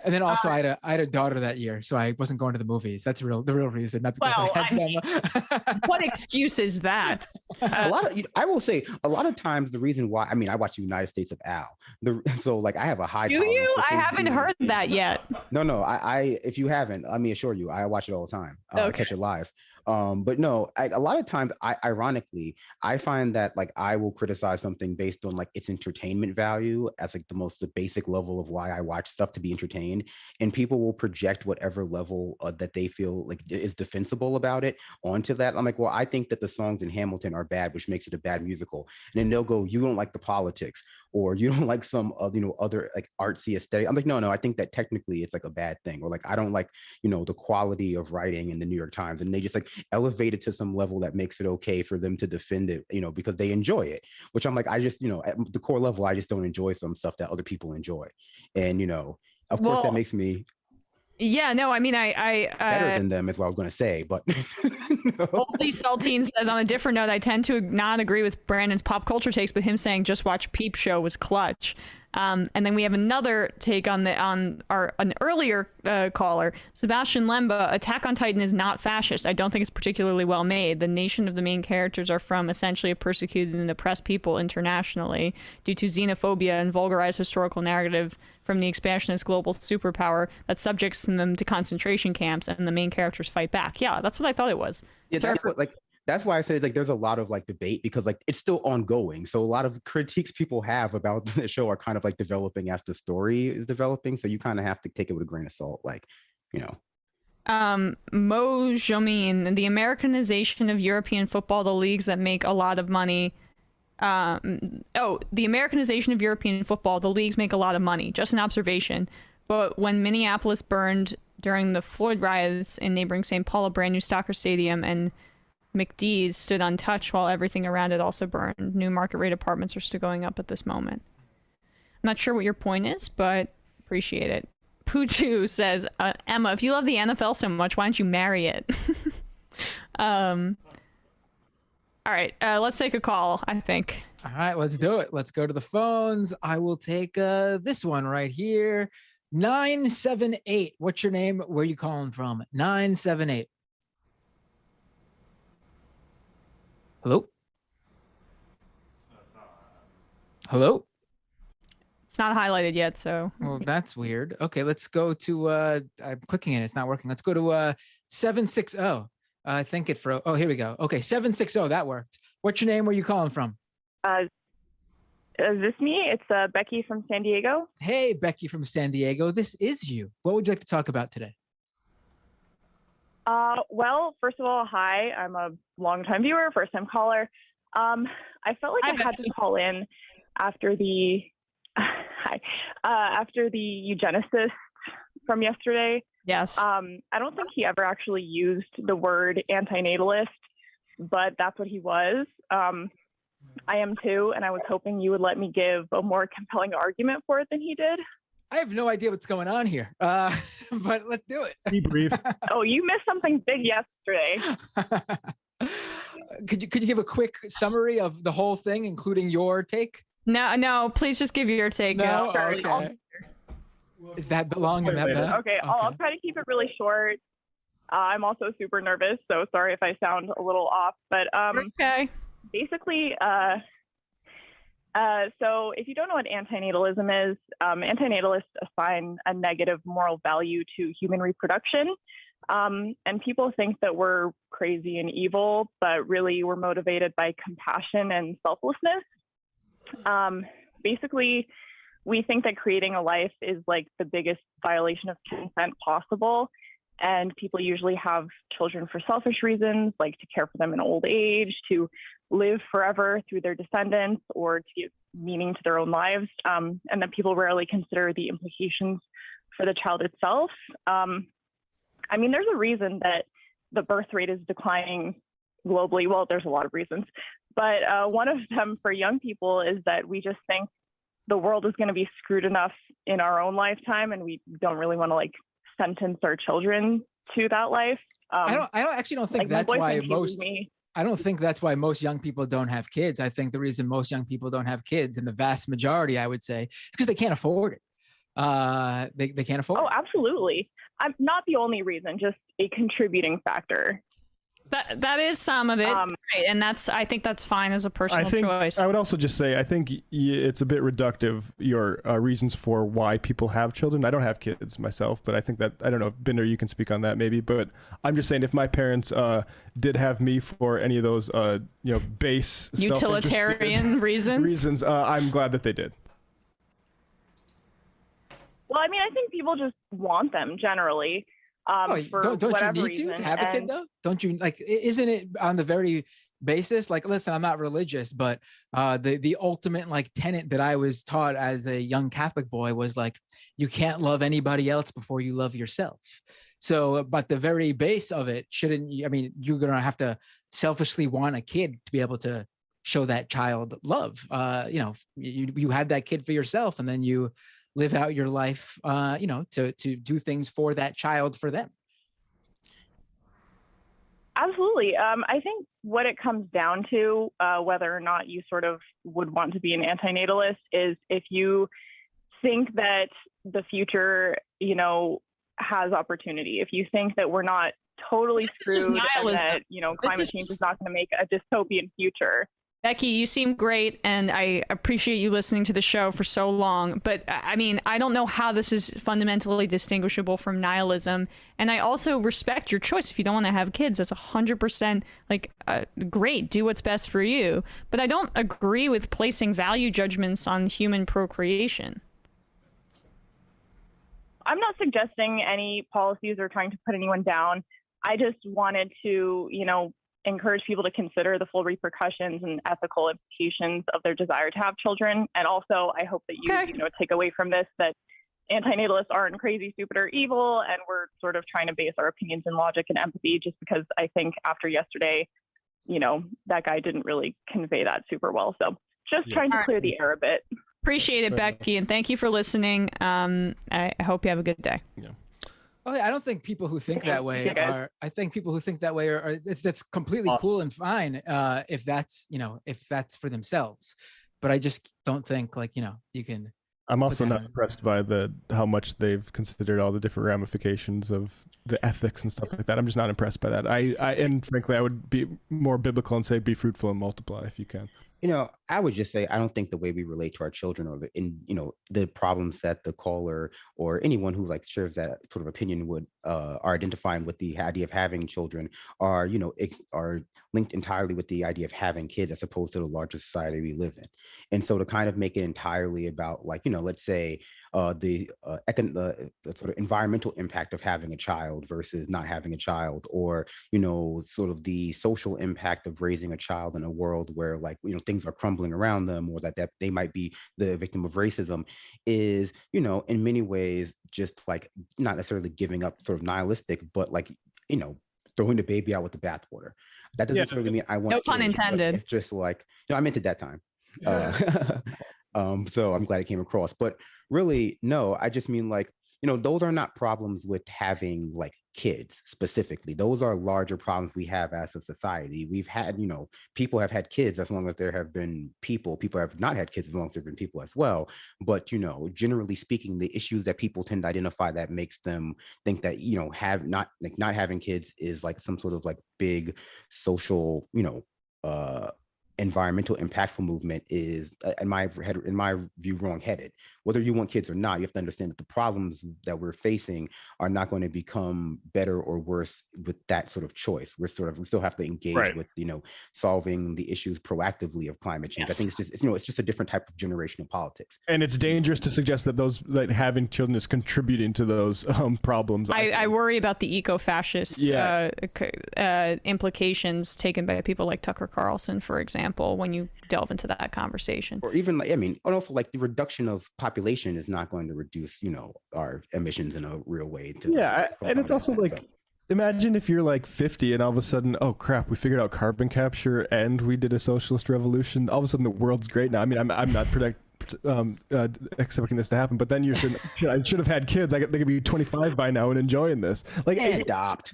And then also I had a daughter that year, so I wasn't going to the movies. That's the real reason, not because I had some. What excuse is that? I will say a lot of times the reason why, I mean, I watch the United States of Al. So like I have a high Do tolerance you? for I things haven't being- heard that yet. No, I if you haven't, let me assure you, I watch it all the time. I catch it live. But no, a lot of times, ironically, I find that like I will criticize something based on like its entertainment value as like the basic level of why I watch stuff to be entertained, and people will project whatever level that they feel like is defensible about it onto that. I'm like, well, I think that the songs in Hamilton are bad, which makes it a bad musical, and then they'll go, you don't like the politics, or you don't like some other like artsy aesthetic. I'm like, no, I think that technically it's like a bad thing, or like I don't like the quality of writing in the New York Times, and they just like elevate it to some level that makes it okay for them to defend it, because they enjoy it, which I'm like, I just at the core level, I just don't enjoy some stuff that other people enjoy, and of course that makes me I mean, I better than them is what I was going to say, but Oldie Saltine says, on a different note, I tend to not agree with Brandon's pop culture takes, but him saying just watch Peep Show was clutch. And then we have another take on an earlier caller, Sebastian Lemba. Attack on Titan is not fascist. I don't think it's particularly well made. The nation of the main characters are from essentially a persecuted and oppressed people internationally due to xenophobia and vulgarized historical narrative from the expansionist global superpower that subjects them to concentration camps, and the main characters fight back. Yeah, that's what I thought it was. Yeah, that's why I say like there's a lot of like debate, because like it's still ongoing. So a lot of critiques people have about the show are kind of like developing as the story is developing. So you kind of have to take it with a grain of salt, Mo Jomin, the Americanization of European football, the leagues that make a lot of money. The Americanization of European football, the leagues make a lot of money. Just an observation. But when Minneapolis burned during the Floyd riots in neighboring St. Paul, a brand new soccer stadium, and McDee's stood untouched while everything around it also burned. New market rate apartments are still going up at this moment. I'm not sure what your point is, but appreciate it. Poochu says, Emma, if you love the NFL so much, why don't you marry it? All right, let's take a call, I think. All right, let's do it. Let's go to the phones. I will take this one right here. 978. What's your name? Where are you calling from? 978. Hello? Hello? It's not highlighted yet, so. Well, that's weird. Okay, let's go to, I'm clicking it. It's not working. Let's go to 760. I think it froze. Oh, here we go. Okay, 760. That worked. What's your name? Where are you calling from? Is this me? It's Becky from San Diego. Hey, Becky from San Diego. This is you. What would you like to talk about today? Well, first of all, hi. I'm a longtime viewer, first-time caller. I felt like I had to call in after the after the eugenicist from yesterday. Yes. I don't think he ever actually used the word antinatalist, but that's what he was. I am too, and I was hoping you would let me give a more compelling argument for it than he did. I have no idea what's going on here, but let's do it. Be brief. Oh, you missed something big yesterday. Could you give a quick summary of the whole thing, including your take? No, please just give your take. No, okay. Is that long and that bad? Okay, I'll try to keep it really short. I'm also super nervous, so sorry if I sound a little off. But okay. Basically, so if you don't know what antinatalism is, antinatalists assign a negative moral value to human reproduction. And people think that we're crazy and evil, but really we're motivated by compassion and selflessness. Basically, we think that creating a life is like the biggest violation of consent possible. And people usually have children for selfish reasons, like to care for them in old age, to live forever through their descendants, or to give meaning to their own lives. And that people rarely consider the implications for the child itself. I mean, there's a reason that the birth rate is declining globally. Well, there's a lot of reasons, but one of them for young people is that we just think the world is going to be screwed enough in our own lifetime, and we don't really want to like sentence our children to that life. I don't think like, that's why most. Me. I don't think that's why most young people don't have kids. I think the reason most young people don't have kids, and the vast majority, I would say, is because they can't afford it. They can't afford. Oh, absolutely. I'm not the only reason, just a contributing factor. That is some of it, right? And I think that's fine as a personal choice. I would also just say I think it's a bit reductive, your reasons for why people have children. I don't have kids myself, but I think that, I don't know, Binder, you can speak on that maybe, but I'm just saying if my parents did have me for any of those base utilitarian reasons, I'm glad that they did. Well, I mean, I think people just want them generally. For don't you whatever need reason. to have a kid though? Don't you, like, isn't it on the very basis? Like, listen, I'm not religious, but the ultimate like tenet that I was taught as a young Catholic boy was like, you can't love anybody else before you love yourself. So, but the very base of it shouldn't, I mean, you're gonna have to selfishly want a kid to be able to show that child love. You have that kid for yourself, and then you live out your life, to do things for that child, for them. Absolutely. I think what it comes down to, whether or not you sort of would want to be an antinatalist, is if you think that the future, has opportunity. If you think that we're not totally screwed and that, climate change is not going to make a dystopian future. Becky, you seem great, and I appreciate you listening to the show for so long. But I mean, I don't know how this is fundamentally distinguishable from nihilism. And I also respect your choice. If you don't want to have kids, that's 100% great. Do what's best for you. But I don't agree with placing value judgments on human procreation. I'm not suggesting any policies or trying to put anyone down. I just wanted to, encourage people to consider the full repercussions and ethical implications of their desire to have children. And also, I hope that you take away from this that antinatalists aren't crazy, stupid, or evil, and we're sort of trying to base our opinions in logic and empathy, just because I think after yesterday, that guy didn't really convey that super well. So just trying to clear the air a bit. Appreciate it, Becky, and thank you for listening. I hope you have a good day. Yeah. Oh, I don't think people who think that way are. I think people who think that way are. That's completely cool and fine if that's for themselves. But I just don't think you can. I'm also not impressed by how much they've considered all the different ramifications of the ethics and stuff like that. I'm just not impressed by that. And frankly, I would be more biblical and say, be fruitful and multiply if you can. I would just say, I don't think the way we relate to our children or the problems that the caller or anyone who shares that sort of opinion would are identifying with the idea of having children are linked entirely with the idea of having kids as opposed to the larger society we live in. And so to kind of make it entirely about let's say the sort of environmental impact of having a child versus not having a child, or sort of the social impact of raising a child in a world where things are crumbling around them, or that they might be the victim of racism, is in many ways just not necessarily giving up, sort of nihilistic, but throwing the baby out with the bathwater. That doesn't necessarily mean I want no pun intended. It's just I meant it that time. So I'm glad it came across, but really, no, I just mean those are not problems with having kids specifically. Those are larger problems we have as a society. We've had, people have had kids as long as there have been people. People have not had kids as long as there have been people as well. But, generally speaking, the issues that people tend to identify that makes them think that, not having kids is some sort of big social, environmental impactful movement is, in my view, wrong-headed. Whether you want kids or not, you have to understand that the problems that we're facing are not going to become better or worse with that sort of choice. We still have to engage with solving the issues proactively of climate change. Yes. I think it's just a different type of generational politics. And it's dangerous to suggest that those having children is contributing to those problems. I worry about the eco-fascist implications taken by people like Tucker Carlson, for example, when you delve into that conversation. Or even and also the reduction of population is not going to reduce, our emissions in a real way. And it's also imagine if you're 50 and all of a sudden, oh crap, we figured out carbon capture and we did a socialist revolution. All of a sudden the world's great now. I mean, I'm not expecting this to happen, but then I should have had kids. They could be 25 by now and enjoying this. Adopt.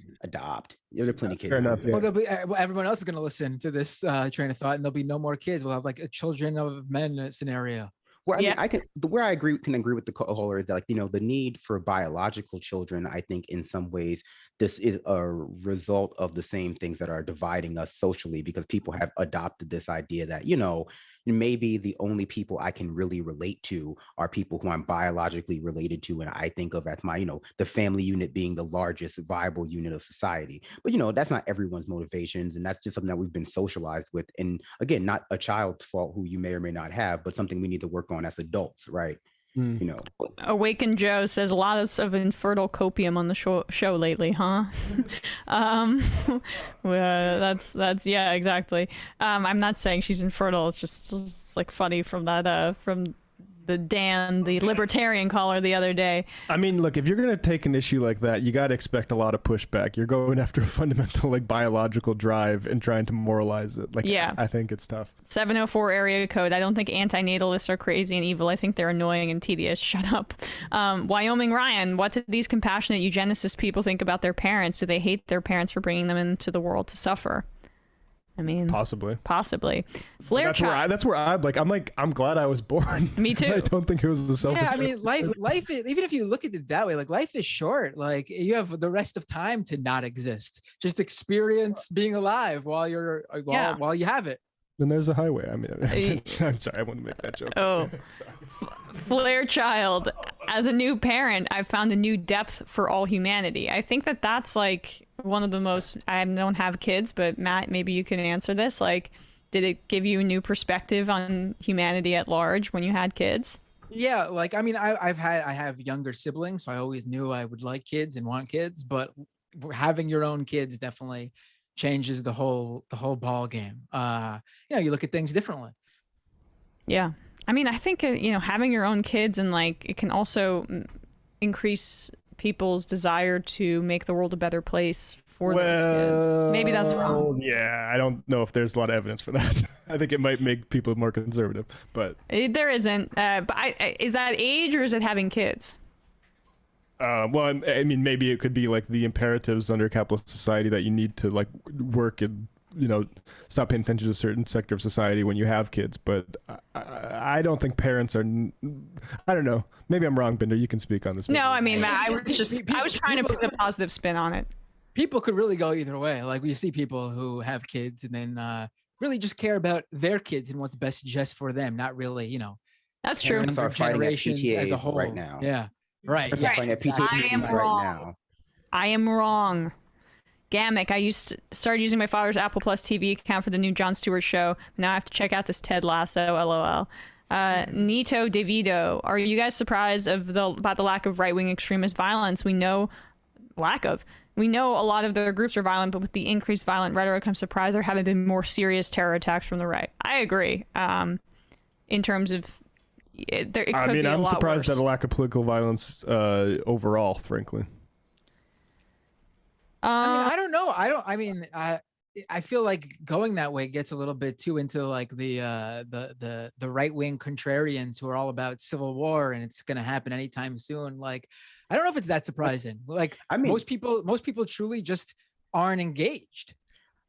There are plenty of kids. Fair enough, yeah. Well, everyone else is going to listen to this train of thought, and there'll be no more kids. We'll have a children of men scenario. Well, I mean, where I can agree with the co-holder is that, like, the need for biological children, I think in some ways, this is a result of the same things that are dividing us socially, because people have adopted this idea that, maybe the only people I can really relate to are people who I'm biologically related to. And I think of as my, the family unit being the largest viable unit of society. But, that's not everyone's motivations. And that's just something that we've been socialized with. And again, not a child's fault who you may or may not have, but something we need to work on as adults, right? Awakened Joe says a lot of infertile copium on the show lately, huh? Well, that's yeah, exactly. I'm not saying she's infertile. It's like funny from that from the Dan, the libertarian caller the other day. I mean, look, if you're going to take an issue like that, you got to expect a lot of pushback. You're going after a fundamental, like, biological drive and trying to moralize it. Like, yeah. I think it's tough. 704 area code. I don't think antinatalists are crazy and evil. I think they're annoying and tedious. Shut up. Wyoming Ryan, what do these compassionate eugenicists people think about their parents? Do they hate their parents for bringing them into the world to suffer? I mean, possibly. Flare child. That's where I'm glad I was born. Me too. I don't think it was a selfish. Yeah, I mean, life is, even if you look at it that way, like, life is short. Like, you have the rest of time to not exist. Just experience being alive while while you have it. Then there's a highway. I mean, I'm sorry, I want to make that joke. Oh, Flare child. As a new parent, I've found a new depth for all humanity. I think that's like one of the most. I don't have kids, but Matt, maybe you can answer this. Like, did it give you a new perspective on humanity at large when you had kids? Yeah, like, I mean, I have younger siblings, so I always knew I would like kids and want kids, but having your own kids definitely changes the whole ball game. You look at things differently. Yeah. I mean, I think, having your own kids, and like, it can also increase people's desire to make the world a better place for those kids. Maybe that's wrong. Yeah, I don't know if there's a lot of evidence for that. I think it might make people more conservative, but there isn't. But is that age, or is it having kids? Well, I mean, maybe it could be like the imperatives under capitalist society that you need to, like, work and, stop paying attention to a certain sector of society when you have kids. But I don't think parents are. I don't know. Maybe I'm wrong, Binder. You can speak on this. No, I mean, Matt, I was trying to put a positive spin on it. People could really go either way. Like, we see people who have kids and then really just care about their kids and what's best just for them, not really, That's true. Generations as a whole. Right now. Yeah. Right. I am wrong. I am wrong. Gamic, I started using my father's Apple Plus TV account for the new Jon Stewart show. Now I have to check out this Ted Lasso, LOL. Nito DeVito, are you guys surprised about the lack of right-wing extremist violence? We know a lot of their groups are violent, but with the increased violent rhetoric, I'm surprised there haven't been more serious terror attacks from the right. I agree. In terms of I'm surprised at a lack of political violence overall, frankly. I don't know. I feel like going that way gets a little bit too into, like, the right-wing contrarians who are all about civil war and it's going to happen anytime soon. Like, I don't know if it's that surprising. Like, I mean, most people truly just aren't engaged.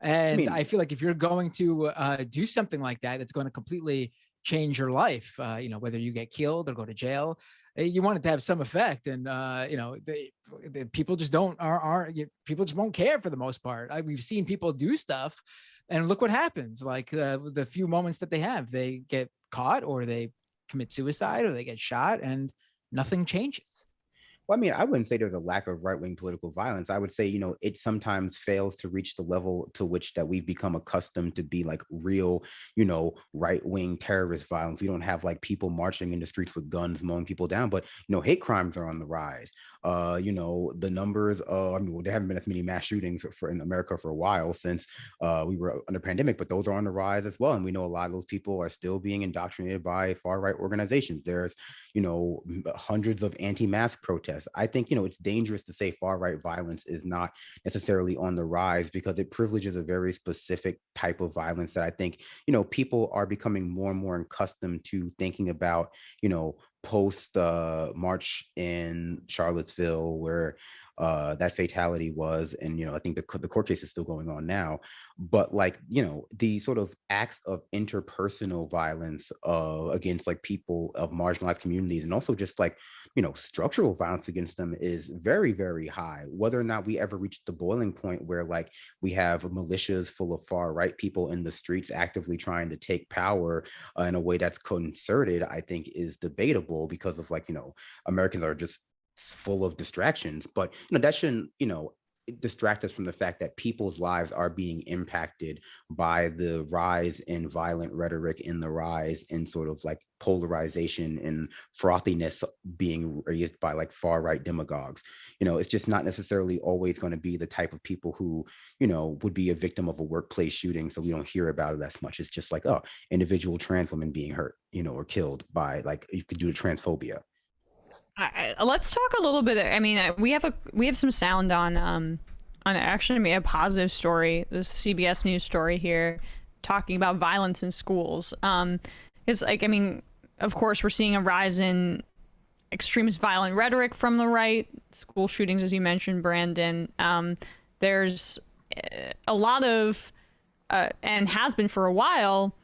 And I feel like if you're going to do something like that, it's going to completely change your life, whether you get killed or go to jail, you want it to have some effect. And, people just people just won't care for the most part. We've seen people do stuff and look what happens. Like, the few moments that they have, they get caught or they commit suicide or they get shot and nothing changes. Well, I mean, I wouldn't say there's a lack of right-wing political violence. I would say, it sometimes fails to reach the level to which that we've become accustomed to be, like, real, right-wing terrorist violence. We don't have, like, people marching in the streets with guns, mowing people down, but, hate crimes are on the rise. The numbers, there haven't been as many mass shootings in America for a while since we were under pandemic, but those are on the rise as well. And we know a lot of those people are still being indoctrinated by far-right organizations. There's, hundreds of anti-mask protests. I think, it's dangerous to say far-right violence is not necessarily on the rise because it privileges a very specific type of violence that I think, people are becoming more and more accustomed to thinking about, post March in Charlottesville, where that fatality was. And, I think the court case is still going on now. But like, the sort of acts of interpersonal violence against like people of marginalized communities, and also just like, structural violence against them is very, very high. Whether or not we ever reach the boiling point where like we have militias full of far right people in the streets actively trying to take power in a way that's concerted, I think is debatable, because of like, Americans are just full of distractions. But that shouldn't distract us from the fact that people's lives are being impacted by the rise in violent rhetoric, in the rise in sort of like polarization and frothiness being raised by like far right demagogues. It's just not necessarily always going to be the type of people who would be a victim of a workplace shooting, so we don't hear about it as much. It's just like, individual trans women being hurt or killed by, like, you could do the transphobia. Let's talk a little bit. I mean, we have some sound on actually a positive story. This CBS News story here talking about violence in schools. It's like, I mean, of course, we're seeing a rise in extremist violent rhetoric from the right, school shootings, as you mentioned, Brandon. There's a lot of, and has been for a while,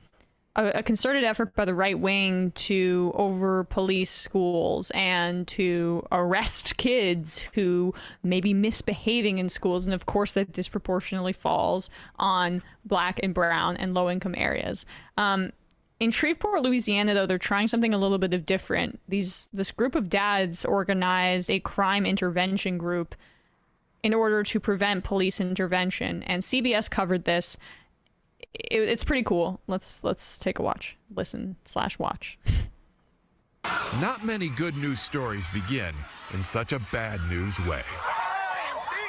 a concerted effort by the right wing to over police schools and to arrest kids who may be misbehaving in schools. And of course that disproportionately falls on Black and brown and low income areas. In Shreveport, Louisiana, though, they're trying something a little bit of different. This group of dads organized a crime intervention group in order to prevent police intervention. And CBS covered this. It's pretty cool. Let's take a listen/watch. Not many good news stories begin in such a bad news way.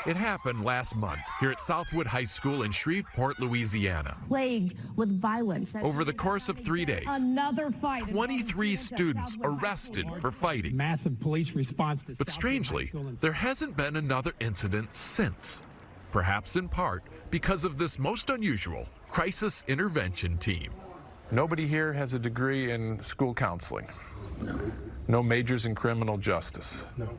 It happened last month here at Southwood High School in Shreveport, Louisiana. Plagued with violence. Over the course of 3 days, another fight. 23 students arrested for fighting. Massive police response to But strangely, there hasn't been another incident since. Perhaps in part because of this most unusual crisis intervention team. Nobody here has a degree in school counseling. No. No majors in criminal justice. No.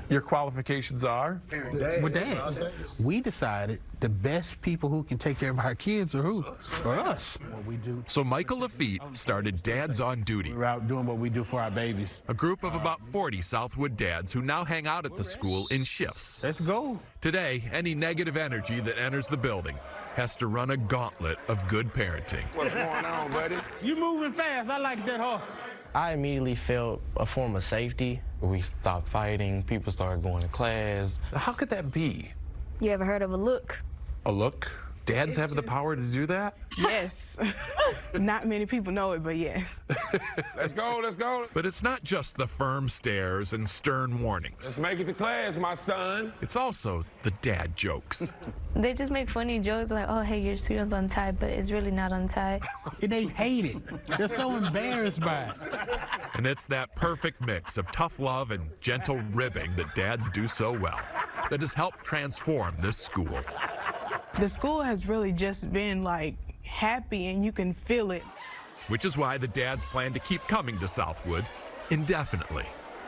Your qualifications are? We're dads. We decided the best people who can take care of our kids are who? For us. What we do. So Michael Lafitte started Dads on Duty. We're out doing what we do for our babies. A group of about 40 Southwood dads who now hang out at the school in shifts. Let's go. Today, any negative energy that enters the building has to run a gauntlet of good parenting. What's going on, buddy? You moving fast. I like that horse. I immediately felt a form of safety. We stopped fighting, people started going to class. How could that be? You ever heard of a look? A look? Dads have the power to do that? Yes. Not many people know it, but yes. Let's go, let's go. But it's not just the firm stares and stern warnings. Let's make it to class, my son. It's also the dad jokes. They just make funny jokes like, oh, hey, your student's untied, but it's really not untied. And they hate it. They're so embarrassed by it. And it's that perfect mix of tough love and gentle ribbing that dads do so well that has helped transform this school. The school has really just been like happy, and you can feel it. Which is why the dads plan to keep coming to Southwood indefinitely.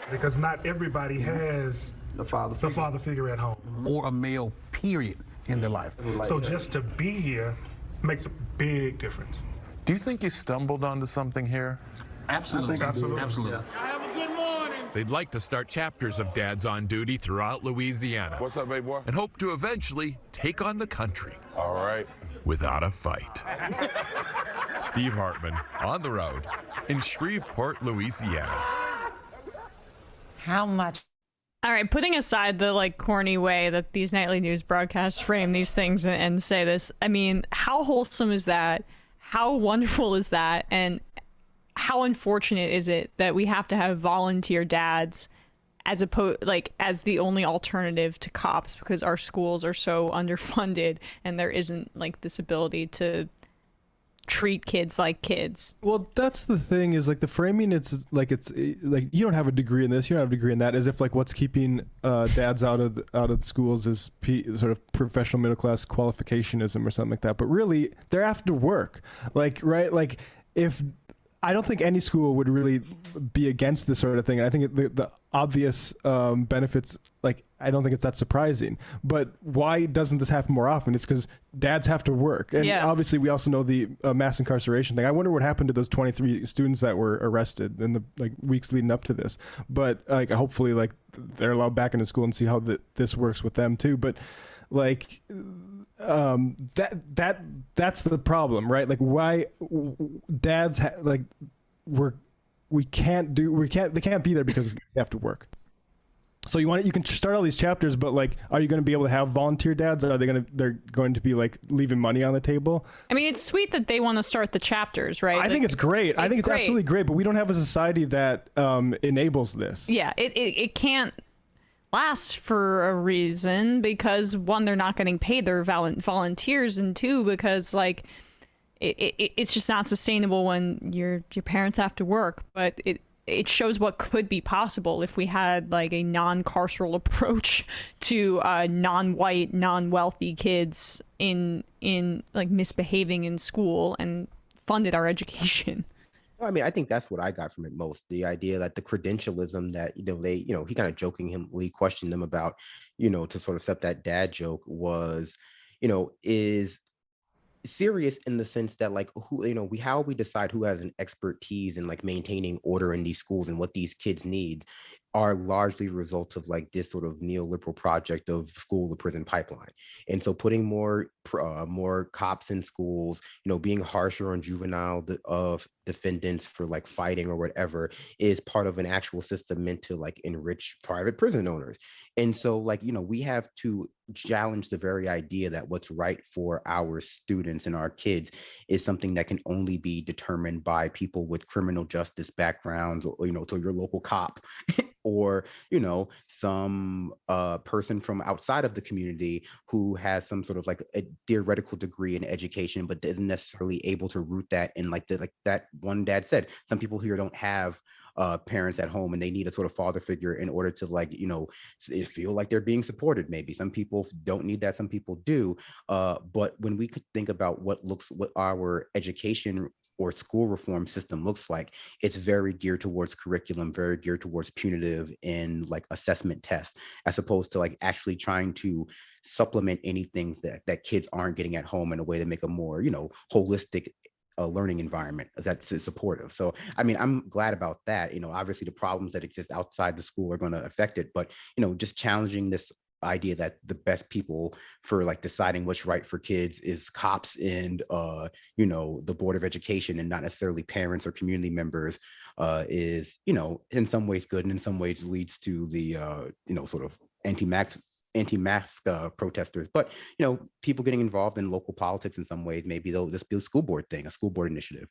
Because not everybody has the father figure at home. Or a male, period, in their life. So just to be here makes a big difference. Do you think you stumbled onto something here? Absolutely. Absolutely. Yeah. Have a good morning. They'd like to start chapters of Dads on Duty throughout Louisiana. What's up, baby boy? And hope to eventually take on the country. All right. Without a fight. Steve Hartman, on the road in Shreveport, Louisiana. How much? All right, putting aside the like corny way that these nightly news broadcasts frame these things and say this, I mean, how wholesome is that? How wonderful is that? And how unfortunate is it that we have to have volunteer dads as as the only alternative to cops, because our schools are so underfunded and there isn't like this ability to treat kids like kids. Well, that's the thing, is like the framing, it's like you don't have a degree in this, you don't have a degree in that, as if like what's keeping dads out of the schools is sort of professional middle class qualificationism or something like that. But really, they're after work, like, right? Like, if I don't think any school would really be against this sort of thing. I think the obvious benefits, like I don't think it's that surprising. But why doesn't this happen more often? It's because dads have to work. And obviously we also know the mass incarceration thing. I wonder what happened to those 23 students that were arrested in the weeks leading up to this. But hopefully they're allowed back into school and see how this works with them too. But that's the problem, right? Why dads they can't be there because they have to work. So you can start all these chapters, but are you going to be able to have volunteer dads? Or they're going to be leaving money on the table? I mean, it's sweet that they want to start the chapters, right? I think it's great. I think it's absolutely great, but we don't have a society that enables this. Yeah, it can't last for a reason because one, they're not getting paid, they're volunteers, and two, because it's just not sustainable when your parents have to work. But it shows what could be possible if we had a non-carceral approach to non-white, non-wealthy kids in misbehaving in school and funded our education. I mean, I think that's what I got from it most. The idea that the credentialism that, he kind of jokingly questioned them about, to sort of set that dad joke was, is serious in the sense that how we decide who has an expertise in maintaining order in these schools and what these kids need are largely results of this sort of neoliberal project of school to prison pipeline. And so putting more cops in schools, being harsher on juvenile defendants for fighting or whatever is part of an actual system meant to enrich private prison owners. And so we have to challenge the very idea that what's right for our students and our kids is something that can only be determined by people with criminal justice backgrounds, or so your local cop or some person from outside of the community who has some sort of a theoretical degree in education but isn't necessarily able to root that in that one dad said, some people here don't have parents at home and they need a sort of father figure in order to feel like they're being supported. Maybe some people don't need that, some people do, but when we could think about what our education or school reform system looks like, it's very geared towards curriculum, very geared towards punitive and assessment tests, as opposed to actually trying to supplement anything that kids aren't getting at home in a way to make a more holistic learning environment that's supportive. So I mean, I'm glad about that. Obviously the problems that exist outside the school are going to affect it, but just challenging this idea that the best people for deciding what's right for kids is cops and the Board of Education and not necessarily parents or community members is in some ways good and in some ways leads to the sort of anti-mask protesters. But people getting involved in local politics in some ways, maybe they'll just be a school board initiative.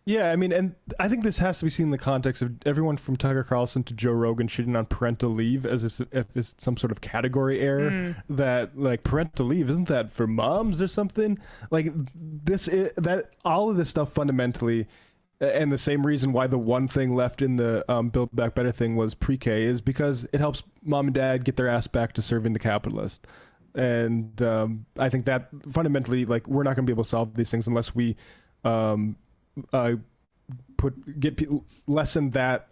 Yeah, I mean, and I think this has to be seen in the context of everyone from Tucker Carlson to Joe Rogan shitting on parental leave as if it's some sort of category error. That parental leave, isn't that for moms or something? All of this stuff fundamentally, and the same reason why the one thing left in the Build Back Better thing was pre-K is because it helps mom and dad get their ass back to serving the capitalist. And I think that fundamentally, we're not going to be able to solve these things unless we lessen that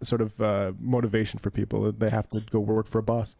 sort of motivation for people. They have to go work for a boss.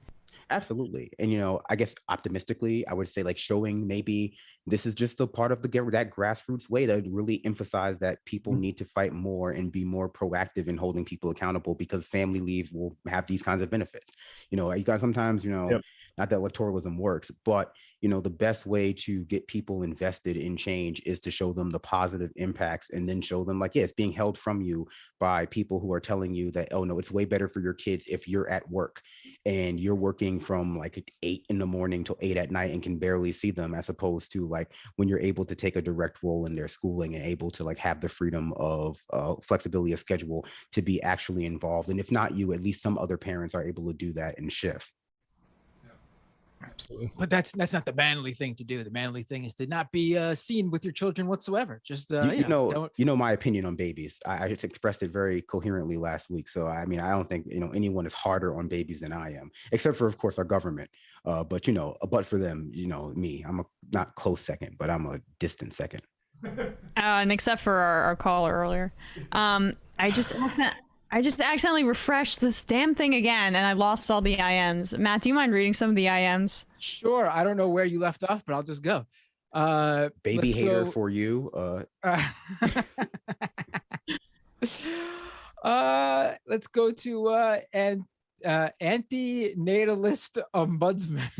Absolutely. And, I guess optimistically, I would say showing maybe this is just a part of that grassroots way to really emphasize that people need to fight more and be more proactive in holding people accountable, because family leave will have these kinds of benefits. You guys sometimes, Yep. Not that electoralism works, but the best way to get people invested in change is to show them the positive impacts and then show them it's being held from you by people who are telling you that, oh no, it's way better for your kids if you're at work and you're working from 8 in the morning till 8 at night and can barely see them, as opposed to when you're able to take a direct role in their schooling and able to have the freedom of flexibility of schedule to be actually involved. And if not you, at least some other parents are able to do that and shift. Absolutely. But that's not the manly thing to do. The manly thing is to not be seen with your children whatsoever. Just my opinion on babies. I just expressed it very coherently last week. So I mean, I don't think anyone is harder on babies than I am, except for of course our government. But for them, me, I'm not close second, but I'm a distant second. And except for our caller earlier, I I just accidentally refreshed this damn thing again, and I lost all the IMs. Matt, do you mind reading some of the IMs? Sure. I don't know where you left off, but I'll just go. Baby hater for you. Let's go to anti-natalist ombudsman.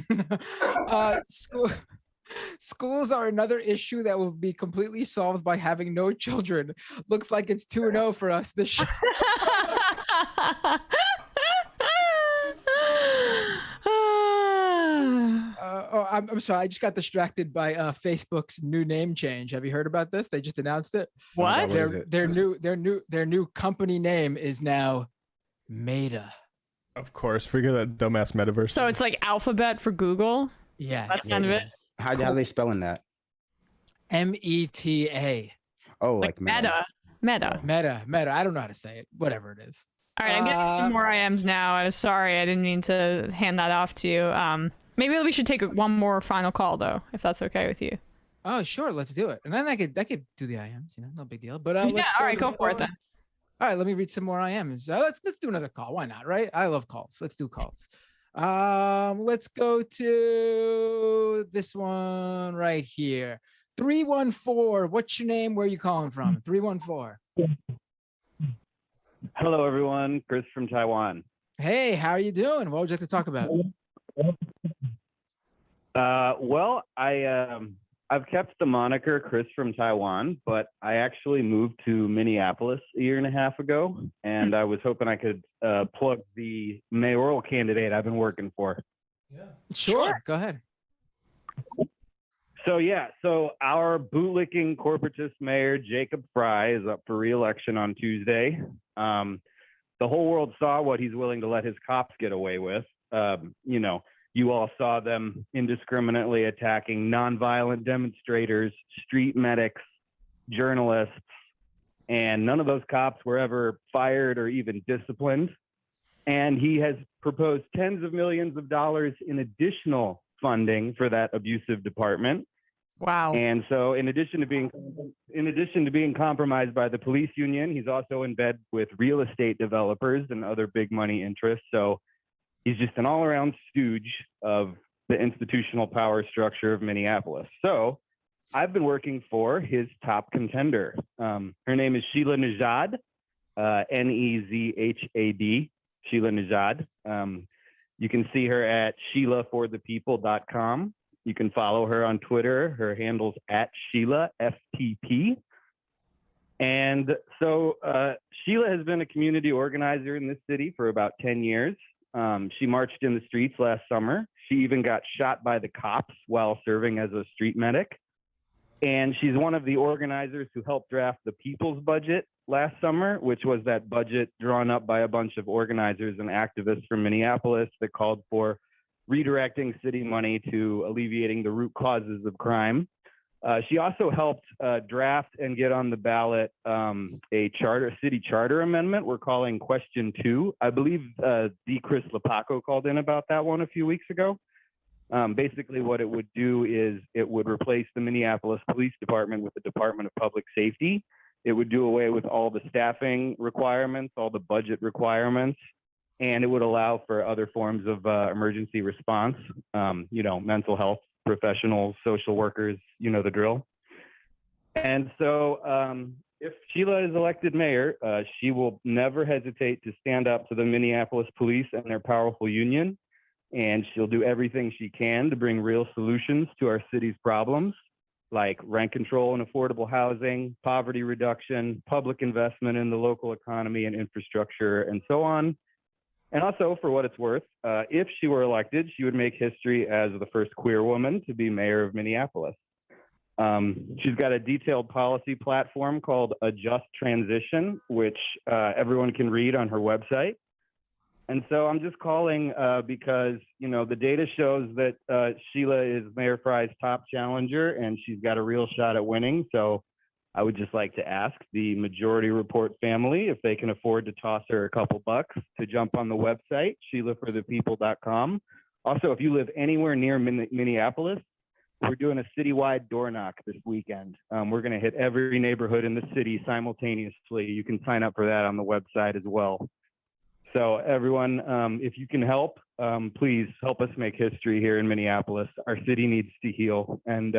Schools are another issue that will be completely solved by having no children. Looks like it's 2-0 for us this show. I'm sorry. I just got distracted by Facebook's new name change. Have you heard about this? They just announced it. What? Their new company name is now Meta. Of course, forget that dumbass metaverse. So it's like Alphabet for Google. Yeah, that's kind of it. How are they spelling that? META. Oh, like Meta. Meta. I don't know how to say it. Whatever it is. All right, I'm getting some more IMs now. I'm sorry, I didn't mean to hand that off to you. Maybe we should take one more final call though, if that's okay with you. Oh, sure, let's do it. And then I could do the IMs, no big deal. But yeah, let's all right, go for it then. All right, let me read some more IMs. Let's do another call. Why not? Right? I love calls. Let's do calls. Let's go to this one right here. 314. What's your name? Where are you calling from? 314. Hello, everyone. Chris from Taiwan. Hey, how are you doing? What would you like to talk about? Well, I've kept the moniker Chris from Taiwan, but I actually moved to Minneapolis a year and a half ago, and I was hoping I could plug the mayoral candidate I've been working for. Yeah. Sure. Go ahead. So our bootlicking corporatist mayor, Jacob Fry, is up for re-election on Tuesday. The whole world saw what he's willing to let his cops get away with. You all saw them indiscriminately attacking nonviolent demonstrators, street medics, journalists, and none of those cops were ever fired or even disciplined. And he has proposed tens of millions of dollars in additional funding for that abusive department. Wow. And so in addition to being compromised by the police union, he's also in bed with real estate developers and other big money interests. So he's just an all-around stooge of the institutional power structure of Minneapolis. So I've been working for his top contender. Her name is Sheila Nejad, Nezhad, Sheila Nejad. You can see her at SheilaForThePeople.com. You can follow her on Twitter. Her handle's at Sheila, FTP. And so Sheila has been a community organizer in this city for about 10 years. She marched in the streets last summer. She even got shot by the cops while serving as a street medic. And she's one of the organizers who helped draft the People's Budget last summer, which was that budget drawn up by a bunch of organizers and activists from Minneapolis that called for redirecting city money to alleviating the root causes of crime. She also helped draft and get on the ballot a city charter amendment we're calling Question 2. I believe D. Chris Lepaco called in about that one a few weeks ago. Basically, what it would do is it would replace the Minneapolis Police Department with the Department of Public Safety. It would do away with all the staffing requirements, all the budget requirements, and it would allow for other forms of emergency response, mental health professionals, social workers, you know the drill. And so if Sheila is elected mayor, she will never hesitate to stand up to the Minneapolis police and their powerful union. And she'll do everything she can to bring real solutions to our city's problems, like rent control and affordable housing, poverty reduction, public investment in the local economy and infrastructure, and so on. And also, for what it's worth, if she were elected, she would make history as the first queer woman to be mayor of Minneapolis. She's got a detailed policy platform called A Just Transition, which everyone can read on her website. And so I'm just calling because, the data shows that Sheila is Mayor Fry's top challenger, and she's got a real shot at winning. So I would just like to ask the Majority Report family if they can afford to toss her a couple bucks to jump on the website, SheilaForThePeople.com. Also, if you live anywhere near Minneapolis, we're doing a citywide door knock this weekend. We're going to hit every neighborhood in the city simultaneously. You can sign up for that on the website as well. So everyone, if you can help, please help us make history here in Minneapolis. Our city needs to heal. And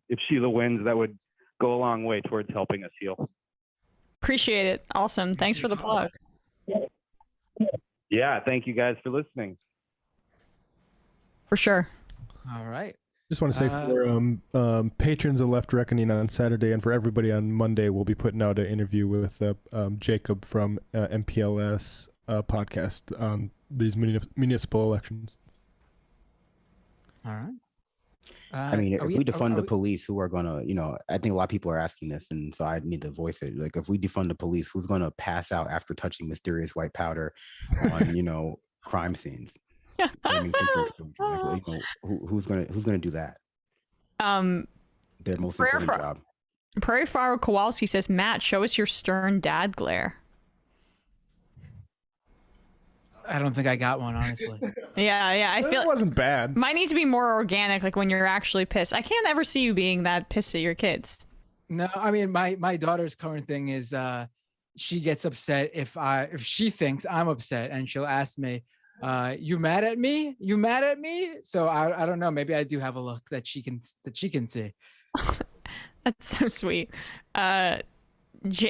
if Sheila wins, that would go a long way towards helping us heal. Appreciate it. Awesome. Thanks for the plug. Yeah, thank you guys for listening. For sure. All right. Just want to say for patrons of Left Reckoning on Saturday and for everybody on Monday, we'll be putting out an interview with Jacob from MPLS podcast on these municipal elections. All right. I mean, if we defund the police, who are gonna, I think a lot of people are asking this, and so I need to voice it. Like, if we defund the police, who's gonna pass out after touching mysterious white powder on, crime scenes? Who's gonna do that? Their most important job. Prairie Fire Kowalski says, Matt, show us your stern dad glare. I don't think I got one, honestly. Yeah. I feel it wasn't bad. Might need to be more organic, like when you're actually pissed. I can't ever see you being that pissed at your kids. No, I mean, my daughter's current thing is she gets upset if she thinks I'm upset, and she'll ask me, you mad at me? You mad at me? So I don't know. Maybe I do have a look that she can see. That's so sweet. I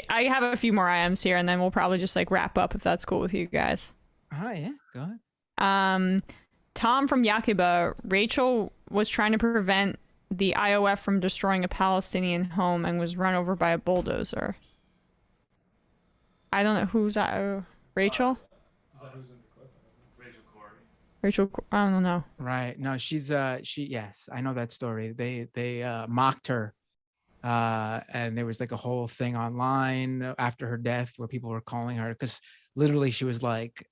have a few more IMs here, and then we'll probably just like wrap up if that's cool with you guys. Oh yeah, go ahead. Tom from Yakuba, Rachel was trying to prevent the IOF from destroying a Palestinian home and was run over by a bulldozer. I don't know who's that. Rachel? Rachel, I don't know. Right. No, yes, I know that story. They mocked her. And there was like a whole thing online after her death where people were calling her, because literally she was like,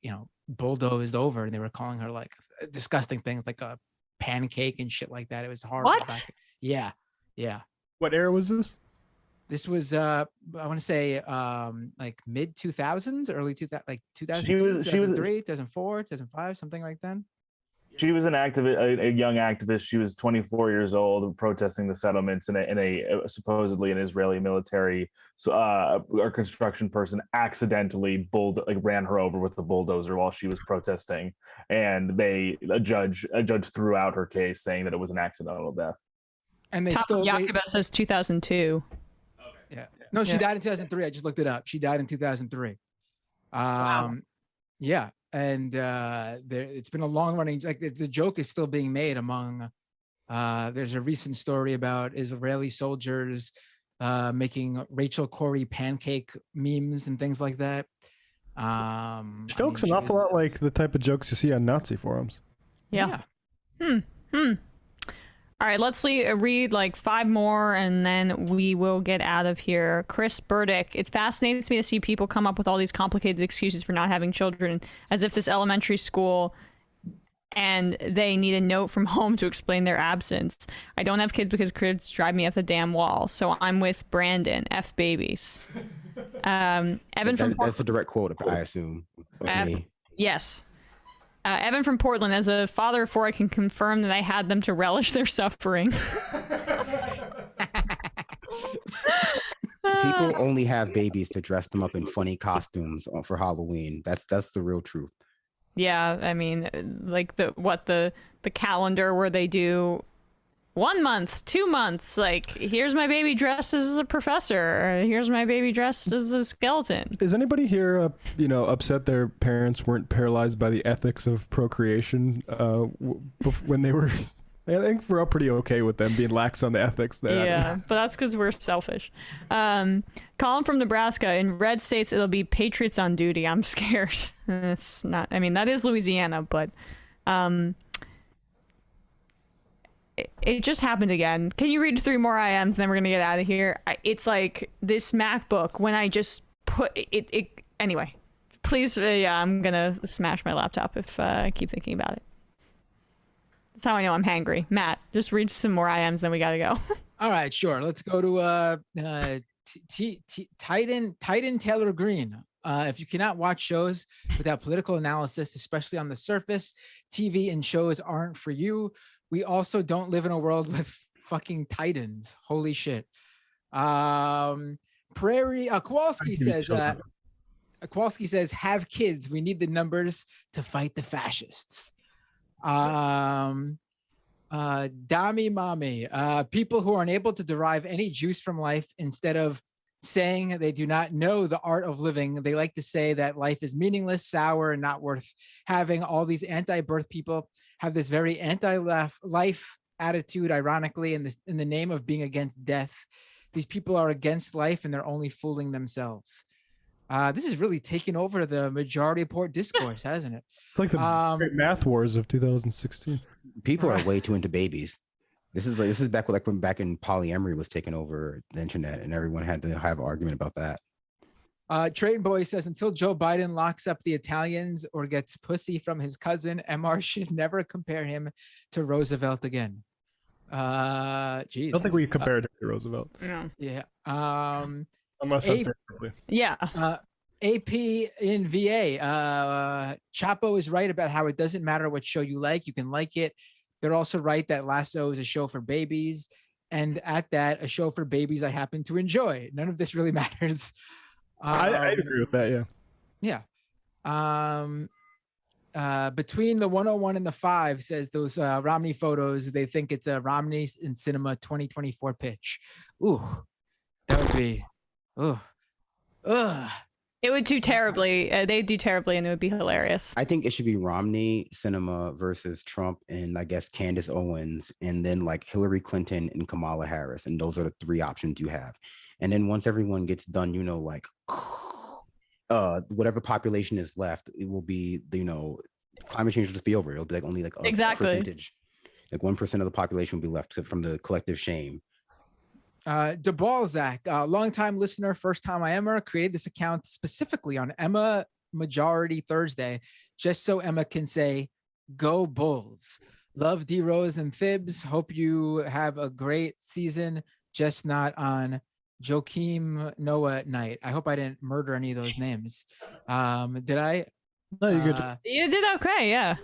bulldozed over, and they were calling her like disgusting things like a pancake and shit like that. It was horrible. What? Yeah. What era was this? This was I want to say like mid 2000s, early 2000, like 2002, 2003, 2004, 2005, something like that. She was an activist, a young activist. She was 24 years old, protesting the settlements, in a supposedly an Israeli military or construction person accidentally ran her over with a bulldozer while she was protesting, and a judge threw out her case saying that it was an accidental death. And they Yakuba says 2002. Yeah. No, she died in 2003. I just looked it up. She died in 2003. Wow. Yeah. And it's been a long running, like the joke is still being made among, there's a recent story about Israeli soldiers making Rachel Corrie pancake memes and things like that. Jokes an awful lot like the type of jokes you see on Nazi forums. Yeah. All right, let's read like 5 more and then we will get out of here. Chris Burdick, it fascinates me to see people come up with all these complicated excuses for not having children, as if this elementary school and they need a note from home to explain their absence. I don't have kids because kids drive me up the damn wall, so I'm with Brandon. F babies. Evan that's a direct quote, I assume. Yes. Evan from Portland, as a father of 4, I can confirm that I had them to relish their suffering. People only have babies to dress them up in funny costumes for Halloween. That's the real truth. Yeah, I mean, like the calendar where they do 1 month, 2 months, like here's my baby dressed as a professor, or here's my baby dressed as a skeleton. Is anybody here upset their parents weren't paralyzed by the ethics of procreation when they were I think we're all pretty okay with them being lax on the ethics there. Yeah, but that's because we're selfish. Colin from Nebraska, in red states it'll be patriots on duty. I'm scared. It's not, I mean, that is Louisiana, but it just happened again. Can you read 3 more IMs and then we're gonna get out of here? It's like this MacBook, when I just put it anyway, please, I'm gonna smash my laptop if I keep thinking about it. That's how I know I'm hangry. Matt, just read some more IMs, then we gotta go. All right, sure. Let's go to Titan Taylor Green. If you cannot watch shows without political analysis, especially on the surface, TV and shows aren't for you. We also don't live in a world with fucking titans. Holy shit. Kowalski says, have kids. We need the numbers to fight the fascists. Dami Mami, people who are unable to derive any juice from life, instead of saying they do not know the art of living, they like to say that life is meaningless, sour, and not worth having. All these anti-birth people have this very anti-life attitude, ironically, in the name of being against death. These people are against life and they're only fooling themselves. This is really taking over the majority report discourse, hasn't it? Like the great math wars of 2016. People are way too into babies. This is back when polyamory was taking over the internet, and everyone had to have an argument about that. Trayton Boy says, until Joe Biden locks up the Italians or gets pussy from his cousin, MR should never compare him to Roosevelt again. Geez. I don't think we compared it to Roosevelt. No. Yeah. Unless unfavorably. Yeah. AP in VA. Chapo is right about how it doesn't matter what show you like. You can like it. They're also right that Lasso is a show for babies. And at that, a show for babies I happen to enjoy. None of this really matters. I agree with that, yeah. Yeah. Between the 101 and the 5 says those Romney photos, they think it's a Romney in Cinema 2024 pitch. Ooh, that would be, It would do terribly. They'd do terribly, and it would be hilarious. I think it should be Romney Cinema versus Trump and I guess Candace Owens, and then like Hillary Clinton and Kamala Harris, and those are the 3 options you have. And then once everyone gets done, like whatever population is left, it will be climate change will just be over. It'll be like only like a percentage, like 1% of the population will be left from the collective shame. DeBalzac, longtime listener, first time I ever created this account specifically on Emma Majority Thursday, just so Emma can say, "Go Bulls." Love D Rose and Thibs. Hope you have a great season. Just not on Joakim Noah night. I hope I didn't murder any of those names. Did I? No, you're good. You did okay, yeah.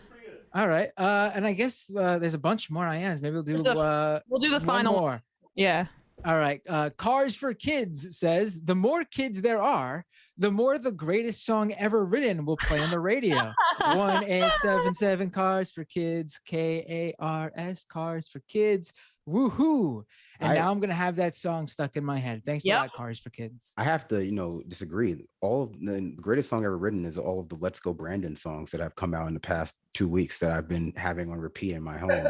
All right. And I guess there's a bunch more IMs. Maybe we'll do the final more. Yeah. All right. Cars for Kids says, the more kids there are, the more the greatest song ever written will play on the radio. 1877 Cars for Kids, KARS, Cars for Kids. Woohoo. And now I'm going to have that song stuck in my head. Thanks to that, Cars for Kids. I have to, disagree. The greatest song ever written is all of the Let's Go Brandon songs that have come out in the past 2 weeks that I've been having on repeat in my home.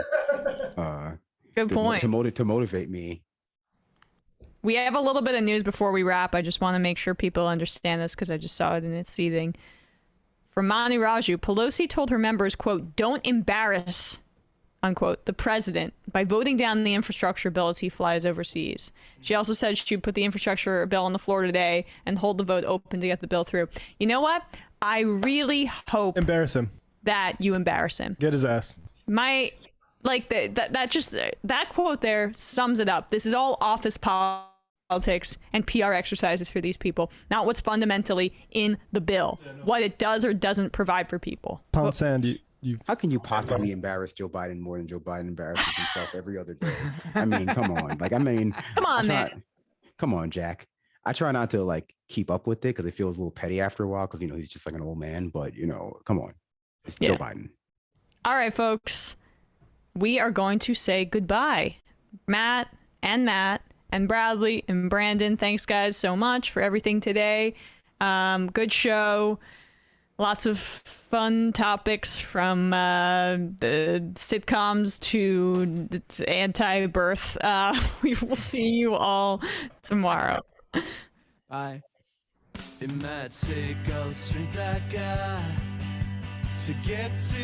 Good point. To motivate me. We have a little bit of news before we wrap. I just want to make sure people understand this because I just saw it and it's seething. From Mani Raju, Pelosi told her members, quote, "Don't embarrass," unquote, the president by voting down the infrastructure bill as he flies overseas. She also said she'd put the infrastructure bill on the floor today and hold the vote open to get the bill through. You know what? I really hope embarrass him. That you embarrass him. Get his ass. That quote there sums it up. This is all office politics and PR exercises for these people, not what's fundamentally in the bill, what it does or doesn't provide for people. Pound sand, how can you possibly embarrass Joe Biden more than Joe Biden embarrasses himself every other day? I mean, come on. Come on, man. Come on, Jack. I try not to keep up with it because it feels a little petty after a while because he's just like an old man. But come on, it's Joe Biden. All right, folks, we are going to say goodbye. Matt and Bradley and Brandon, thanks guys so much for everything today. Good show. Lots of fun topics from the sitcoms to anti-birth. We will see you all tomorrow. Bye. It might take all the strength I got to get to